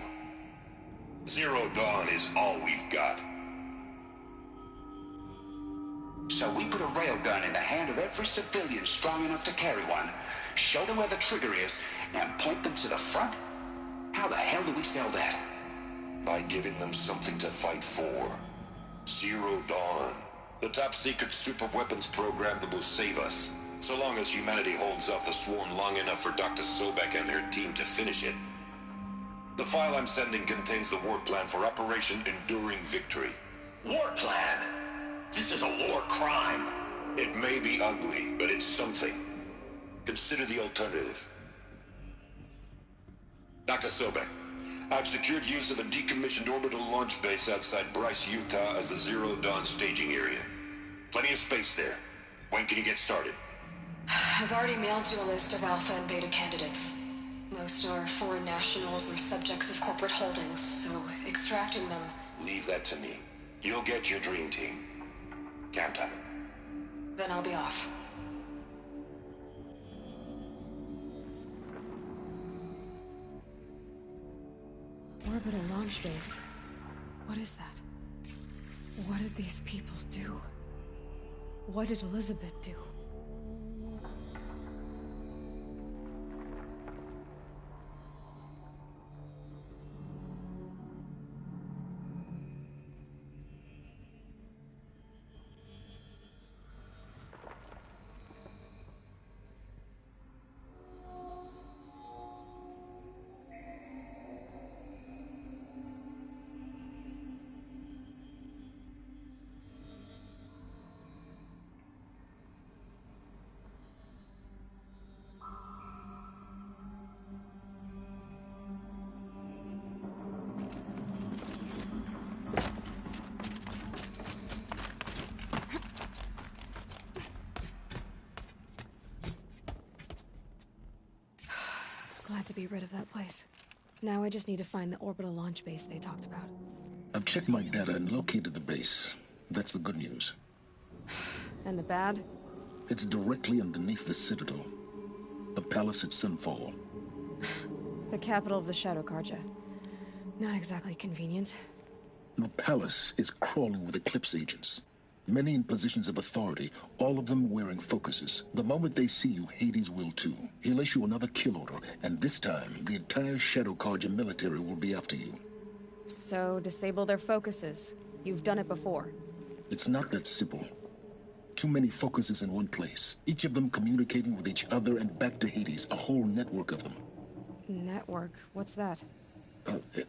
G: Zero Dawn is all we've got.
P: So we put a railgun in the hand of every civilian strong enough to carry one, show them where the trigger is, and point them to the front? How the hell do we sell that?
G: By giving them something to fight for. Zero Dawn. The top-secret super-weapons program that will save us. So long as humanity holds off the swarm long enough for Dr. Sobek and her team to finish it. The file I'm sending contains the war plan for Operation Enduring Victory.
P: War plan? This is a war crime.
G: It may be ugly, but it's something. Consider the alternative. Dr. Sobek, I've secured use of a decommissioned orbital launch base outside Bryce, Utah as the Zero Dawn staging area. Plenty of space there. When can you get started?
B: I've already mailed you a list of alpha and beta candidates. Most are foreign nationals or subjects of corporate holdings, so extracting them...
G: Leave that to me. You'll get your dream team. Count on it.
B: Then I'll be off. Orbital launch base. What is that? What did these people do? What did Elizabeth do? Glad to be rid of that place. Now I just need to find the orbital launch base they talked about.
E: I've checked my data and located the base. That's the good news.
B: And the bad?
E: It's directly underneath the Citadel. The palace at Sunfall.
B: The capital of the Shadow Carja. Not exactly convenient.
E: The palace is crawling with Eclipse agents. Many in positions of authority, all of them wearing focuses. The moment they see you, Hades will too. He'll issue another kill order, and this time, the entire Shadow Carja military will be after you.
B: So, disable their focuses. You've done it before.
E: It's not that simple. Too many focuses in one place. Each of them communicating with each other and back to Hades, a whole network of them.
B: Network? What's that?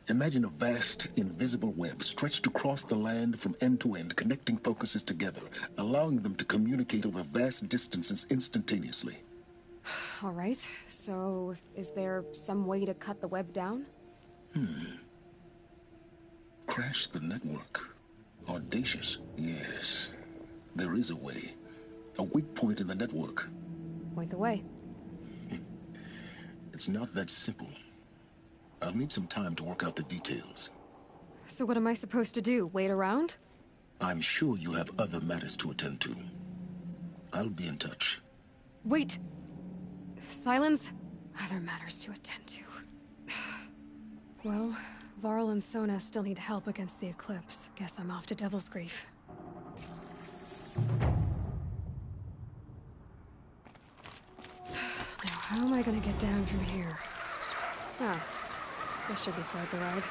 E: Imagine a vast, invisible web stretched across the land from end to end, connecting focuses together, allowing them to communicate over vast distances instantaneously.
B: All right, so is there some way to cut the web down?
E: Crash the network. Audacious. Yes, there is a way. A weak point in the network.
B: Point the way.
E: It's not that simple. I'll need some time to work out the details.
B: So what am I supposed to do? Wait around?
E: I'm sure you have other matters to attend to. I'll be in touch.
B: Wait! Silence? Other matters to attend to. Well, Varl and Sona still need help against the Eclipse. Guess I'm off to Devil's Grief. Now, how am I gonna get down from here? Oh, this should be quite the ride.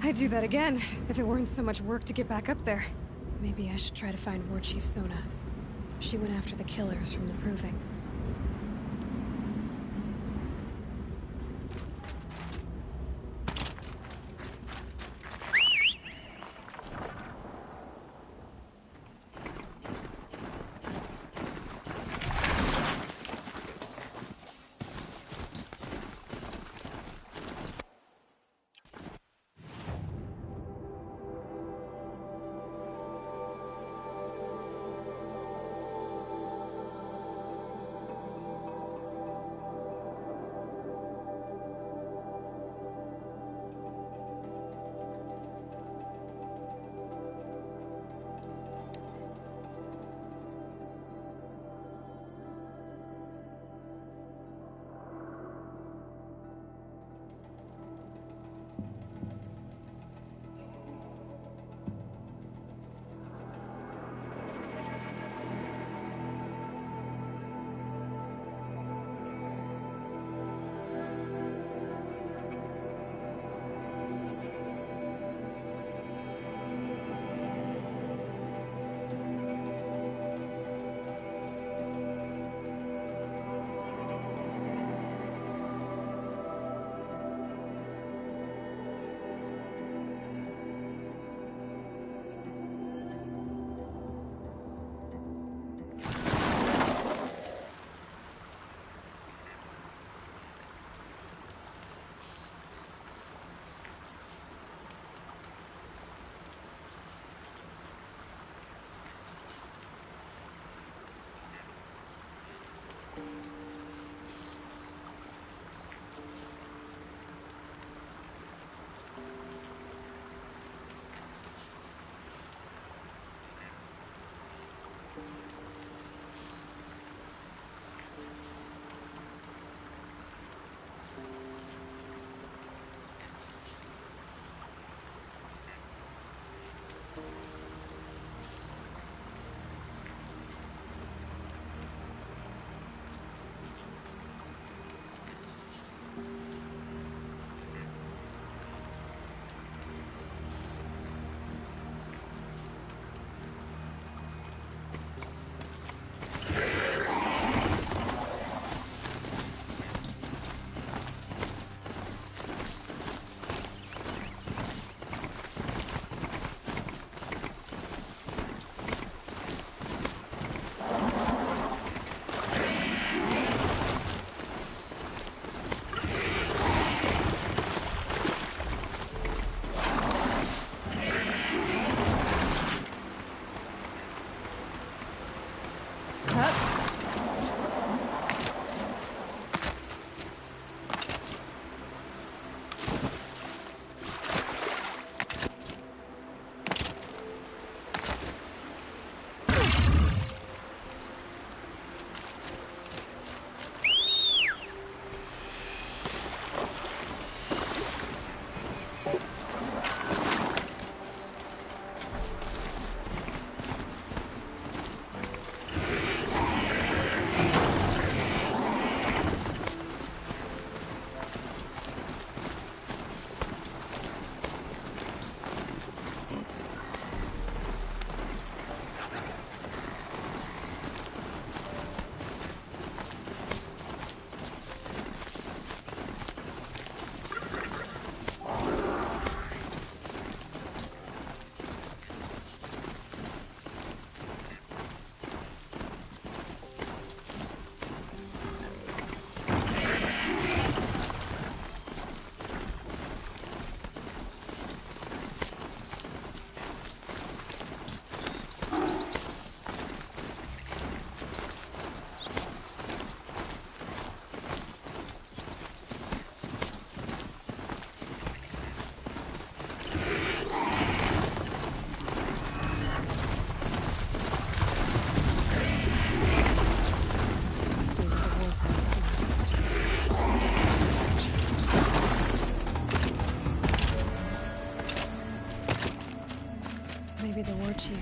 B: I'd do that again, if it weren't so much work to get back up there. Maybe I should try to find War Chief Sona. She went after the killers from the Proving.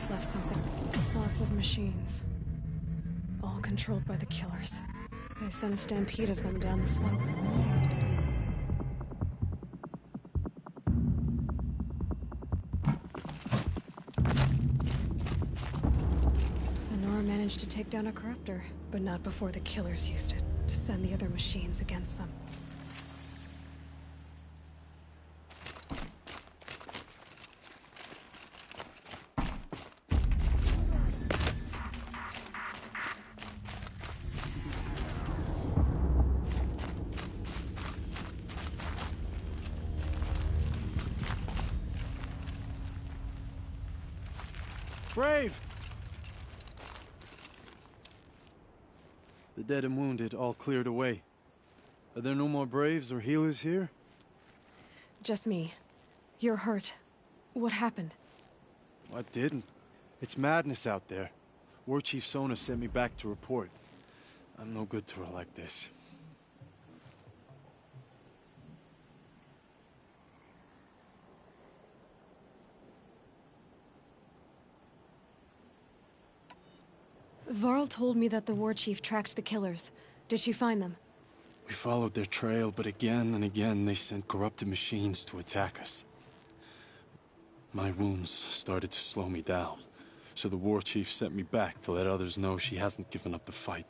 B: just left something. Lots of machines. All controlled by the killers. They sent a stampede of them down the slope. Nora managed to take down a corruptor, but not before the killers used it to send the other machines against them.
Q: Brave! The dead and wounded all cleared away. Are there no more Braves or healers here?
B: Just me. You're hurt. What happened?
Q: I didn't. It's madness out there. War Chief Sona sent me back to report. I'm no good to her like this.
B: Varl told me that the war chief tracked the killers. Did she find them?
Q: We followed their trail, but again and again they sent corrupted machines to attack us. My wounds started to slow me down, so the war chief sent me back to let others know she hasn't given up the fight.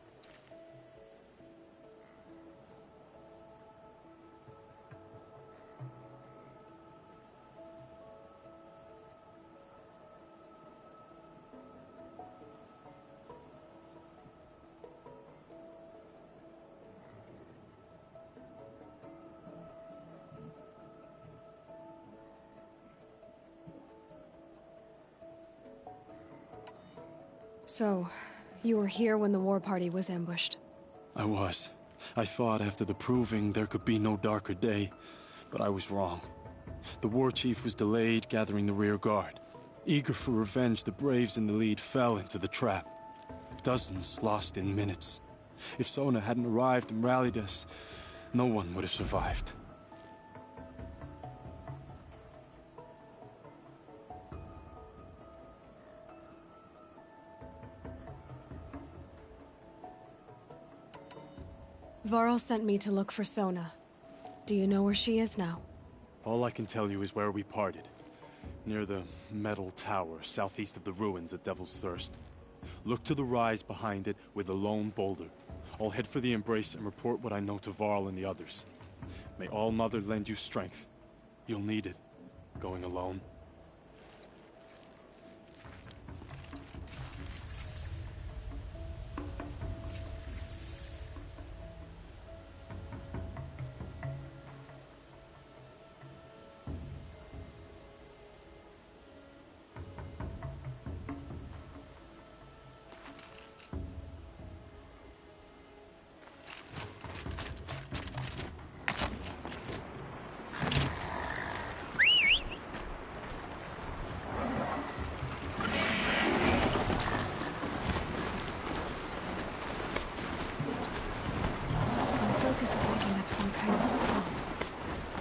B: So, you were here when the war party was ambushed?
Q: I was. I thought after the proving there could be no darker day, but I was wrong. The war chief was delayed gathering the rear guard. Eager for revenge, the Braves in the lead fell into the trap. Dozens lost in minutes. If Sona hadn't arrived and rallied us, no one would have survived.
B: Varl sent me to look for Sona. Do you know where she is now?
Q: All I can tell you is where we parted. Near the metal tower, southeast of the ruins at Devil's Thirst. Look to the rise behind it with a lone boulder. I'll head for the embrace and report what I know to Varl and the others. May All Mother lend you strength. You'll need it, going alone.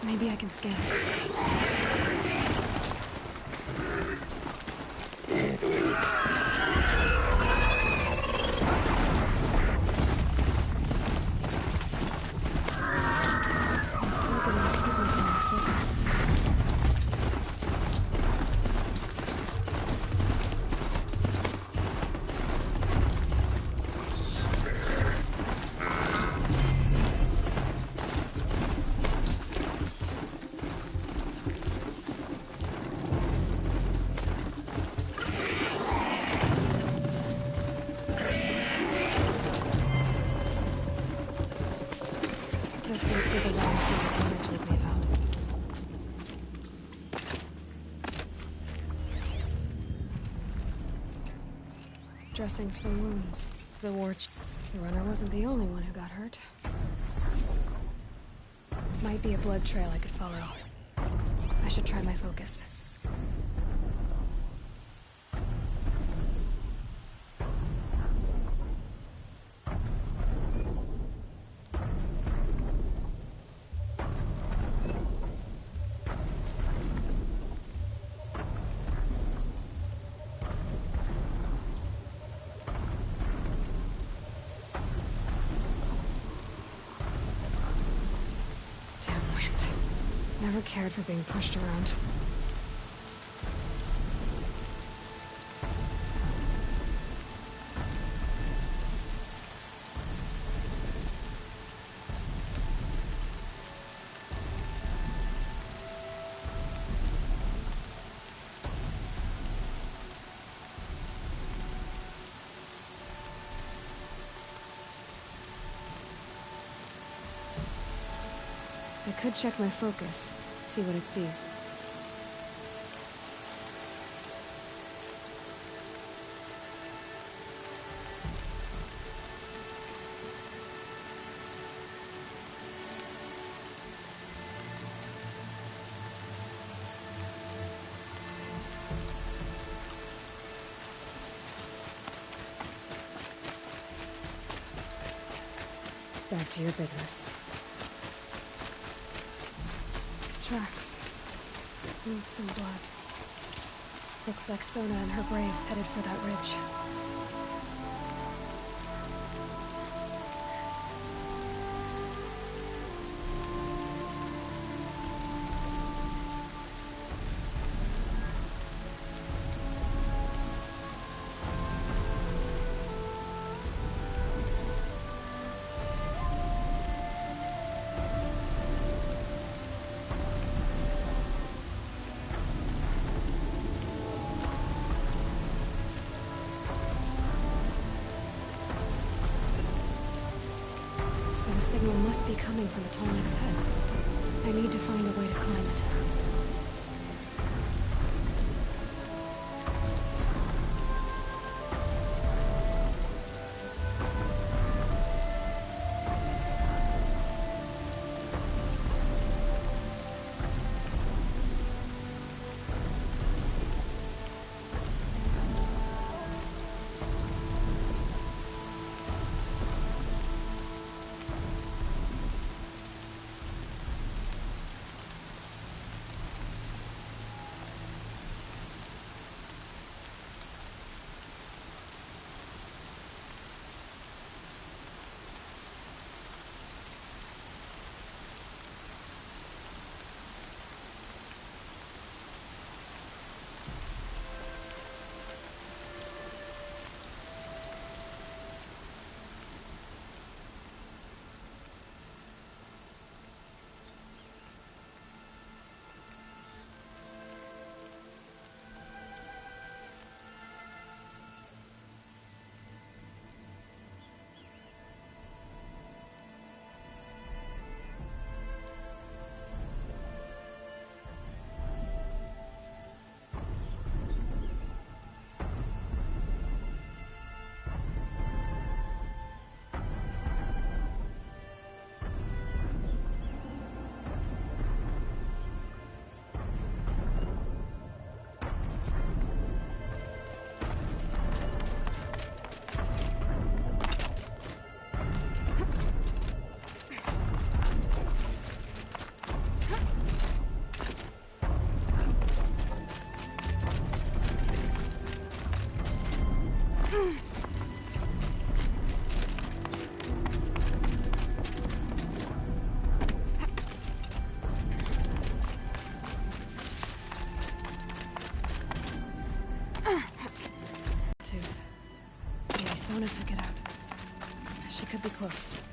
B: Maybe I can scan it. I'm still getting a signal from my focus. This must be the long series Mother told me about. Dressings for wounds. The runner wasn't the only one who got hurt. Might be a blood trail I could follow. I should try my focus. Never cared for being pushed around. I could check my focus, see what it sees. Back to your business. Tracks. Need some blood. Looks like Sona and her braves headed for that ridge. The signal must be coming from the Tallneck's head. I need to find a way to climb it. Sona took it out. She could be close.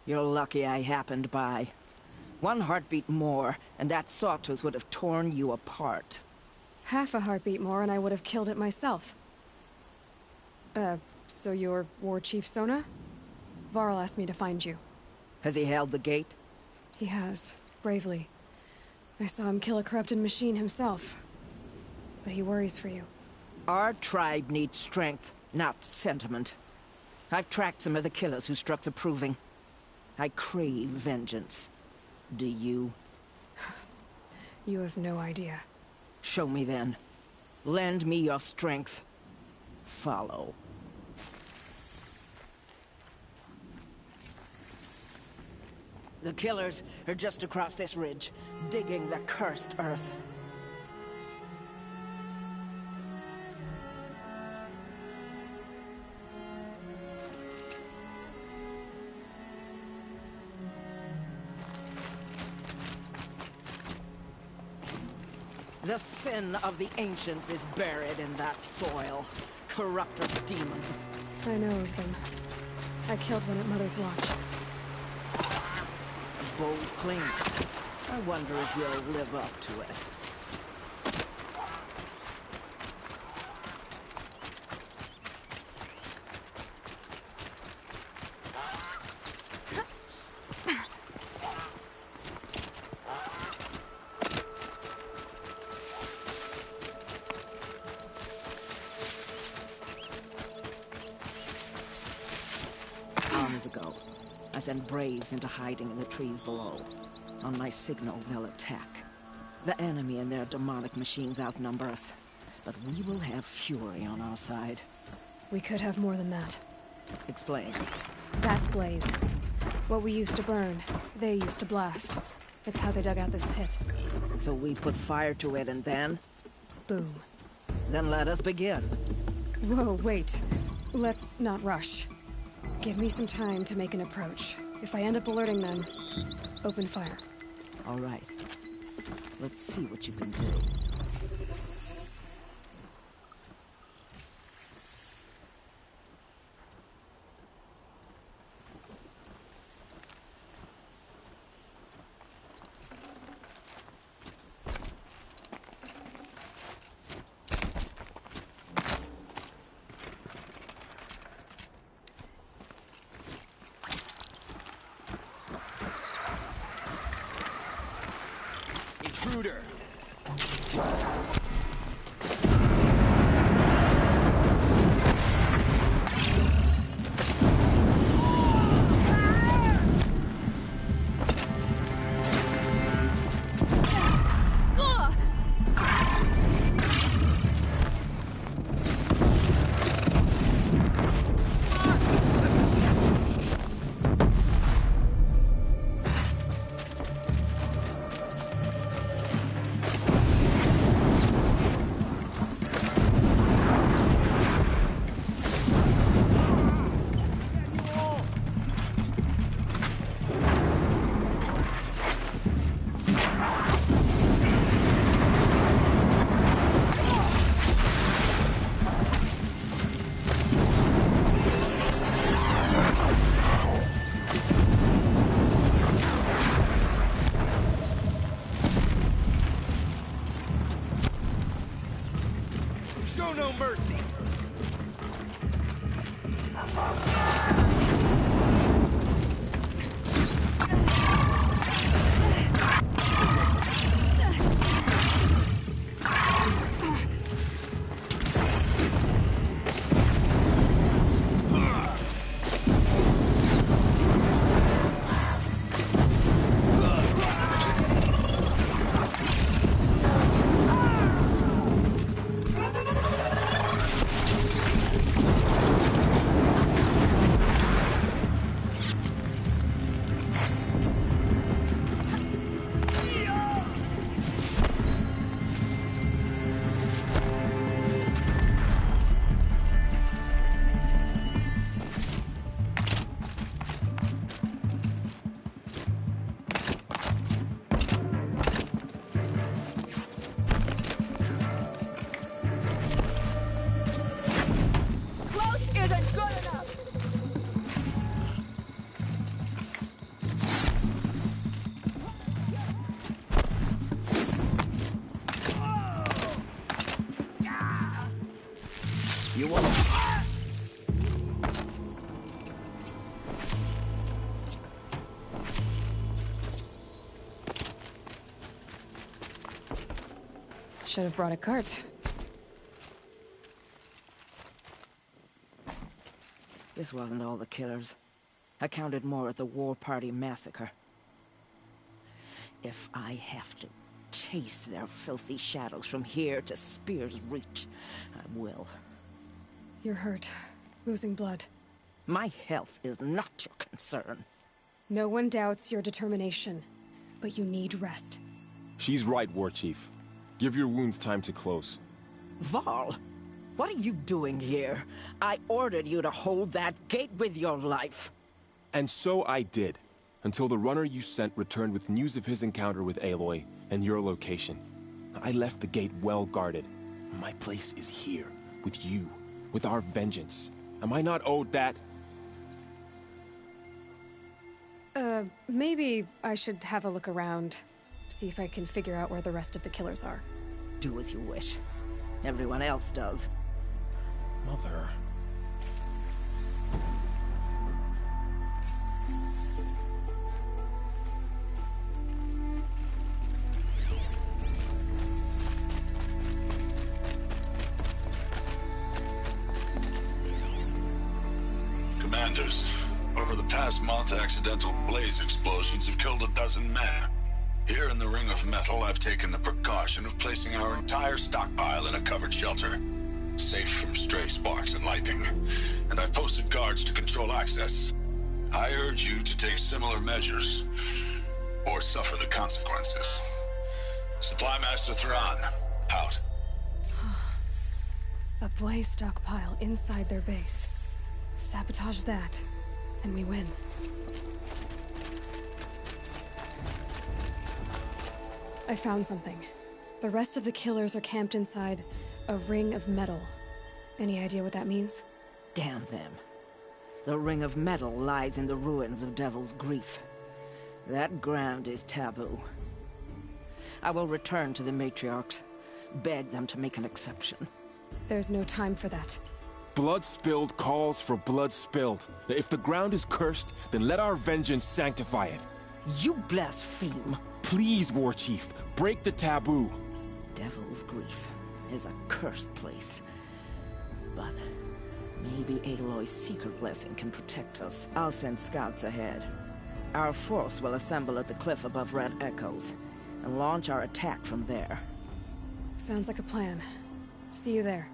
F: You're lucky I happened by. One heartbeat more, and that sawtooth would have torn you apart.
B: Half a heartbeat more and I would have killed it myself. So you're War Chief Sona? Varl asked me to find you.
F: Has he held the gate?
B: He has, bravely. I saw him kill a corrupted machine himself. But he worries for you.
F: Our tribe needs strength, not sentiment. I've tracked some of the killers who struck the Proving. I crave vengeance. Do you?
B: You have no idea.
F: Show me then. Lend me your strength. Follow. The killers are just across this ridge, digging the cursed earth. The sin of the ancients is buried in that soil. Corrupter demons.
B: I know of them. I killed one at Mother's Watch.
F: A bold claim. I wonder if you'll live up to it. Ago, I sent braves into hiding in the trees below. On my signal, they'll attack. The enemy and their demonic machines outnumber us, but we will have fury on our side.
B: We could have more than that.
F: Explain.
B: That's Blaze. What we used to burn, they used to blast. It's how they dug out this pit.
F: So we put fire to it and then?
B: Boom.
F: Then let us begin.
B: Whoa, wait. Let's not rush. Give me some time to make an approach. If I end up alerting them, open fire.
F: All right. Let's see what you can do.
I: Intruder! Show no mercy!
F: You won't.
B: Should have brought a cart.
F: This wasn't all the killers. I counted more at the War Party massacre. If I have to chase their filthy shadows from here to Spear's Reach, I will.
B: You're hurt. Losing blood.
F: My health is not your concern.
B: No one doubts your determination, but you need rest.
K: She's right, War Chief. Give your wounds time to close.
F: Varl, what are you doing here? I ordered you to hold that gate with your life.
K: And so I did, until the runner you sent returned with news of his encounter with Aloy and your location. I left the gate well guarded. My place is here, with you, with our vengeance. Am I not owed that?
B: Maybe I should have a look around. See if I can figure out where the rest of the killers are.
F: Do as you wish. Everyone else does.
K: Mother...
H: Commanders, over the past month, accidental blaze explosions have killed 12 men. Here in the Ring of Metal, I've taken the precaution of placing our entire stockpile in a covered shelter, safe from stray sparks and lightning, and I've posted guards to control access. I urge you to take similar measures, or suffer the consequences. Supply Master Thrawn, out.
B: A blaze stockpile inside their base. Sabotage that, and we win. I found something. The rest of the killers are camped inside a ring of metal. Any idea what that means?
F: Damn them. The Ring of Metal lies in the ruins of Devil's Grief. That ground is taboo. I will return to the matriarchs, beg them to make an exception.
B: There's no time for that.
K: Blood spilled calls for blood spilled. If the ground is cursed, then let our vengeance sanctify it.
F: You blaspheme.
K: Please, War Chief, break the taboo.
F: Devil's Grief is a cursed place. But maybe Aloy's secret blessing can protect us. I'll send scouts ahead. Our force will assemble at the cliff above Red Echoes and launch our attack from there.
B: Sounds like a plan. See you there.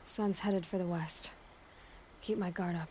B: Sun's headed for the west. Keep my guard up.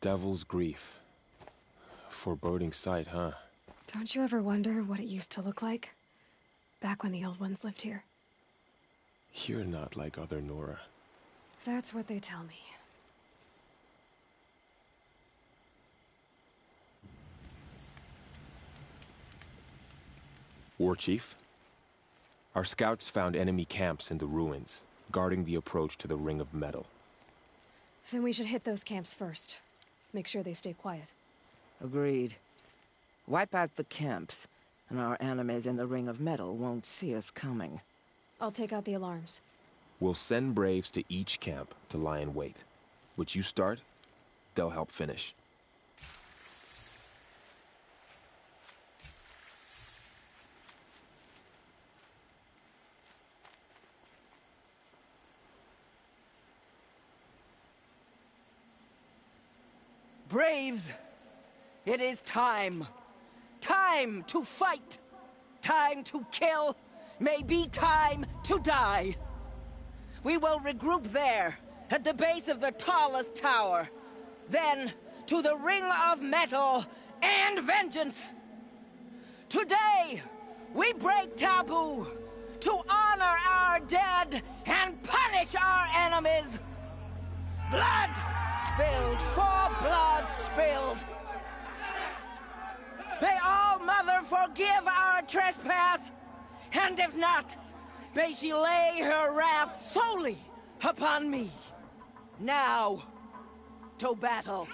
K: Devil's grief. Foreboding sight, huh?
B: Don't you ever wonder what it used to look like? Back when the old ones lived here.
K: You're not like other Nora.
B: That's what they tell me.
K: War Chief? Our scouts found enemy camps in the ruins, guarding the approach to the Ring of Metal.
B: Then we should hit those camps first. Make sure they stay quiet.
F: Agreed. Wipe out the camps, and our enemies in the Ring of Metal won't see us coming.
B: I'll take out the alarms.
K: We'll send Braves to each camp to lie in wait. Which you start, they'll help finish.
F: Braves! It is time! Time to fight! Time to kill! Maybe time to die! We will regroup there, at the base of the tallest tower. Then, to the Ring of Metal and vengeance! Today, we break taboo to honor our dead and punish our enemies! Blood spilled for blood spilled! May All Mother forgive our trespass, and if not, may she lay her wrath solely upon me. Now, to battle.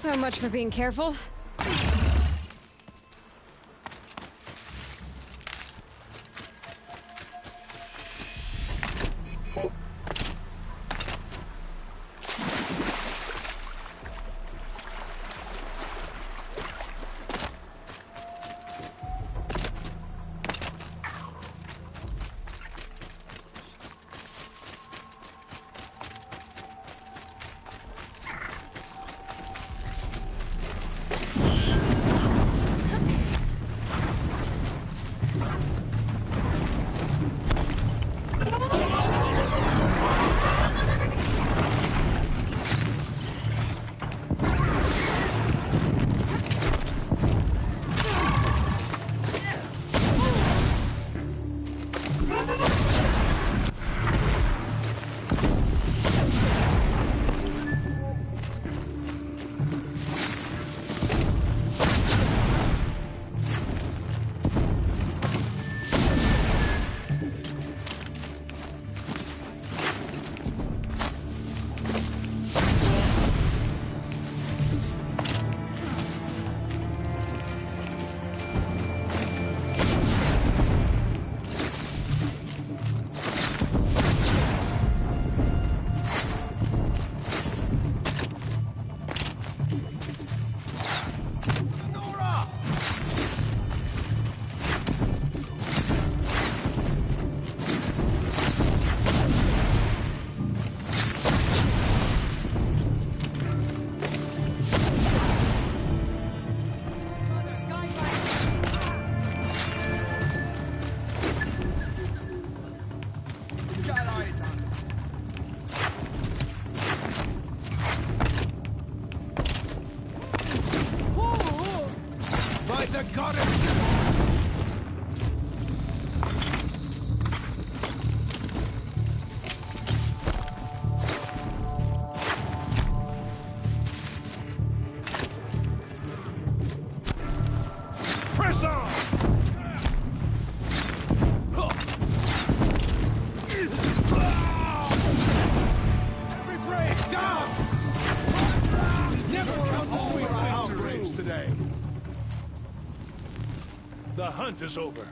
B: So much for being careful.
J: way. The hunt is over.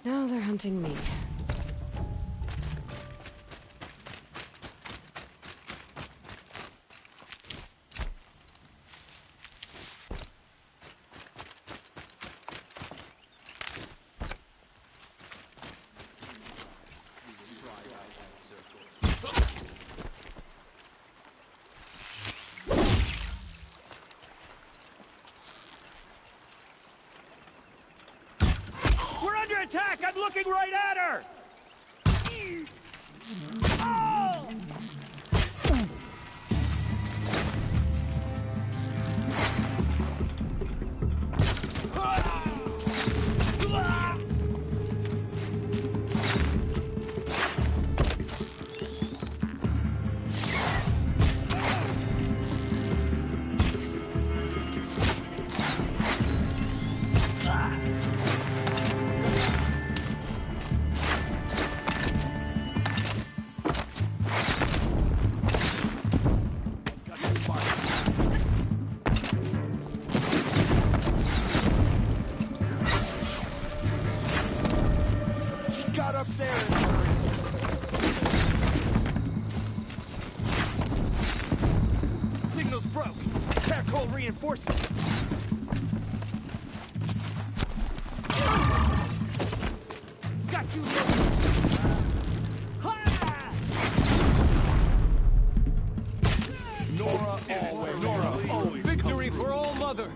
B: Now they're hunting me.
I: I'm looking right at her!
D: Got up there and signals broke. Can't call reinforcements. Got you. Nora always. Nora always.
N: Victory for All Mother.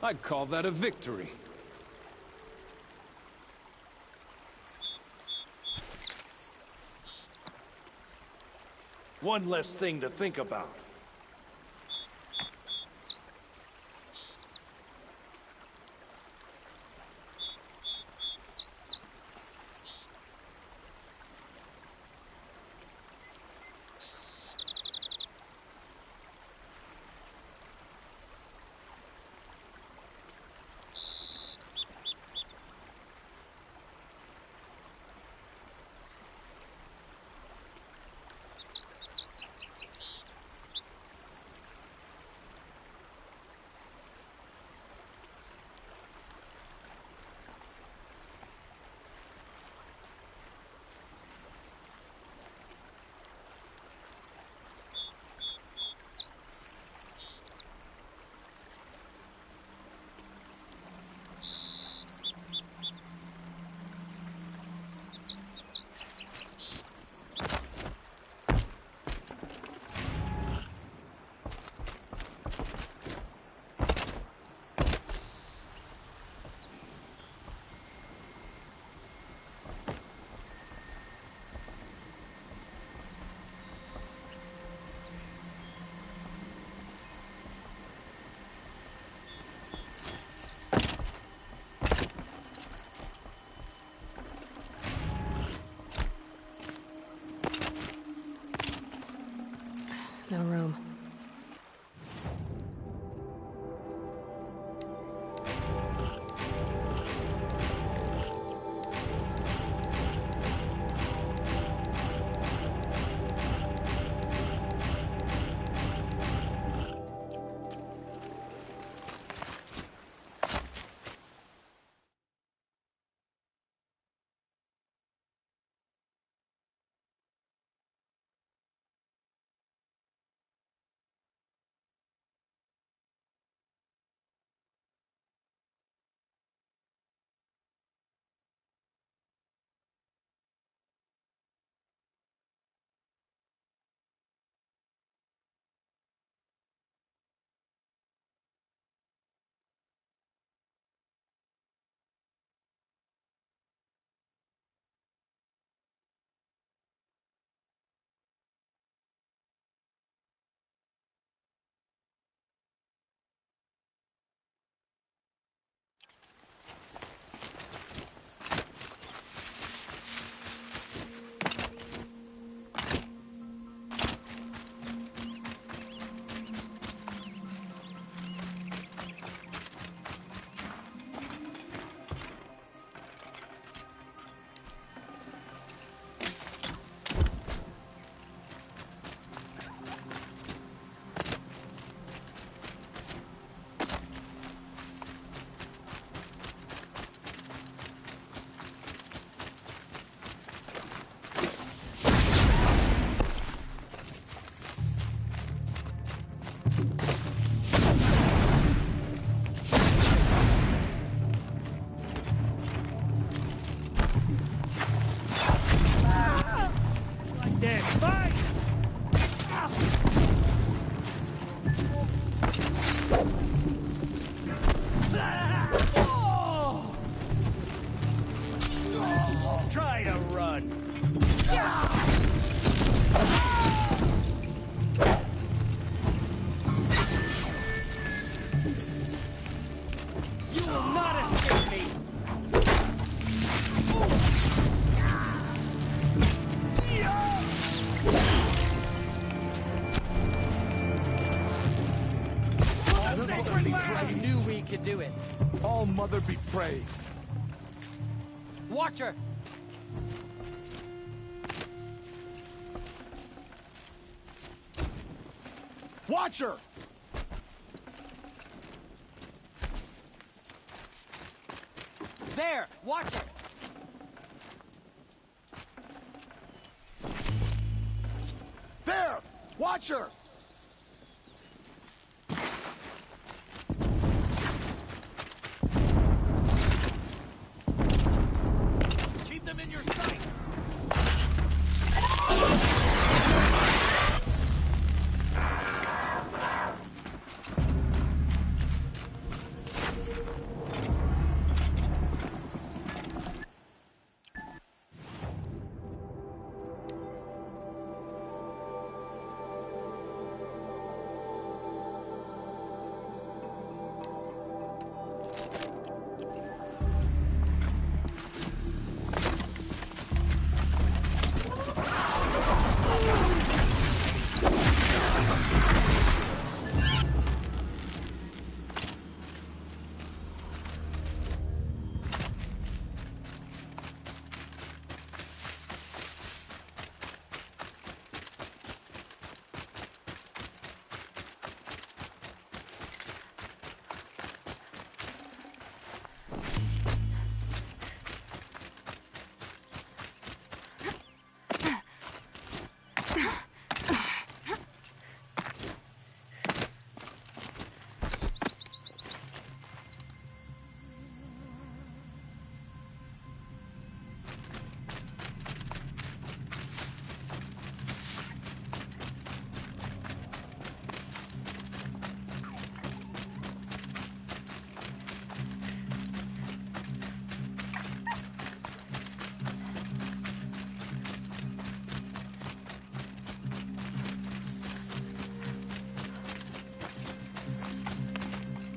N: I'd call that a victory.
J: One less thing to think about.
R: can do it.
D: All mother be praised.
R: Watcher!
D: Watcher!
R: There! Watcher!
D: There! Watcher!
R: Keep them in your sights!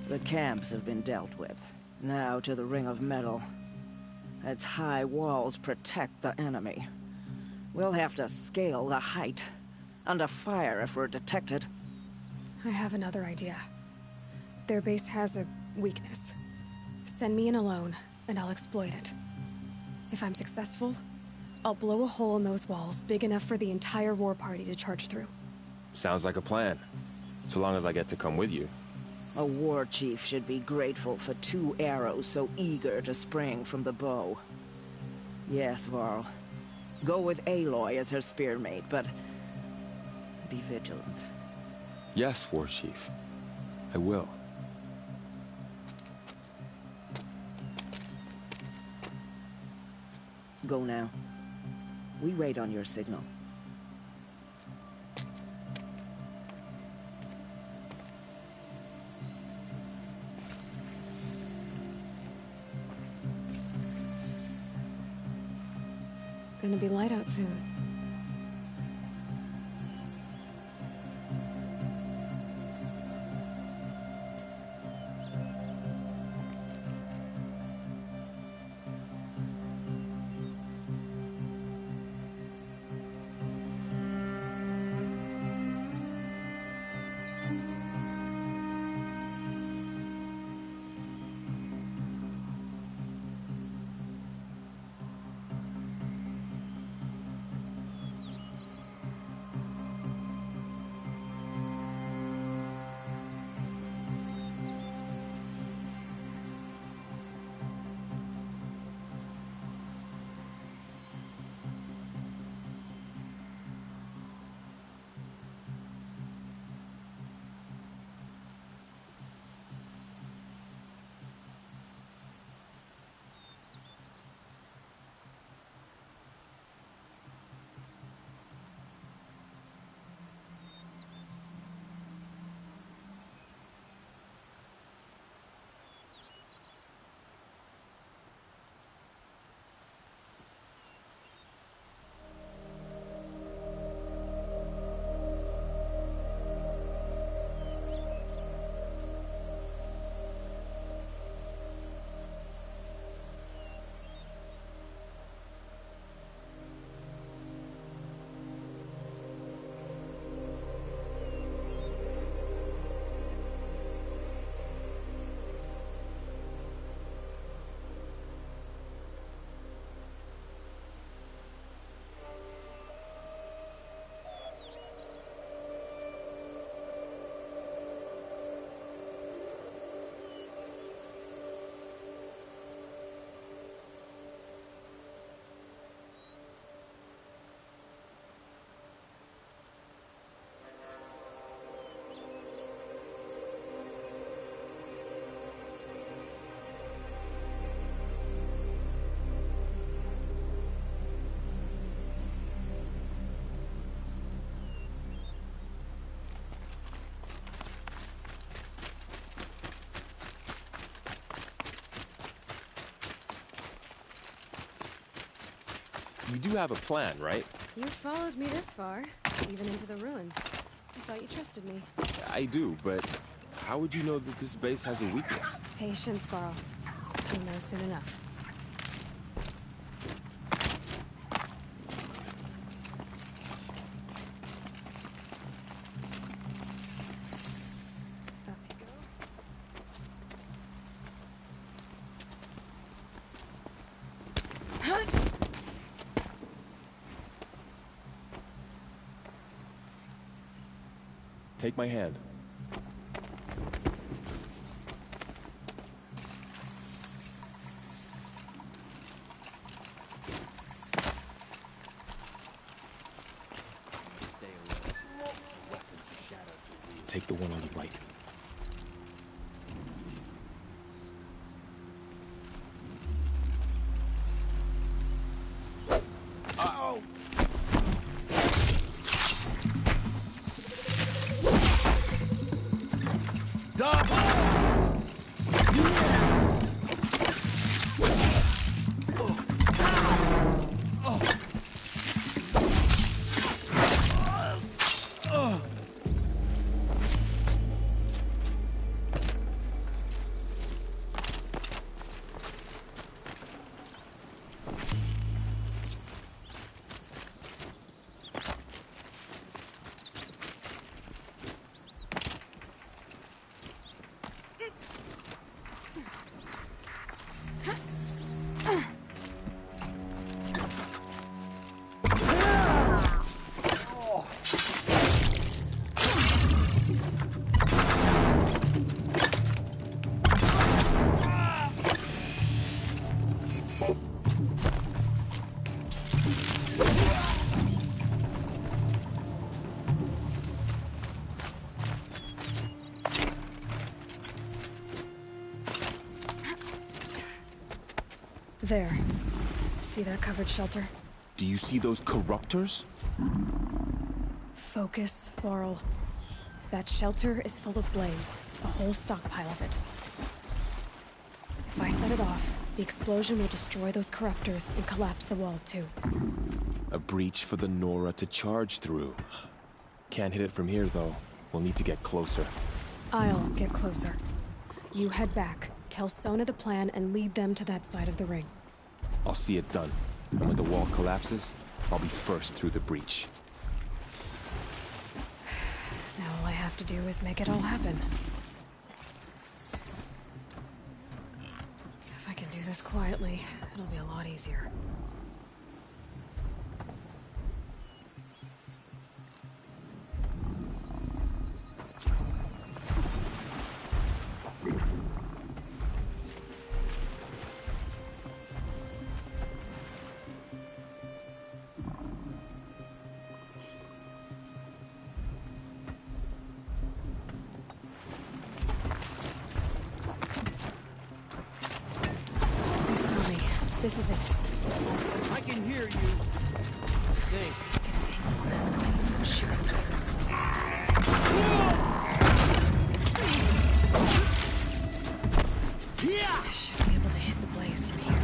F: The camps have been dealt with. Now to the ring of metal. Its high walls protect the enemy. We'll have to scale the height. Under fire if we're detected.
B: I have another idea. Their base has a weakness. Send me in alone, and I'll exploit it. If I'm successful, I'll blow a hole in those walls big enough for the entire war party to charge through.
K: Sounds like a plan. So long as I get to come with you.
F: A war chief should be grateful for 2 arrows so eager to spring from the bow. Yes, Varl. Go with Aloy as her spearmate, but be vigilant.
K: Yes, War Chief. I will.
F: Go now. We wait on your signal.
B: Gonna be light out soon.
K: You do have a plan, right?
B: You followed me this far, even into the ruins. I thought you trusted me.
K: I do, but how would you know that this base has a weakness?
B: Patience, Varl. You'll know soon enough.
K: Take my hand. Take the one on the right.
D: Uh-oh!
B: There. See that covered shelter?
K: Do you see those corruptors?
B: Focus, Varl. That shelter is full of blaze. A whole stockpile of it. If I set it off, the explosion will destroy those corruptors and collapse the wall, too.
K: A breach for the Nora to charge through. Can't hit it from here, though. We'll need to get closer.
B: I'll get closer. You head back, tell Sona the plan, and lead them to that side of the ring.
K: I'll see it done. And when the wall collapses, I'll be first through the breach.
B: Now all I have to do is make it all happen. If I can do this quietly, it'll be a lot easier. This is it.
J: I can hear you. Thanks.
B: Shoot it. I should be able to hit the blaze from here.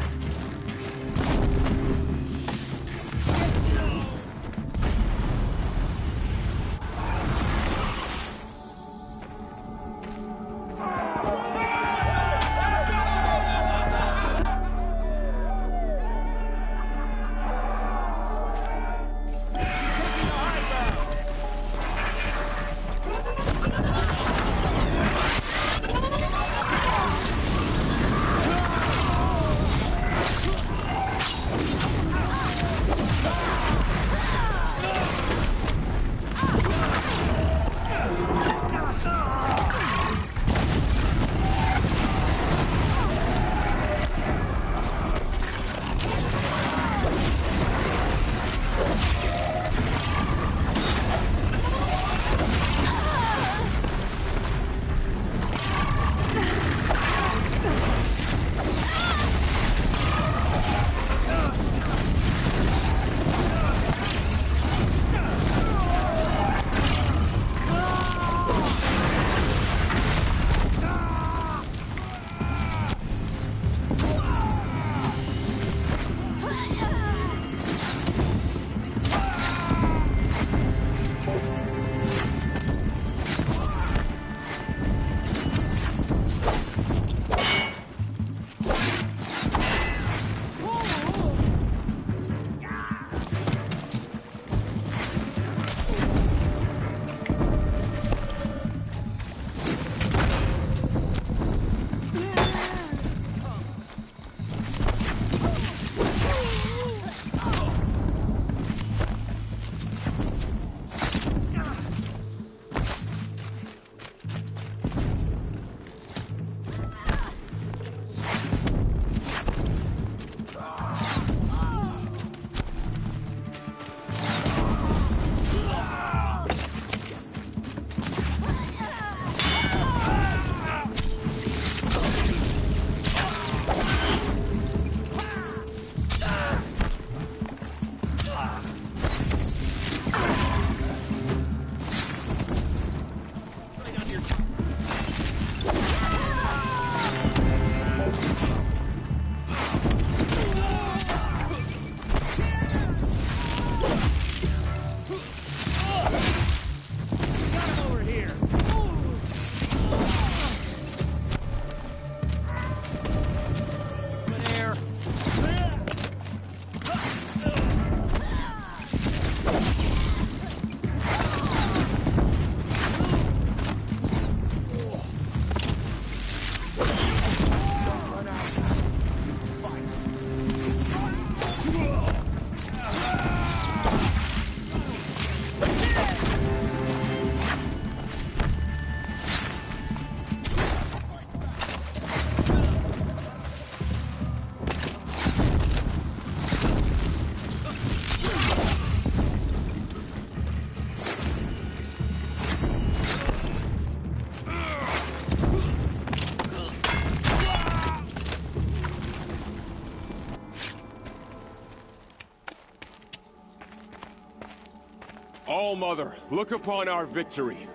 K: All-Mother, look upon our victory.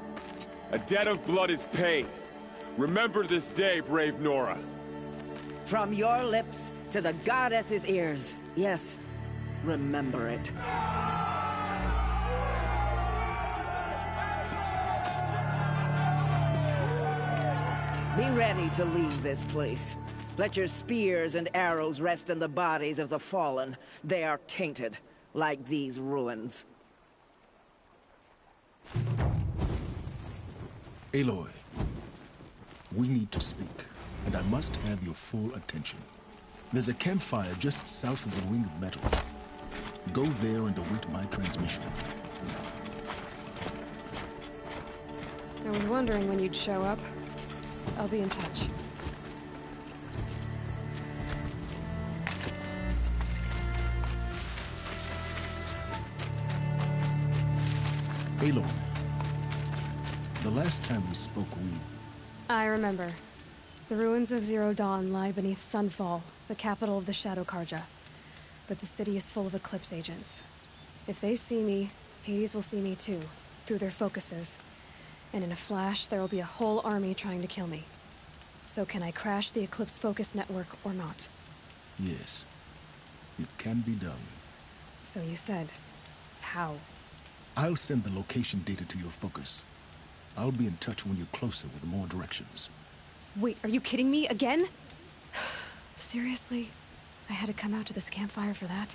K: A debt of blood is paid. Remember this day, brave Nora.
F: From your lips to the goddess's ears. Yes, remember it. Be ready to leave this place. Let your spears and arrows rest in the bodies of the fallen. They are tainted, like these ruins.
C: Aloy, we need to speak, and I must have your full attention. There's a campfire just south of the Ring of Metal. Go there and await my transmission.
B: I was wondering when you'd show up. I'll be in touch.
C: Aloy, the last time we spoke,
B: I remember. The ruins of Zero Dawn lie beneath Sunfall, the capital of the Shadow Karja. But the city is full of Eclipse agents. If they see me, Hades will see me too, through their focuses. And in a flash, there will be a whole army trying to kill me. So can I crash the Eclipse focus network or not?
C: Yes, it can be done.
B: So you said, how?
C: I'll send the location data to your focus. I'll be in touch when you're closer with more directions.
B: Wait, are you kidding me again? Seriously? I had to come out to this campfire for that?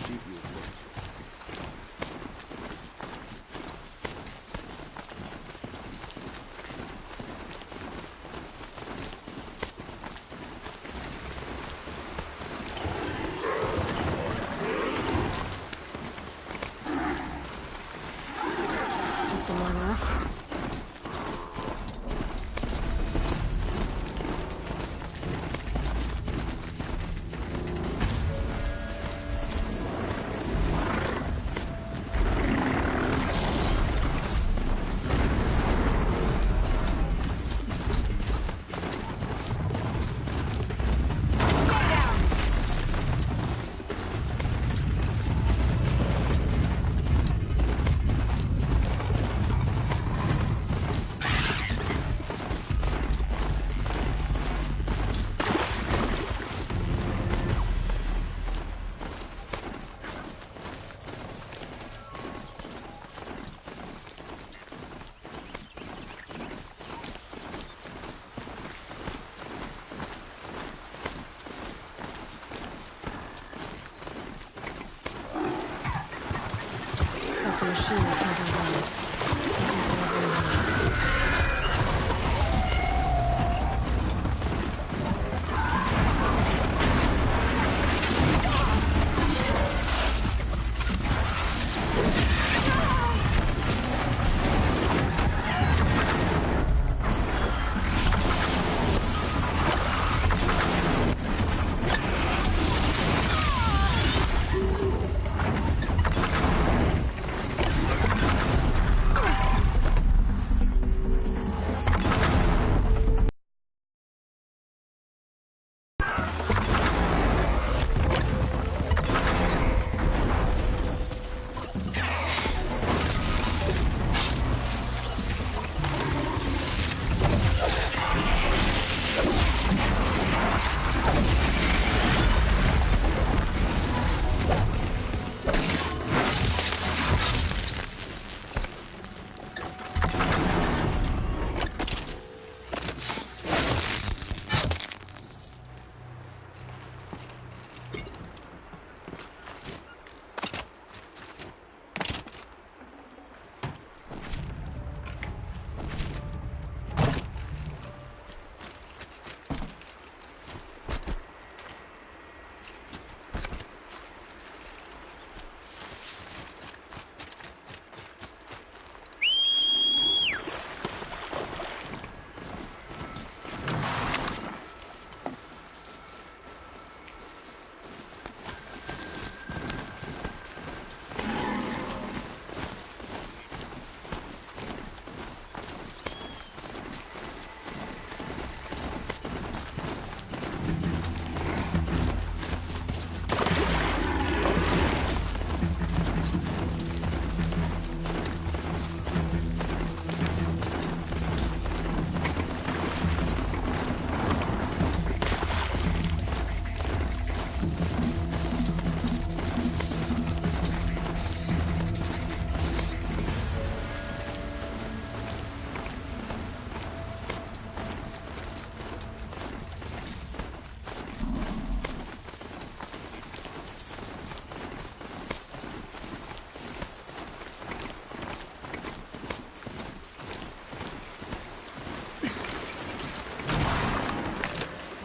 C: cheap you look.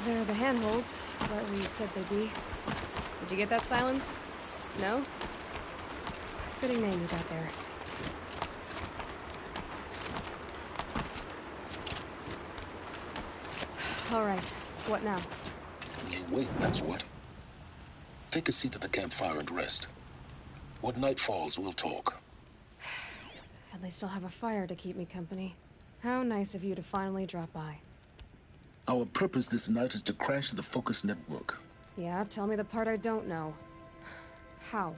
B: They're the handholds, what we said they'd be. Did you get that, Silence? No? Fitting name you got there. All right, what now?
E: You wait, that's what. Take a seat at the campfire and rest. When night falls, we'll talk.
B: At least I'll have a fire to keep me company. How nice of you to finally drop by.
E: Our purpose this night is to crash the Focus network.
B: Yeah, tell me the part I don't know. How?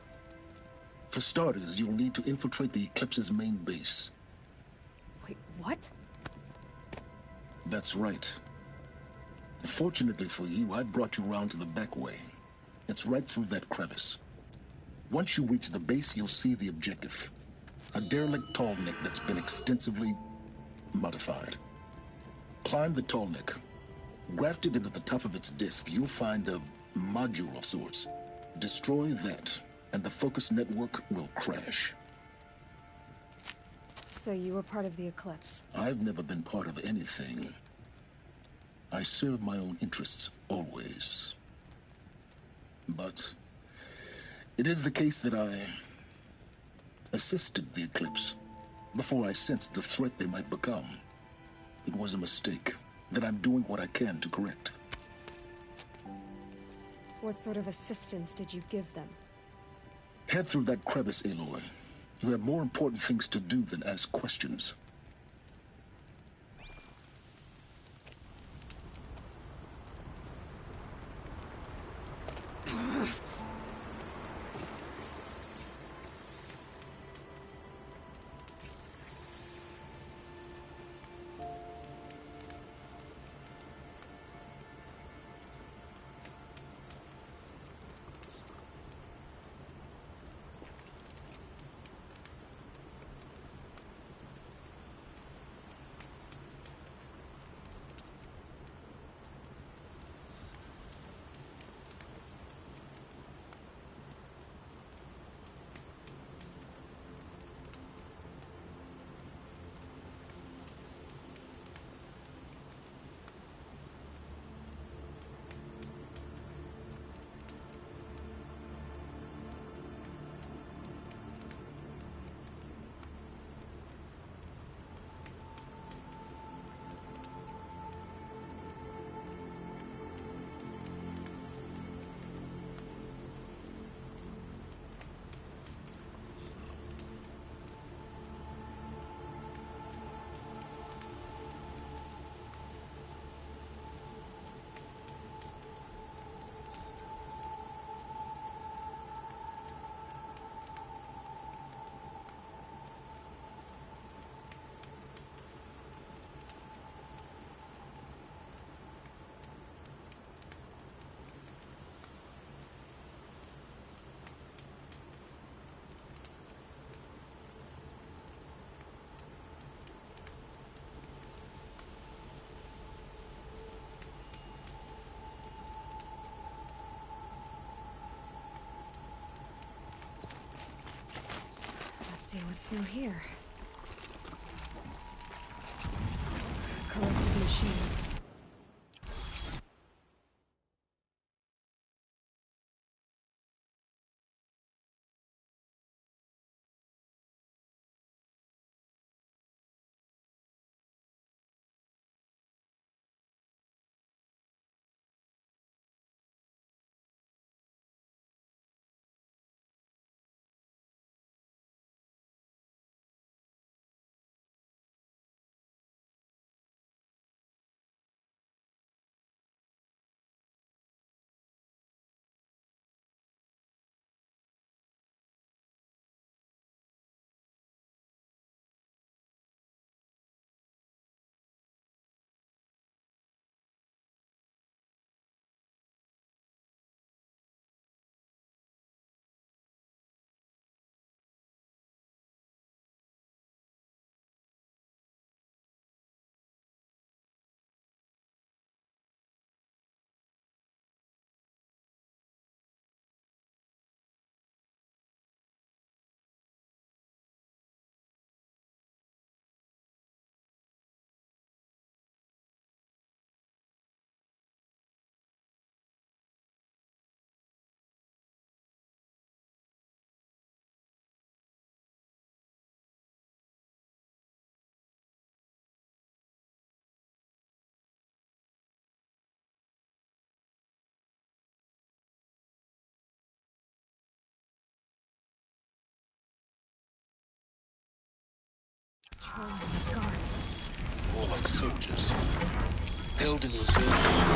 E: For starters, you'll need to infiltrate the Eclipse's main base.
B: Wait, what?
E: That's right. Fortunately for you, I brought you round to the back way. It's right through that crevice. Once you reach the base, you'll see the objective. A derelict tallneck that's been extensively modified. Climb the tallneck. Grafted into the top of its disk, you'll find a module of sorts. Destroy that,
C: and the focus network will crash.
B: So you were part of the eclipse?
C: I've never been part of anything. I serve my own interests, always. But it is the case that I assisted the eclipse before I sensed the threat they might become. It was a mistake that I'm doing what I can to correct.
B: What sort of assistance did you give them?
C: Head through that crevice, Aloy. You have more important things to do than ask questions.
B: See what's new here. Corrupted machines.
E: More like soldiers, held in reserve